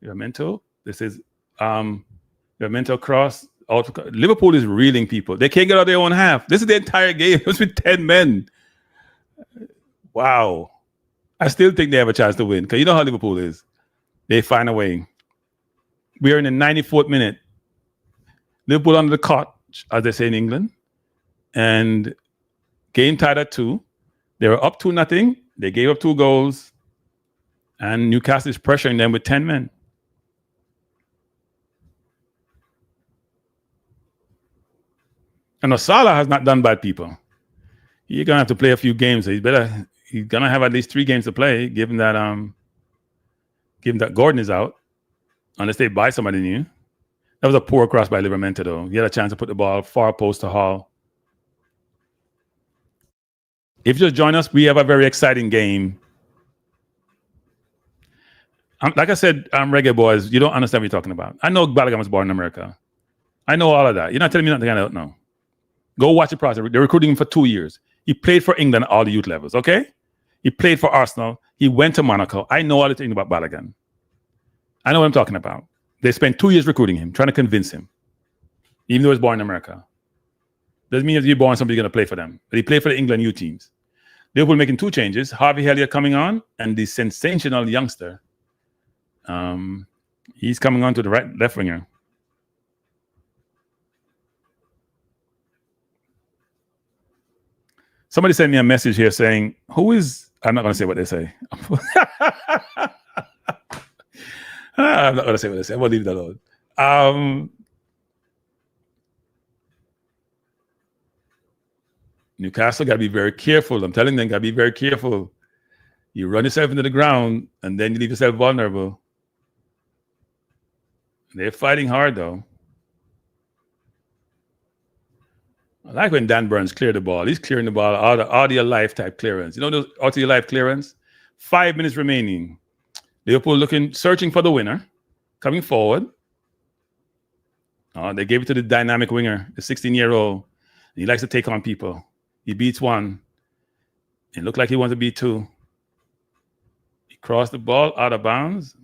Speaker 1: Livramento. This is Livramento cross. Liverpool is reeling, people. They can't get out of their own half. This is the entire game. It was with 10 men. Wow. I still think they have a chance to win because you know how Liverpool is. They find a way. We are in the 94th minute. Liverpool under the cot, as they say in England. And game tied at 2. They were up 2-0. They gave up 2 goals. And Newcastle is pressuring them with 10 men. And Osala has not done bad, people. He's going to have to play a few games. So he's going to have at least 3 games to play, given that Gordon is out, unless they buy somebody new. That was a poor cross by Livramento, though. He had a chance to put the ball far post to Hall. If you just join us, we have a very exciting game. Like I said, reggae boys, you don't understand what you're talking about. I know Balogun was born in America. I know all of that. You're not telling me nothing I don't know. Go watch the process. They're recruiting him for 2 years. He played for England at all the youth levels, okay? He played for Arsenal. He went to Monaco. I know all the things about Balogun. I know what I'm talking about. They spent 2 years recruiting him, trying to convince him, even though he was born in America. Doesn't mean if you're born, somebody's going to play for them. But he played for the England youth teams. Liverpool making 2 changes. Harvey Elliott coming on, and the sensational youngster. He's coming on to the left winger. Somebody sent me a message here saying, who is... I'm not going to say what they say. I'm not going to say what they say. I'm going to leave that alone. Newcastle got to be very careful. I'm telling them, got to be very careful. You run yourself into the ground, and then you leave yourself vulnerable. They're fighting hard, though. I like when Dan Burns cleared the ball. He's clearing the ball out of your life type clearance. You know those out of your life clearance? 5 minutes remaining. Liverpool searching for the winner, coming forward. They gave it to the dynamic winger, the 16-year-old. He likes to take on people. He beats one. It looked like he wants to beat two. He crossed the ball out of bounds.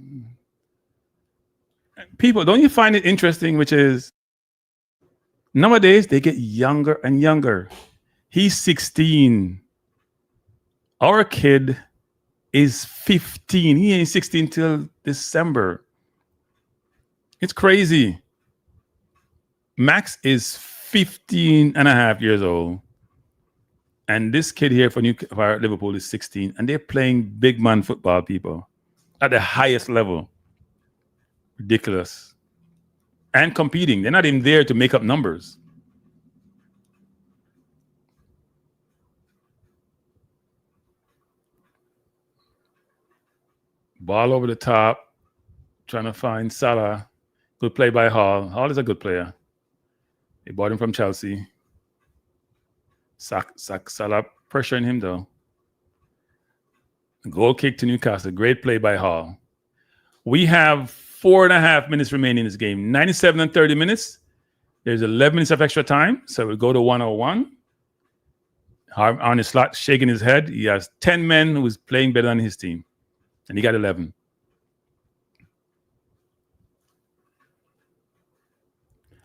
Speaker 1: People, don't you find it interesting, which is nowadays they get younger and younger. He's 16. Our kid is 15. He ain't 16 till December. It's crazy. Max is 15 and a half years old. And this kid here for Liverpool is 16. And they're playing big man football, people, at the highest level. Ridiculous. And competing. They're not even there to make up numbers. Ball over the top. Trying to find Salah. Good play by Hall. Hall is a good player. They bought him from Chelsea. Salah pressuring him, though. Goal kick to Newcastle. Great play by Hall. We have 4.5 minutes remaining in this game. 97 and 30 minutes. There's 11 minutes of extra time. So we'll go to 101. Arne Slot shaking his head. He has 10 men who's playing better than his team. And he got 11.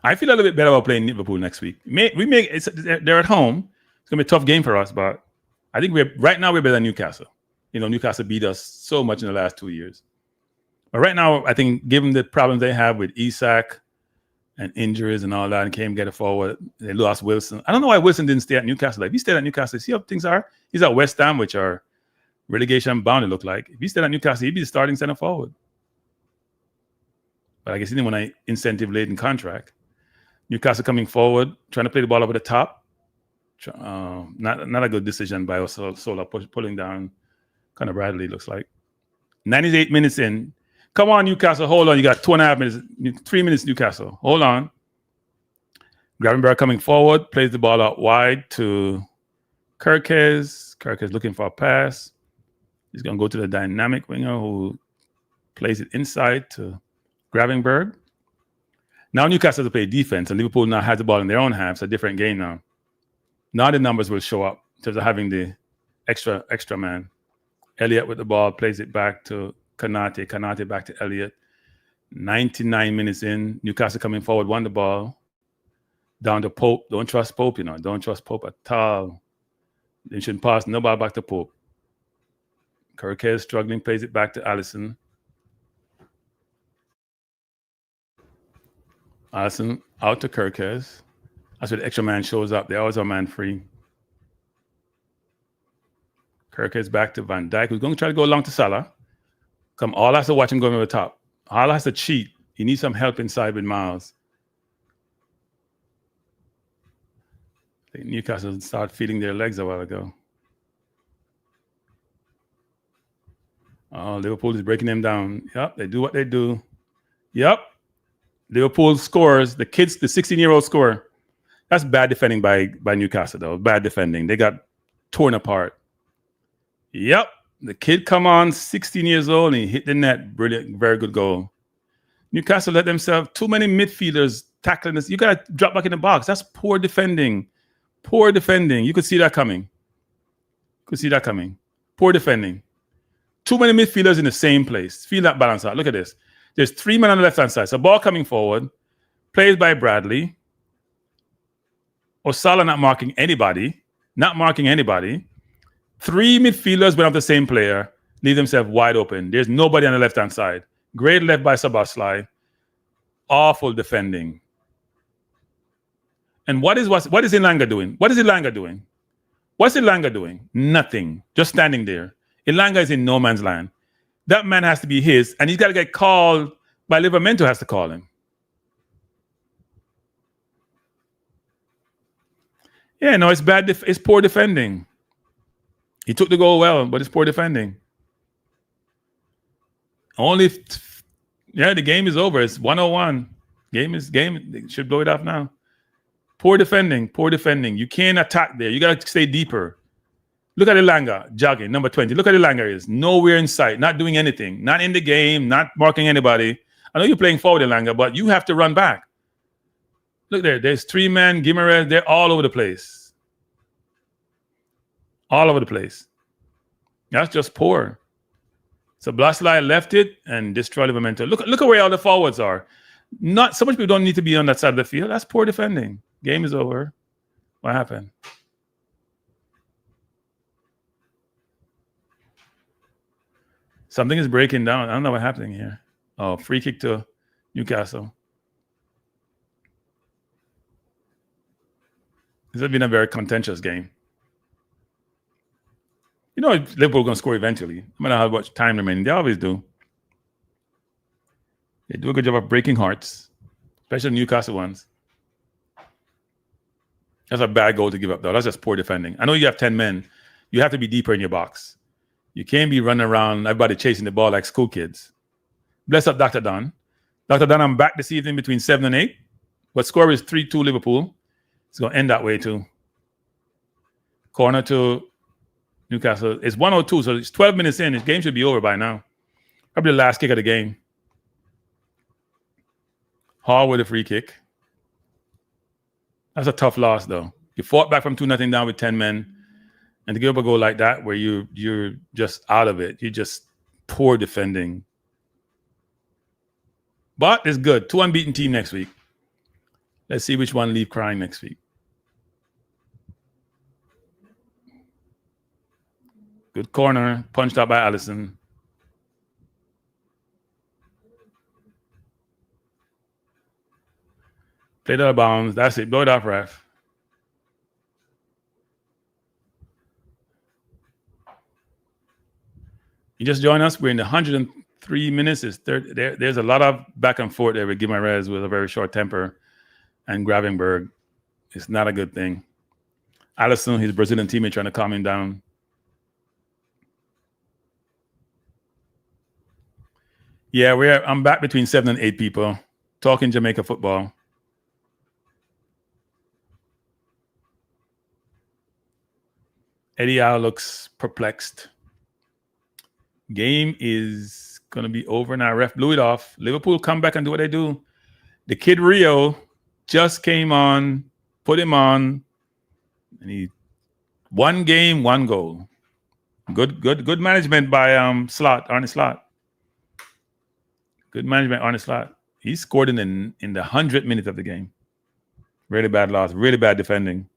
Speaker 1: I feel a little bit better about playing Liverpool next week. They're at home. It's gonna be a tough game for us, but I think right now we're better than Newcastle. You know, Newcastle beat us so much in the last 2 years. But right now, I think given the problems they have with Isak and injuries and all that, and can't get it forward, they lost Wilson. I don't know why Wilson didn't stay at Newcastle. Like, if he stayed at Newcastle, see how things are. He's at West Ham, which are relegation bound. It look like if he stayed at Newcastle, he'd be the starting center forward. But I guess he didn't want an incentive-laden contract. Newcastle coming forward, trying to play the ball over the top. Not a good decision by Osola pulling down Conor Bradley, looks like. 98 minutes in. Come on, Newcastle, hold on. You got 2.5 minutes, 3 minutes, Newcastle. Hold on. Gravenberg coming forward, plays the ball out wide to Kirkes. Kirkes looking for a pass. He's going to go to the dynamic winger who plays it inside to Gravenberg. Now Newcastle has to play defense, and Liverpool now has the ball in their own half. It's a different game now. Now the numbers will show up in terms of having the extra man. Elliott with the ball, plays it back to Konate. Konate back to Elliott. 99 minutes in. Newcastle coming forward, won the ball. Down to Pope. Don't trust Pope, Don't trust Pope at all. They shouldn't pass no ball back to Pope. Kirkes struggling, plays it back to Alisson. Alisson out to Kirkes. That's where the extra man shows up. They always are man free. Kirkes back to Van Dijk, who's going to try to go along to Salah. All has to watch him going over the top. All has to cheat. He needs some help inside with Miles. I think Newcastle started feeding their legs a while ago. Oh, Liverpool is breaking them down. Yep, they do what they do. Yep. Liverpool scores. The 16-year-old score. That's bad defending by Newcastle, though. Bad defending. They got torn apart. Yep. The kid come on, 16 years old, and he hit the net. Brilliant. Very good goal. Newcastle let themselves, too many midfielders tackling this. You got to drop back in the box. That's poor defending. Poor defending. You could see that coming. Poor defending. Too many midfielders in the same place. Feel that balance out. Look at this. There's 3 men on the left-hand side. So ball coming forward. Plays by Bradley. Osala not marking anybody. 3 midfielders went off the same player. Leave themselves wide open. There's nobody on the left-hand side. Great left by Szoboszlai. Awful defending. And what is Elanga doing? What's Elanga doing? Nothing. Just standing there. Elanga is in no man's land. That man has to be his, and he's got to get called by Livramento has to call him. Yeah, no, it's bad. It's poor defending. He took the goal well, but it's poor defending. Only Yeah, the game is over. It's 101. Game. They should blow it off now. Poor defending. You can't attack there. You got to stay deeper. Look at Elanga jogging, number 20. Look at Elanga is nowhere in sight, not doing anything, not in the game, not marking anybody. I know you're playing forward, Elanga, but you have to run back. Look there. There's 3 men, Guimaraes. They're all over the place. All over the place. That's just poor. So Blassley left it and destroyed the momentum. Look at where all the forwards are. Not so much people don't need to be on that side of the field. That's poor defending. Game is over. What happened? Something is breaking down. I don't know what's happening here. Oh, free kick to Newcastle. This has been a very contentious game. You know, Liverpool going to score eventually. No matter how much time remaining. They always do. They do a good job of breaking hearts, especially the Newcastle ones. That's a bad goal to give up, though. That's just poor defending. I know you have 10 men. You have to be deeper in your box. You can't be running around, everybody chasing the ball like school kids. Bless up Dr. Don. Dr. Don, I'm back this evening between 7 and 8. But score is 3-2 Liverpool. It's going to end that way, too. Corner to Newcastle. It's 1:02, so it's 12 minutes in. This game should be over by now. Probably the last kick of the game. Hall with a free kick. That's a tough loss, though. You fought back from 2-0 down with 10 men. And to give up a goal like that, where you're just out of it, you're just poor defending. But it's good. 2 unbeaten team next week. Let's see which one leave crying next week. Good corner, punched out by Alisson. Played out of bounds. That's it. Blow it off, ref. You just join us. We're in the 103 minutes. There's a lot of back and forth there with Guimaraes with a very short temper and Gravenberg. It's not a good thing. Alisson, his Brazilian teammate, trying to calm him down. Yeah, I'm back between 7 and 8 people talking Jamaica football. Eddie Howe looks perplexed. Game is going to be over now. Ref blew it off. Liverpool come back and do what they do. The kid Rio just came on, put him on, and he 1 game, 1 goal. Good management by Arne Slot. Good management, Arne Slot. He scored in the 100th minute of the game. Really bad loss. Really bad defending.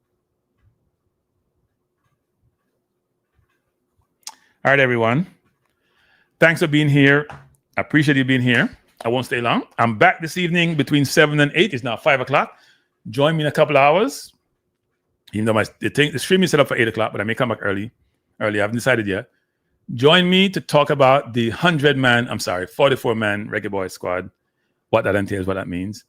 Speaker 1: All right, everyone. Thanks for being here. I appreciate you being here. I won't stay long. I'm back this evening between 7 and 8. It's now 5 o'clock. Join me in a couple of hours. Even though the stream is set up for 8 o'clock, but I may come back early. I haven't decided yet. Join me to talk about the 44-man Reggae Boys squad, what that entails, what that means.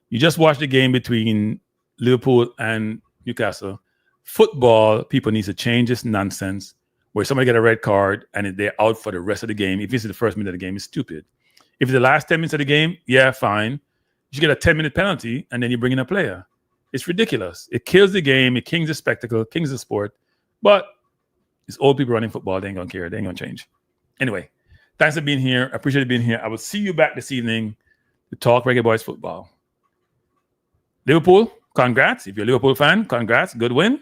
Speaker 1: You just watched the game between Liverpool and Newcastle. Football, people need to change this nonsense where somebody get a red card and they're out for the rest of the game. If it's the first minute of the game, it's stupid. If it's the last 10 minutes of the game, yeah, fine. You should get a 10-minute penalty and then you bring in a player. It's ridiculous. It kills the game. It kings the spectacle, kings the sport. But it's old people running football. They ain't going to care. They ain't going to change. Anyway, thanks for being here. I appreciate you being here. I will see you back this evening to talk Reggae Boys football. Liverpool, congrats. If you're a Liverpool fan, congrats. Good win.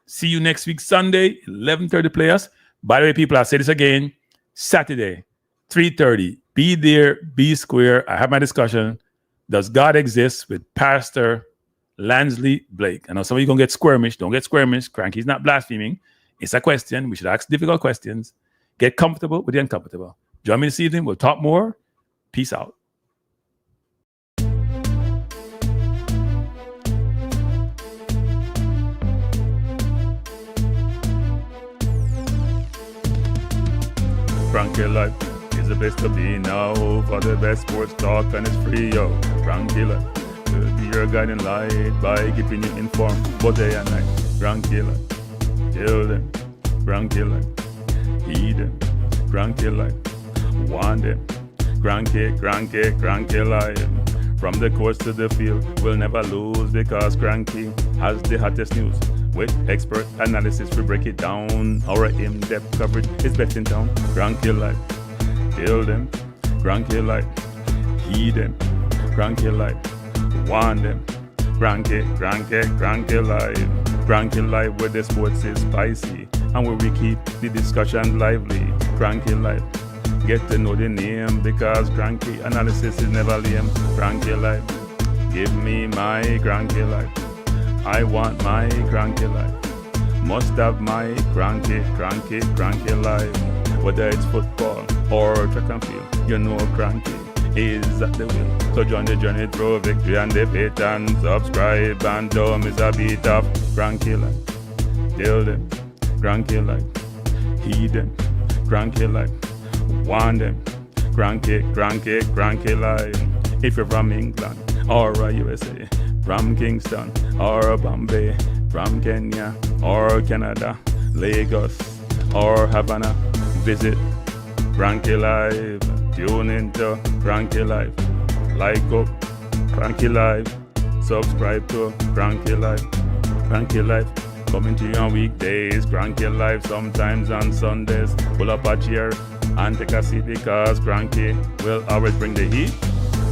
Speaker 1: See you next week, Sunday, 11:30 playoffs. By the way, people, I'll say this again. Saturday, 3:30. Be there, be square. I have my discussion. Does God exist with Pastor Lansley Blake? I know some of you going to get squirmish. Don't get squirmish. Cranky's not blaspheming. It's a question. We should ask difficult questions. Get comfortable with the uncomfortable. Join me this evening. We'll talk more. Peace out. Frankie Life is the best to be now. For the best sports talk and it's free, yo. Frankie Life will be your guiding light by keeping you informed both day and night. Frankie Life, tell them. Frankie Life, heed them. Frankie Life, want them. Cranky live. From the course to the field, we'll never lose because Cranky has the hottest news. With expert analysis, we break it down. Our in-depth coverage is best in town. Cranky live. Kill them. Cranky live. Heed them. Cranky live. Want them. Cranky live. Cranky live where the sports is spicy and where we keep the discussion lively. Cranky live. Get to know the name because Cranky analysis is never lame. Cranky live. Give me my Cranky live. I want my Cranky live. Must have my Cranky live. Whether it's football or track and field, you know Cranky is at the wheel. So join the journey through victory and defeat and subscribe and don't miss a beat of Cranky live. Kill them, Cranky live. Heed them, Cranky live. Want them, Cranky live. If you're from England or USA, from Kingston or Bombay, from Kenya or Canada, Lagos or Havana, visit Cranky live. Tune into Cranky live. Like up Cranky live. Subscribe to Cranky live. Cranky live. Coming to you on weekdays. Cranky live sometimes on Sundays. Pull up a chair and take a seat because Cranky will always bring the heat.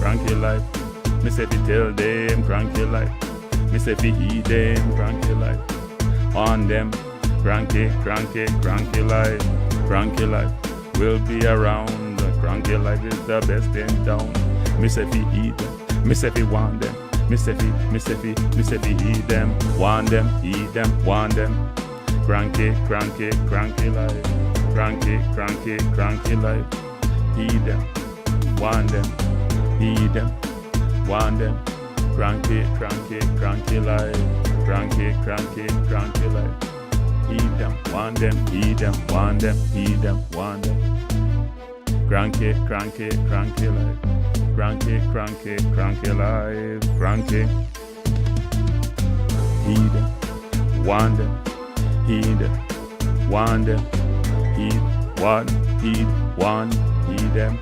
Speaker 1: Cranky live. Me say fi tell them Cranky live. Me say fi heed them Cranky live. On them Cranky live. Cranky live will be around. Cranky live is the best in town. Me say fi heed them. Me say fi want them. Me say fi heed them. Want them, heed them, want them. Cranky live. Cranky live. Heed them, want them, heed them, want them. Cranky live. Cranky live. Heed them, want them, heed them, want them, heed them, want them. Cranky live. Cranky live. Cranky. Heed them, want them, heed them, want them. Heed, want, heed them.